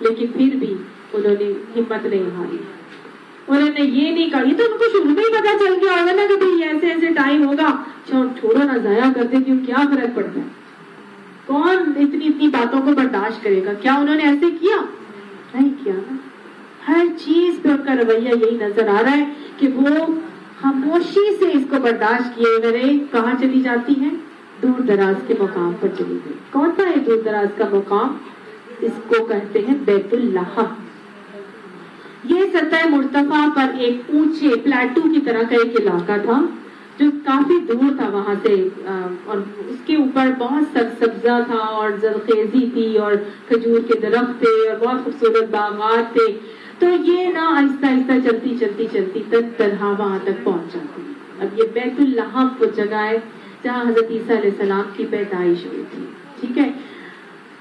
لیکن پھر بھی انہوں نے ہمت نہیں ہاری. انہوں نے یہ نہیں کہا, یہ تو ان کو شروع میں ہی پتا چل گیا ہوگا نا کہ بھائی ایسے ایسے ٹائم ہوگا, چھوڑو نا, ضائع کرتے کیوں, کیا فرق پڑتا ہے, کون اتنی باتوں کو برداشت کرے گا. کیا انہوں نے ایسے کیا؟ نہیں کیا نا. ہر چیز پہ ان کا رویہ یہی نظر آ رہا ہے کہ وہ خاموشی سے اس کو برداشت کیے بغیر کہاں چلی جاتی ہیں؟ دور دراز کے مقام پر چلی گئی. کون سا ہے دور دراز کا مقام؟ اس کو کہتے ہیں بیت اللہ. یہ سطح مرتفع پر ایک اونچے پلیٹو کی طرح کا ایک علاقہ تھا جو کافی دور تھا وہاں سے, اور اس کے اوپر بہت سبزہ تھا اور زرخیزی تھی اور کھجور کے درخت تھے اور بہت خوبصورت باغات تھے. تو یہ نا آہستہ آہستہ چلتی تنہا وہاں تک پہنچ جاتی. اب یہ بیت اللہ وہ جگہ ہے جہاں حضرت عیسیٰ علیہ السلام کی پیدائش ہوئی تھی. ٹھیک ہے,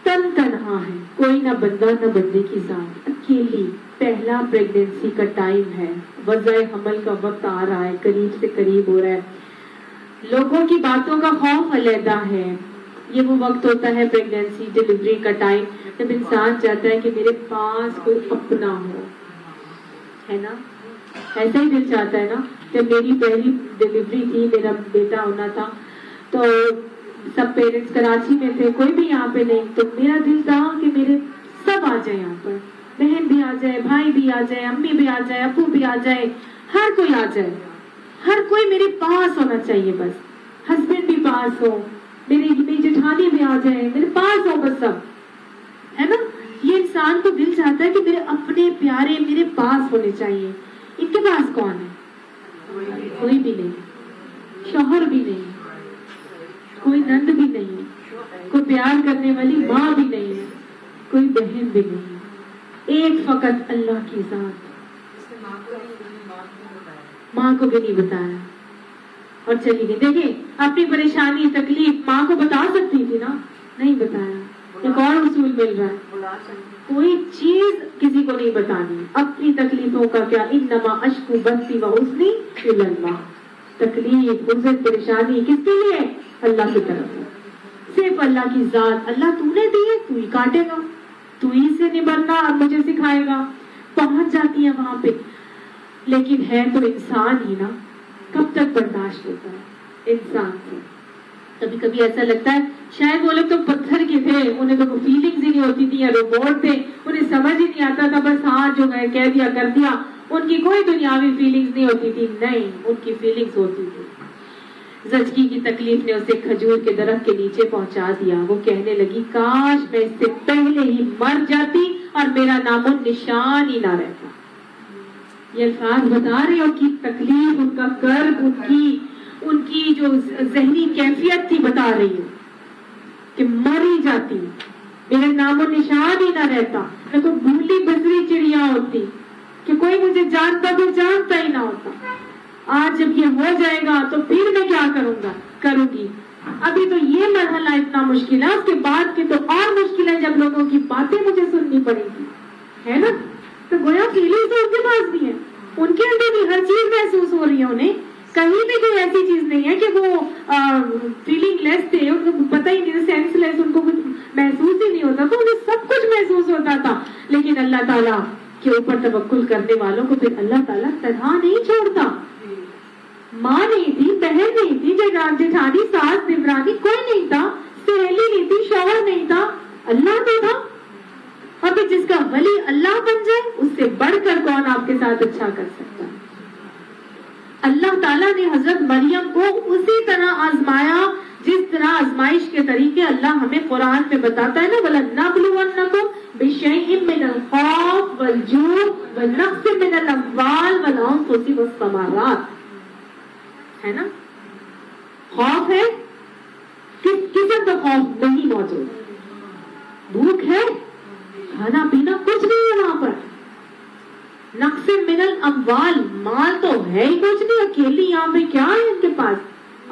تنہا ہے, کوئی نہ بندہ نہ بندے کی ذات, اکیلی. پہلا پریگننسی کا ٹائم ہے, وضع حمل کا وقت آ رہا ہے, قریب سے قریب ہو رہا ہے, لوگوں کی باتوں کا خوف علیحدہ ہے. یہ وہ وقت ہوتا ہے پریگننسی ڈیلیوری کا ٹائم جب انسان چاہتا ہے کہ میرے پاس کوئی اپنا ہو, ہے نا. ایسا ہی دل چاہتا ہے نا. جب میری پہلی ڈیلیوری تھی, میرا بیٹا ہونا تھا, تو سب پیرنٹس کراچی میں تھے, کوئی بھی یہاں پہ نہیں, تو میرا دل تھا کہ میرے سب آ جائیں یہاں پر, بہن بھی آ جائے, بھائی بھی آ جائے, امی بھی آ جائے, ابو بھی آ جائے, ہر کوئی آ جائے, ہر کوئی میرے پاس ہونا چاہیے بس. ہسبینڈ بھی پاس ہو, میری جٹھانی بھی آ جائے, میرے پاس ہو بس سب, ہے نا. یہ انسان کو دل چاہتا ہے کہ میرے اپنے پیارے میرے پاس ہونے چاہیے. ان کے پاس کون ہے؟ کوئی بھی نہیں, شوہر بھی نہیں, کوئی نند بھی نہیں, کوئی پیار کرنے والی ماں بھی نہیں ہے, کوئی بہن بھی نہیں, ایک فقط اللہ کی ذات. ماں کو بھی نہیں بتایا اور چلی گئی. دیکھیں اپنی پریشانی تکلیف ماں کو بتا سکتی تھی نا, نہیں بتایا. ایک اور اصول مل رہا ہے, کوئی چیز کسی کو نہیں بتانی. اپنی تکلیفوں کا کیا, انما اشکو بثی و حزنی الی اللہ. تکلیف حزن پریشانی کس کے لیے؟ اللہ کی طرف ہے, صرف اللہ کی ذات. اللہ تو نے دی ہے, تو ہی کاٹے گا, تو ہی سے نبھنا اور مجھے سکھائے گا. پہنچ جاتی ہے وہاں پہ. لیکن ہے تو انسان ہی نا, کب تک برداشت ہوتا ہے انسان سے. کبھی کبھی ایسا لگتا ہے شاید وہ لوگ تو پتھر کے تھے, انہیں تو فیلنگز ہی نہیں ہوتی تھی, یا روبوٹ تھے, انہیں سمجھ ہی نہیں آتا تھا, بس ہاں جو گئے کہہ دیا کر دیا. ان کی کوئی دنیاوی فیلنگز نہیں ہوتی تھی, نہیں, ان کی فیلنگز ہوتی تھی. زچگی کی تکلیف نے اسے کھجور کے درخت کے نیچے پہنچا دیا. وہ کہنے لگی کاش میں اس سے پہلے ہی مر جاتی اور میرا نام و نشان ہی نہ رہتا. یہ الفاظ بتا رہے ان کی تکلیف, ان کا کرب, ان کی جو ذہنی کیفیت تھی بتا رہی ہوں کہ مر ہی جاتی, میرا نام و نشان ہی نہ رہتا, میں تو بھولی بسری چڑیا ہوتی کہ کوئی مجھے جانتا تو جانتا ہی نہ ہوتا. آج جب یہ ہو جائے گا تو پھر میں کیا کروں گی. ابھی تو یہ مرحلہ اتنا مشکل ہے, اس کے بعد کی تو اور مشکل ہے جب لوگوں کی باتیں مجھے سننی پڑے گی, ہے نا. تو گویا فیلنگ تو ان کے پاس بھی ہے, ان کے اندر بھی ہر چیز محسوس ہو رہی ہے انہیں. کہیں بھی کوئی ایسی چیز نہیں ہے کہ وہ فیلنگ لیس تھے, ان کو پتہ ہی نہیں, سینس لیس, ان کو کچھ محسوس ہی نہیں ہوتا, تو انہیں سب کچھ محسوس ہوتا تھا. لیکن اللہ تعالیٰ کے اوپر توکل کرنے والوں کو پھر اللہ تعالیٰ تنہا نہیں چھوڑتا. ماں نہیں تھی, بہن نہیں تھی, جٹھانی, ساس, دیورانی, کوئی نہیں تھا, سہیلی نہیں تھی, شوہر نہیں تھا, اللہ تو تھا. اور پھر جس کا ولی اللہ بن جائے, اس سے بڑھ کر کون آپ کے ساتھ اچھا کر سکتا ہے. اللہ تعالیٰ نے حضرت مریم کو اسی طرح آزمایا جس طرح آزمائش کے طریقے اللہ ہمیں قرآن میں بتاتا ہے نا, وَلَنَبْلُوَنَّكُمْ بِشَيْءٍ مِّنَ الْخَوْفِ وَالْجُوعِ وَنَقْصٍ مِّنَ الْأَمْوَالِ وَالْأَنفُسِ وَالثَّمَرَاتِ. ہے نا, خوف ہے, کس قسم کا خوف نہیں موجود. بھوک ہے, کھانا پینا کچھ نہیں ہے وہاں پر. نقص من الاموال, مال تو ہے ہی کچھ نہیں, اکیلی یہاں پہ کیا ہے ان کے پاس,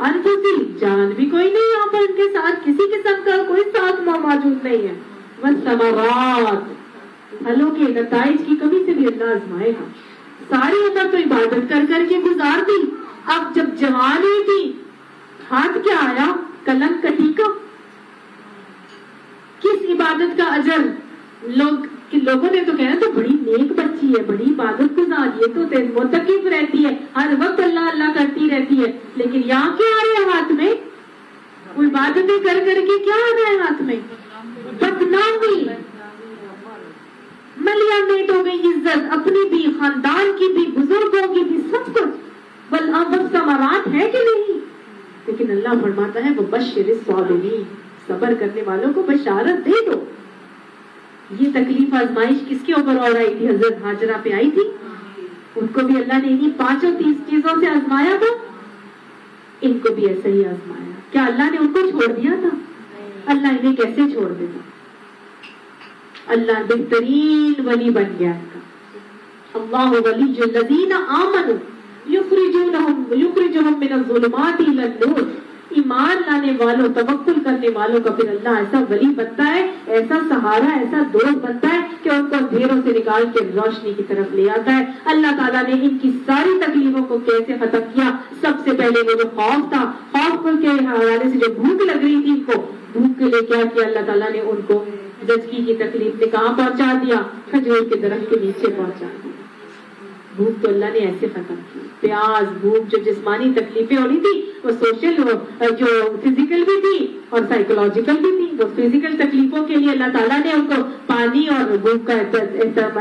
انفسی, جان بھی کوئی نہیں یہاں پر ان کے ساتھ, کسی قسم کا کوئی ساتھ موجود نہیں ہے. والثمرات, پھلوں کے نتائج کی کمی سے بھی اللہ آزمائے گا. ساری عمر تو عبادت کر کر کے گزار دی، اب جب جوان ہوئی تھی ہاتھ کیا آیا؟ کلنگ کٹی کا۔ کس عبادت کا اجر؟ لوگوں نے تو کہنا تو بڑی نیک بچی ہے، بڑی عبادت گزار، یہ تو متقف رہتی ہے، ہر وقت اللہ اللہ کرتی رہتی ہے، لیکن یہاں کیا آ رہا ہے ہاتھ میں؟ وہ عبادتیں کر کر کے کیا آ رہا ہے ہاتھ میں؟ بدنامی، ملیا میٹ ہو گئی عزت، اپنی بھی، خاندان کی بھی، بزرگوں کی بھی، سب کچھ۔ ثمرات ہے کہ نہیں؟ لیکن اللہ فرماتا ہے وبشر الصابرین، صبر کرنے والوں کو بشارت دے دو۔ یہ تکلیف آزمائش کس کے اوپر اور آئی تھی؟ حضرت ہاجرہ پہ آئی تھی، ان کو بھی اللہ نے انہیں 5 اور 30 چیزوں سے آزمایا تھا، ان کو بھی ایسا ہی آزمایا۔ کیا اللہ نے ان کو چھوڑ دیا تھا؟ اللہ انہیں کیسے چھوڑ دیتا؟ اللہ بہترین ولی بن گیا ان کا۔ اللہ ولی الذین آمنوا یخرجہم من الظلمات الی النور، ایمان لانے والوں، توکل کرنے والوں کا پھر اللہ ایسا ولی بنتا ہے، ایسا سہارا، ایسا دوست بنتا ہے کہ ان کو اندھیروں سے نکال کے روشنی کی طرف لے آتا ہے۔ اللہ تعالیٰ نے ان کی ساری تکلیفوں کو کیسے ختم کیا؟ سب سے پہلے وہ جو خوف تھا، خوف کے حوالے سے جو بھوک لگ رہی تھی ان کو، بھوک کے لیے کیا کیا اللہ تعالیٰ نے ان کو؟ زچگی کی تکلیف نے کہاں پہنچا دیا؟ کھجور کے درخت کے نیچے پہنچا دیا۔ بھوک تو اللہ نے ایسے ختم کی۔ پیاس، بھوک، جو جسمانی تکلیفیں ہو رہی تھی وہ سوشل، جو فزیکل بھی تھی اور سائیکولوجیکل بھی تھی۔ وہ فزیکل تکلیفوں کے لیے اللہ تعالیٰ نے ان کو پانی اور بھوک کا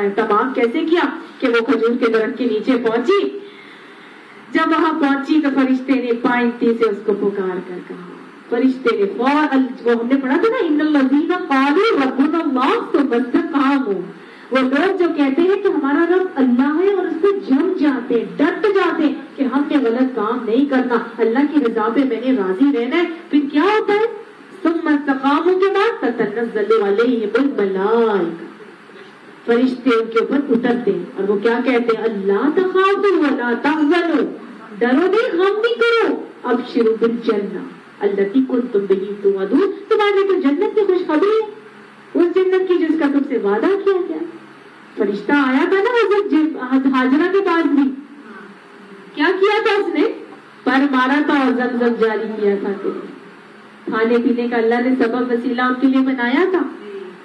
اہتمام کیسے کیا کہ وہ کھجور کے درخت کے نیچے پہنچی۔ جب وہاں پہنچی تو فرشتے نے پائنتی سے اس کو پکار کر کہا، فرشتے نے فوراً، وہ ہم نے پڑھا تھا نا، ان الذین قالوا ربنا اللہ ثم استقاموا، وہ لوگ جو کہتے ہیں کہ ہمارا رب اللہ ہے اور اس پہ جم جاتے ہیں، ڈٹ جاتے ہیں کہ ہم نے غلط کام نہیں کرنا، اللہ کی رضا پہ میں نے راضی رہنا ہے، پھر کیا ہوتا ہے؟ ثم استقاموا کے بعد تتنزل علیہم الملائکہ، فرشتے ان کے اوپر اترتے ہیں اور وہ کیا کہتے ہیں؟ اللہ تخافوا ولا تحزنوا، ڈرو نہیں، غم نہیں کرو، ابشروا بالجنہ التی کنتم بہ توعدون، تمہارے تو جنت کی خوشخبری ہے، اس جنت کی جس کا تم سے وعدہ کیا گیا۔ فرشتہ آیا تھا نا حضرت ہاجرہ کے پاس بھی، کیا کیا تھا اس نے؟ پر مارا تھا اور زمزم جاری کیا تھا کہ کھانے پینے کا اللہ نے سبب وسیلہ ان کے لیے بنایا تھا،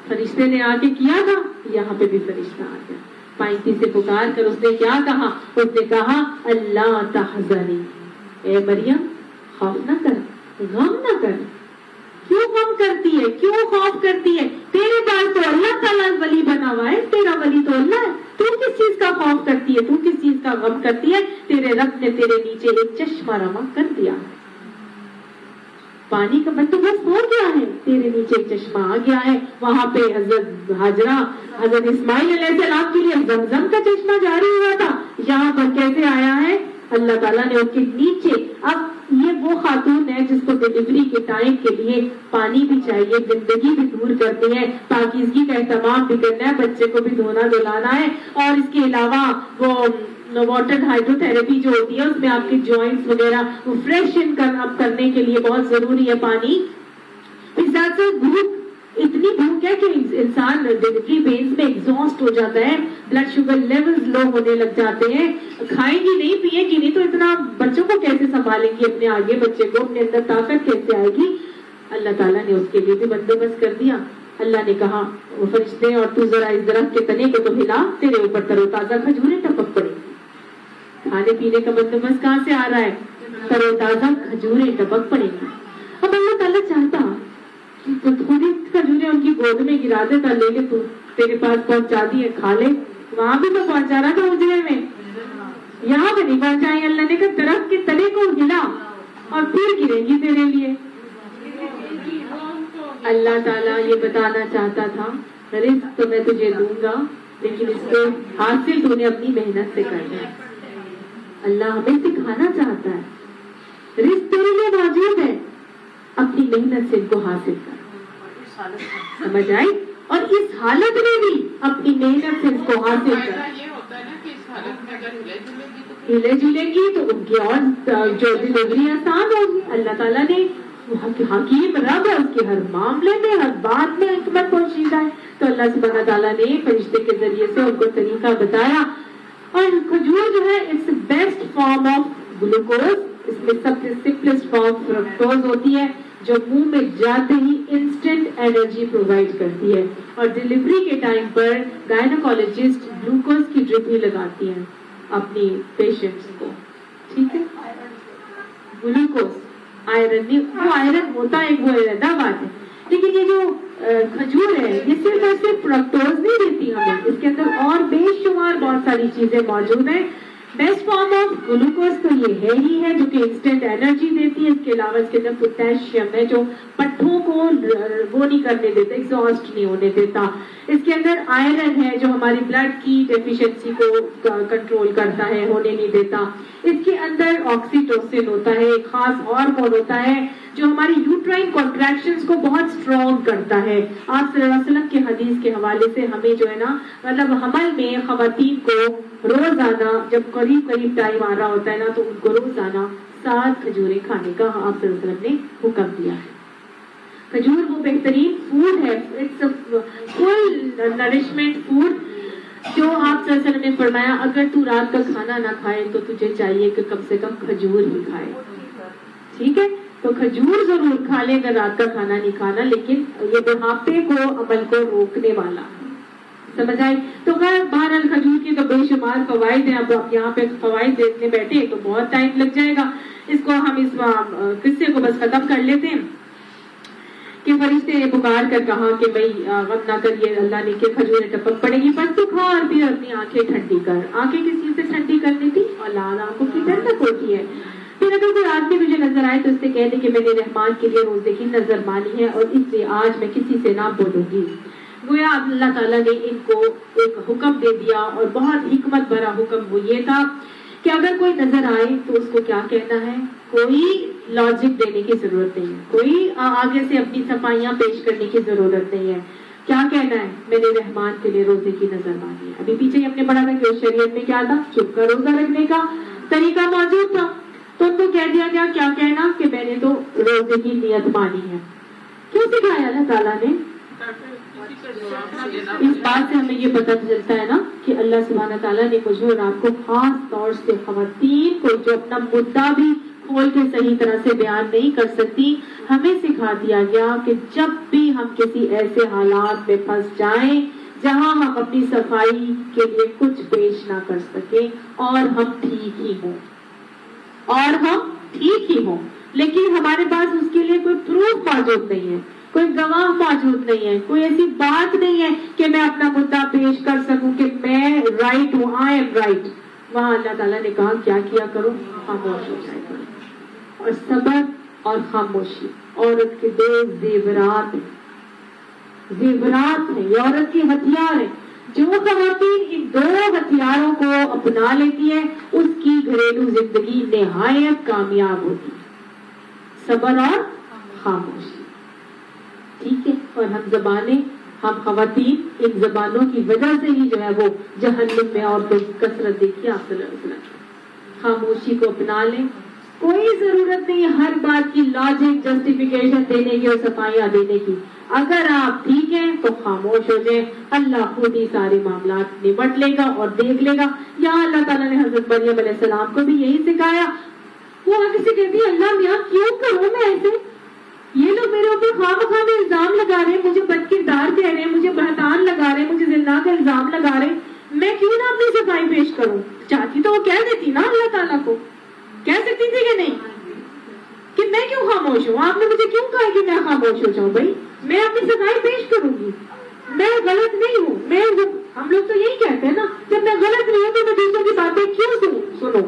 فرشتے نے آ کے کیا تھا، یہاں پہ بھی فرشتہ آ گیا، پائنتی سے پکار کر اس نے کیا کہا؟ اس نے کہا اللہ تحزنی، اے مریم خوف نہ کر، غم نہ کر۔ کیوں غم کرتی ہے؟ کیوں خوف کرتی ہے؟ تیرے پاس تو اللہ تعالیٰ ولی بنا ہوا ہے، تیرا ولی تو اللہ ہے، تو کس چیز کا خوف کرتی ہے؟ تو کس چیز کا غم کرتی ہے؟ تیرے رب نے تیرے نیچے ایک چشمہ روا کر دیا، پانی کا بندوبست ہو گیا ہے، تیرے نیچے ایک چشمہ آ گیا ہے۔ وہاں پہ حضرت ہاجرہ، حضرت اسماعیل علیہ السلام کے لیے زمزم کا چشمہ جاری ہوا تھا، یہاں پر کیسے آیا ہے؟ اللہ تعالیٰ نے اس کے نیچے، اب یہ وہ خاتون ہے جس کو ڈلیوری کے ٹائم کے لیے پانی بھی چاہیے، گندگی بھی دور کرتے ہیں، پاکیزگی کا اہتمام بھی کرنا ہے، بچے کو بھی دھونا دلانا ہے، اور اس کے علاوہ وہ واٹر ہائیڈرو تھراپی جو ہوتی ہے اس میں آپ کے جوائنٹس وغیرہ وہ فریش اپ کرنے کے لیے بہت ضروری ہے پانی۔ اس ساتھ سے بھوک، اتنی بھوک ہے کہ انسان ڈلیوری پینس میں ایگزاسٹ ہو جاتا ہے، بلڈ شوگر لیولز لو ہونے لگ جاتے ہیں، کھائیں گی نہیں، پیئیں گی نہیں تو اتنا بچوں کو کیسے سنبھالیں گی؟ اپنے آگے بچے کو، اپنے اندر طاقت کیسے آئے گی؟ اللہ تعالیٰ نے اس کے لیے بھی بندوبست کر دیا۔ اللہ نے کہا وہ فرشتے، اور تو ذرا اس درخت کے تنے کو تو ہلا، تیرے اوپر تر و تازہ کھجوریں ٹپک پڑیں گی۔ کھانے پینے کا بندوبست کہاں سے آ رہا ہے؟ تر و تازہ کھجوریں ٹپک پڑیں گی۔ اب اللہ تعالیٰ چاہتا تو تھوڑی کھجوریں ان کی گود میں گرا دیتا، لے لے تو تیرے پاس پہنچا دی، کھا لے۔ وہاں بھی تو پہنچا رہا تھا اجرے میں، یہاں پہ نہیں پہنچائیں۔ اللہ نے کہا درخت کے تنے کو ہلا اور پھر گرے گی تیرے لیے۔ اللہ تعالیٰ یہ بتانا چاہتا تھا رزق تو میں تجھے دوں گا، لیکن اس کو حاصل تو نے اپنی محنت سے کرنا ہے۔ اللہ ہمیں سکھانا چاہتا ہے رزق تیرے لیے موجود ہے، اپنی محنت سے ان کو حاصل کر، سمجھ آئی؟ اور اس حالت میں بھی اپنی محنت سے اس کو حاصل کر۔ ہلے جلے گی تو ان کی اور جو ڈلیوری آسان ہوگی۔ اللہ تعالیٰ نے حکیم رب ہے، اس کے ہر معاملے میں، ہر بات میں حکمت پوشیدہ ہے۔ تو اللہ سبحانہ تعالیٰ نے فرشتے کے ذریعے سے ان کو طریقہ بتایا اور کھجور جو ہے it's best form of glucose. اس میں سب سے سمپلسٹ فارم فرکٹوز ہوتی ہے جو منہ میں جاتے ہی انسٹنٹ انرجی پرووائڈ کرتی ہے. اور ڈلیوری کے ٹائم پر گائنیکولوجسٹ گلوکوز کی ڈرپ ہی لگاتی ہیں اپنی پیشنٹس کو. ٹھیک ہے, گلوکوز آئرن نہیں, وہ آئرن ہوتا ہے وہ علیحدہ بات ہے, لیکن یہ جو کھجور ہے یہ صرف اور صرف فرکٹوز نہیں دیتی ہمیں, اس کے اندر اور بے شمار بہت ساری چیزیں موجود ہیں. بیسٹ فارم آف گلوکوز تو یہ ہے ہی ہے جو کہ انسٹنٹ انرجی دیتی ہے. اس کے علاوہ اس کے اندر پوٹیشیم ہے جو پٹھوں کو وہ نہیں کرنے دیتا, ایگزاسٹ نہیں ہونے دیتا. اس کے اندر آئرن ہے جو ہماری بلڈ کی ڈیفیشنسی کو کنٹرول کرتا ہے, ہونے نہیں دیتا. اس کے اندر آکسیٹوسن ہوتا ہے, ایک خاص ہارمون ہوتا ہے جو ہماری یوٹرائن کانٹریکشنز کو بہت اسٹرانگ کرتا ہے. آپ صلی اللہ علیہ وسلم کے حدیث کے حوالے سے ہمیں جو ہے نا مطلب حمل میں خواتین کو روزانہ جب قریب ٹائم آ رہا ہوتا ہے نا تو ان کو روزانہ 7 کھجوریں کھانے کا آپ صلی اللہ علیہ وسلم نے حکم دیا ہے. کھجور وہ بہترین فوڈ ہے, اٹس فل نرشمنٹ فوڈ جو آپ صلی اللہ علیہ وسلم نے فرمایا اگر تو رات کا کھانا نہ کھائے تو تجھے چاہیے کہ کم سے کم کھجور ہی کھائے. ٹھیک ہے, تو کھجور ضرور کھا لے اگر رات کا کھانا نہیں کھانا, لیکن یہ بڑھاپے کو عمل کو روکنے والا. سمجھ آئی؟ تو خیر بہرحال کھجور کی تو بے شمار فوائد ہیں. اب آپ یہاں پہ فوائد دیکھنے بیٹھے تو بہت ٹائم لگ جائے گا. اس کو ہم اس قصے کو بس ختم کر لیتے ہیں کہ فرشتے نے پکار کر کہا کہ بھائی غم نہ کریے, اللہ نے کہ کھجوریں ٹپک پڑے گی, بس تو کھا اور پھر اپنی آنکھیں ٹھنڈی کر. آنکھیں کس چیز سے ٹھنڈی کرنی تھی؟ اللہ آنکھوں کی ٹھنڈک ہوتی ہے. پھر اگر کوئی آدمی مجھے نظر آئے تو اس سے کہہ دے کہ میں نے رحمان کے لیے روزے کی نظر مانی ہے اور اس لیے آج میں کسی سے نہ بولوں گی. گویا اللہ تعالیٰ نے ان کو ایک حکم دے دیا اور بہت حکمت بھرا حکم وہ یہ تھا کہ اگر کوئی نظر آئے تو اس کو کیا کہنا ہے. کوئی لاجک دینے کی ضرورت نہیں ہے, کوئی آگے سے اپنی صفائیاں پیش کرنے کی ضرورت نہیں ہے. کیا کہنا ہے؟ میں نے رحمان کے لیے روزے کی نظر مانی ہے. ابھی پیچھے ہم نے پڑھا تھا کہ شریعت میں کیا تھا, چپ کر روزہ رکھنے کا طریقہ موجود تھا. تو ان کو کہہ دیا گیا کیا کہنا کہ میں نے تو روزے کی نیت مانی ہے. کیوں سکھایا اللہ تعالیٰ نے؟ اس بات سے ہمیں یہ پتہ چلتا ہے نا کہ اللہ سبحانہ تعالیٰ نے مجھے اور آپ کو خاص طور سے خواتین کو جو اپنا مدعا بھی کھول کے صحیح طرح سے بیان نہیں کر سکتی, ہمیں سکھا دیا گیا کہ جب بھی ہم کسی ایسے حالات میں پھنس جائیں جہاں ہم اپنی صفائی کے لیے کچھ پیش نہ کر سکیں اور ہم ٹھیک ہی ہوں لیکن ہمارے پاس اس کے لیے کوئی پروف موجود نہیں ہے, کوئی گواہ موجود نہیں ہے, کوئی ایسی بات نہیں ہے کہ میں اپنا مدعا پیش کر سکوں کہ میں رائٹ ہوں, آئی ایم رائٹ. وہاں اللہ تعالیٰ نے کہا کیا کیا کرو, خاموش ہو جائے کرو. اور صبر اور خاموشی عورت کے 2 زیورات ہیں, یہ عورت کے ہتھیار ہیں. جو خواتین ان 2 ہتھیاروں کو اپنا لیتی ہے اس کی گھریلو زندگی نہایت کامیاب ہوتی ہے. صبر اور خاموشی. ٹھیک ہے, اور ہم خواتین ان زبانوں کی وجہ سے ہی جو ہے وہ جہنم میں اور کوئی کثرت دیکھیے آپ صلی اللہ علیہ وسلم. خاموشی کو اپنا لیں, کوئی ضرورت نہیں ہر بات کی لاجک جسٹیفیکیشن دینے کی اور صفائیاں دینے کی. اگر آپ ٹھیک ہیں تو خاموش ہو جائیں, اللہ خود ہی سارے معاملات نمٹ لے گا اور دیکھ لے گا. یہاں اللہ تعالیٰ نے حضرت مریم علیہ السلام کو بھی یہی سکھایا. وہ آگے سے کہتی ہے اللہ میاں کیوں کروں میں ایسے, یہ لوگ میرے اوپر خواہ میں الزام لگا رہے ہیں, مجھے بد کردار کہہ رہے ہیں, مجھے بہتان لگا رہے ہیں, مجھے زنا کا الزام لگا رہے ہیں, میں کیوں نہ اپنی صفائی پیش کروں. چاہتی تو وہ کہہ دیتی نا اللہ تعالیٰ کو, کہہ سکتی تھی کہ نہیں کہ میں کیوں خاموش ہوں, آپ نے مجھے کیوں کہا کہ میں خاموش ہو جاؤں. بھائی میں اپنی صفائی پیش کروں گی, میں غلط نہیں ہوں. ہم لوگ تو یہی کہتے ہیں نا جب میں غلط نہیں ہوں تو میں دوسروں کی باتیں کیوں سنوں.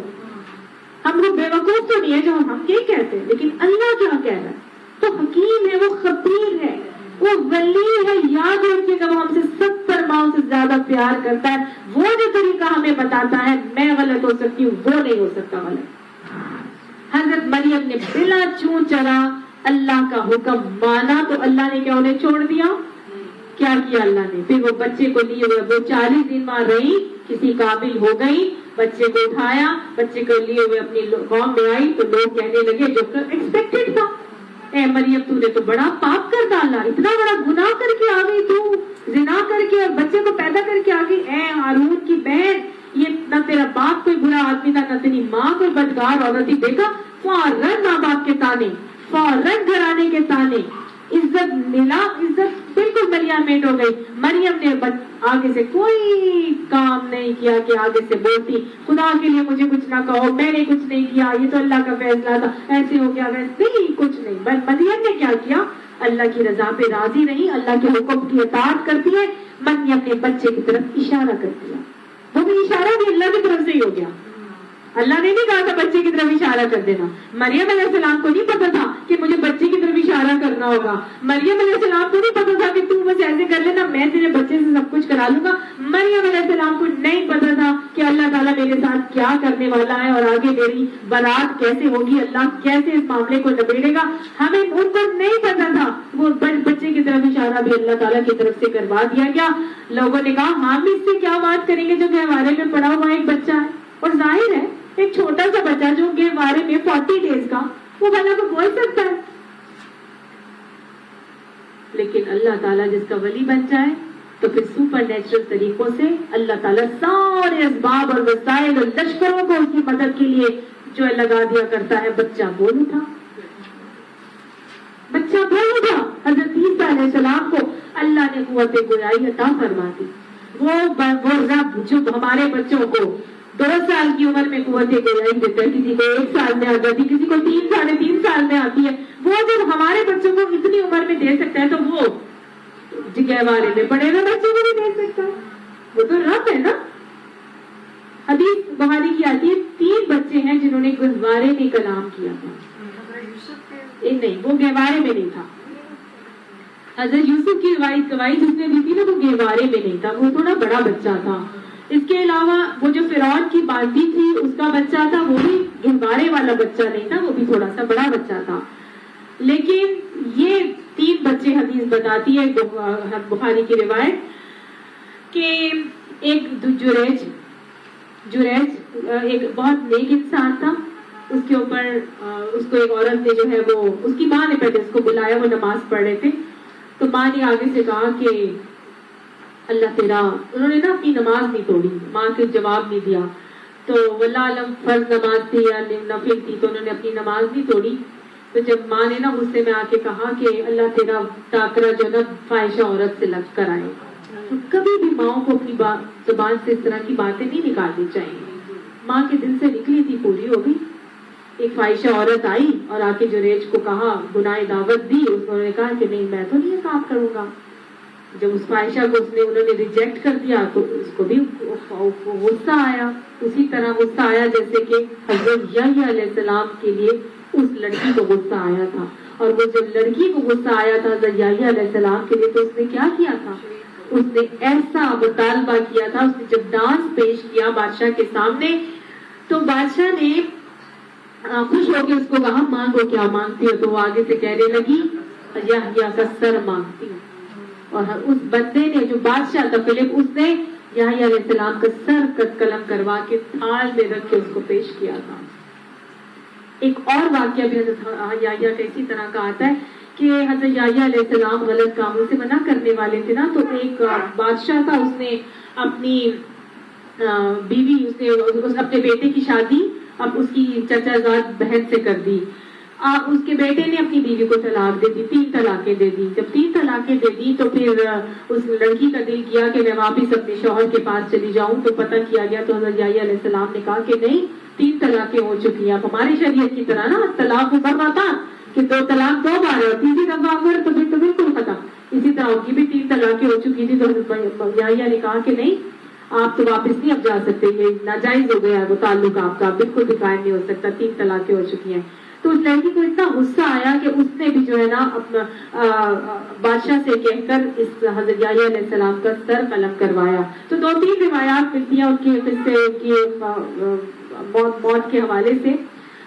ہم لوگ بے وقوف تو نہیں ہے جو ہم یہی کہتے ہیں, لیکن اللہ کیا کہہ رہا ہے. تو حکیم ہے, وہ خبیر ہے, وہ ولی ہے. یاد رکھیے گا وہ ہم سے 70 ماؤں سے زیادہ پیار کرتا ہے. وہ جو طریقہ ہمیں بتاتا ہے میں غلط ہو سکتی ہوں, وہ نہیں ہو سکتا غلط. حضرت مریم نے بلا چون چرا اللہ کا حکم مانا تو اللہ نے کیا انہیں چھوڑ دیا. کیا کیا اللہ نے, پھر وہ بچے کو لیے ہوئے وہ 40 دن وہاں رہی, کسی قابل ہو گئی, بچے کو اٹھایا, بچے کو لیے ہوئے اپنی قوم میں آئی تو لوگ کہنے لگے جو ایکسپیکٹڈ تھا, اے مریم تو نے تو بڑا پاپ کر ڈالا, اتنا بڑا گناہ کر کے آ گئی, تو زنا کر کے اور بچے کو پیدا کر کے آ گئی. اے ہارون کی بہن, یہ نہ تیرا باپ کوئی برا آدمی تھا، نہ تیری ماں کوئی بدکار عورت تھی، دیکھا فوراً ماں باپ کے تانے، فوراً گھرانے کے تانے، عزت ملا، عزت بالکل مریم میٹ ہو گئی۔ مریم نے آگے سے کوئی کام نہیں کیا کہ آگے سے بولتی خدا کے لیے مجھے کچھ نہ کہو، میں نے کچھ نہیں کیا، یہ تو اللہ کا فیصلہ تھا، ایسے ہو گیا ویسے نہیں، کچھ نہیں۔ بس مریم نے کیا کیا؟ اللہ کی رضا پہ راضی رہی، اللہ کے حکم کی اطاعت کرتی ہے۔ مریم نے بچے کی طرف اشارہ کر دیا، وہ بھی اشارہ بھی اللہ کی طرف سے ہی ہو گیا، اللہ نے نہیں کہا تھا بچے کی طرف اشارہ کر دینا۔ مریم علیہ السلام کو نہیں پتا تھا کہ مجھے بچے کی طرف اشارہ کرنا ہوگا، مریم علیہ السلام کو نہیں پتا تھا کہ تو بس ایسے کر لینا میں تیرے بچے سے سب کچھ کرا لوں گا۔ مریم علیہ السلام کو نہیں پتا تھا کہ اللہ تعالیٰ میرے ساتھ کیا کرنے والا ہے اور آگے میری برات کیسے ہوگی، اللہ کیسے اس معاملے کو نبیڑے گا، ہمیں ان کو نہیں پتا تھا۔ وہ بچے کی طرف اشارہ بھی اللہ تعالیٰ کی طرف سے کروا دیا گیا۔ لوگوں نے کہا ہم اس سے کیا بات کریں گے جو گہوارے میں پڑا ہوا ایک بچہ ہے، اور ظاہر ہے ایک چھوٹا سا بچہ جو گہوارے میں 40 ڈیز کا، وہ بھلا کو بول سکتا ہے؟ لیکن اللہ تعالیٰ جس کا ولی بن جائے تو پھر سپر نیچرل طریقوں سے اللہ تعالیٰ سارے اسباب اور وسائل اور لشکروں کو اس کی مدد کے لیے جو ہے لگا دیا کرتا ہے۔ بچہ بول اٹھا، بچہ بول اٹھا۔ حضرت عیسیٰ علیہ السلام کو اللہ نے قوت گویائی عطا فرما دی۔ وہ رب جو ہمارے بچوں کو 2 سال کی عمر میں قوت گویائی دیتا ہے، کسی کو 1 سال میں آ جاتی، کسی کو 3 ساڑھے 3 سال میں آتی ہے، وہ جب ہمارے بچوں کو اتنی عمر میں دے سکتا ہے تو وہ گہوارے میں پڑے ہوئے بچوں کو بھی دے سکتا ہے، وہ تو رب ہے نا۔ حدیث بخاری کی آتی ہے 3 بچے ہیں جنہوں نے گہوارے میں کلام کیا تھا، نہیں وہ گہوارے میں نہیں تھا۔ حضرت یوسف کی گواہی جس نے دی تھی نا وہ گہوارے میں نہیں تھا، وہ تھوڑا بڑا بچہ تھا۔ اس کے علاوہ وہ جو فرعون کی باندی تھی اس کا بچہ تھا، وہ بھی گہوارے والا بچہ نہیں تھا، وہ بھی تھوڑا سا بڑا بچہ تھا۔ لیکن یہ 3 بچے حدیث بتاتی ہے بخاری کی روایت کہ ایک جریج ایک بہت نیک انسان تھا، اس کے اوپر اس کو ایک عورت نے جو ہے وہ اس کی ماں نے پہلے اس کو بلایا، وہ نماز پڑھ رہے تھے تو ماں نے آگے سے کہا کہ اللہ تیرا، انہوں نے نا اپنی نماز نہیں توڑی، ماں کے جواب نہیں دیا، تو واللہ علم فرض نماز تھی یا نفل تھی، تو انہوں نے اپنی نماز نہیں توڑی۔ تو جب ماں نے نا غصے میں آ کے کہا کہ اللہ تیرا ٹاکرا جو نا فاحشہ عورت سے لگ کر آئے، تو کبھی بھی ماؤں کو اپنی زبان سے اس طرح کی باتیں نہیں نکالنی چاہیے۔ ماں کے دل سے نکلی تھی، پوری ہو گئی۔ ایک فاحشہ عورت آئی اور آ کے جریج کو کہا، گناہ دعوت دی، انہوں نے کہا کہ نہیں میں تو نہیں یہ کام کروں گا۔ جب اس فاحشہ کو انہوں نے ریجیکٹ کر دیا تو اس کو بھی غصہ آیا، اسی طرح غصہ آیا جیسے کہ حضرت یحییٰ علیہ السلام کے لیے اس لڑکی کو غصہ آیا تھا۔ اور وہ جب لڑکی کو غصہ آیا تھا حضرت یحییٰ علیہ السلام کے لیے تو اس نے کیا کیا تھا؟ اس نے ایسا مطالبہ کیا تھا، اس نے جب ڈانس پیش کیا بادشاہ کے سامنے تو بادشاہ نے خوش ہو کے اس کو کہا مانگو کیا مانگتی ہو، تو وہ آگے سے کہنے لگی یحییٰ کا سر مانگتی ہوں۔ اور اس بندے نے جو بادشاہ تھا فلپ، اس نے یحییٰ علیہ السلام کا سر قلم کروا کے تھال میں رکھ کے اس کو پیش کیا تھا۔ ایک اور واقعہ بھی حضرت یحییٰ کا اسی طرح کا آتا ہے کہ حضرت یحییٰ علیہ السلام غلط کاموں سے منع کرنے والے تھے نا، تو ایک بادشاہ تھا، اس نے اپنی بیوی، اس نے اپنے بیٹے کی شادی اب اس کی چچا زاد بہن سے کر دی۔ اس کے بیٹے نے اپنی بیوی کو طلاق دے دی، 3 طلاقیں دے دی۔ جب 3 طلاقیں دے دی تو پھر اس لڑکی کا دل کیا کہ میں واپس اپنے شوہر کے پاس چلی جاؤں، تو پتہ کیا گیا تو حضرت یحییٰ علیہ السلام نے کہا کہ نہیں 3 طلاقیں ہو چکی ہیں، اب ہماری شریعت کی طرح نا طلاق مرتان کہ 2 طلاق 2 بار ہے، تیسری دفعہ اگر تو پھر تو بالکل ختم، اسی طرح ان کی بھی 3 طلاقیں ہو چکی تھی۔ تو حضرت یحییٰ نے کہا کہ نہیں آپ تو واپس نہیں اب جا سکتے، یہ ناجائز ہو گیا ہے وہ تعلق آپ کا، بالکل بھی قائم نہیں ہو سکتا، 3 طلاقیں ہو چکی ہیں۔ تو اس لڑکی کو اتنا غصہ آیا کہ اس نے بھی جو ہے نا اپنا بادشاہ سے کہہ کر اس حضرت یحییٰ علیہ السلام کا سر قلم کروایا۔ تو 2-3 روایات ملتی ہیں ان کے قصے کی موت کے حوالے سے،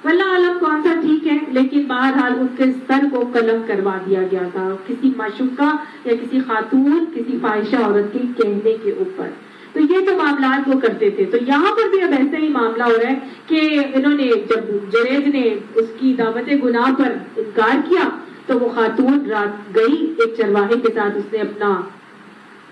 واللہ عالم کون سا ٹھیک ہے، لیکن بہرحال ان کے سر کو قلم کروا دیا گیا تھا کسی معشوقہ یا کسی خاتون، کسی فاحشہ عورت کے کہنے کے اوپر۔ تو یہ جو معاملات وہ کرتے تھے، تو یہاں پر بھی اب ایسا ہی معاملہ ہو رہا ہے کہ انہوں نے جب جریج نے اس کی دعوت گناہ پر انکار کیا تو وہ خاتون رات گئی ایک چرواہے کے ساتھ، اس نے اپنا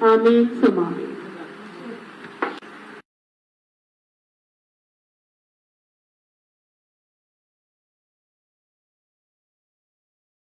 آمین ثم آمین.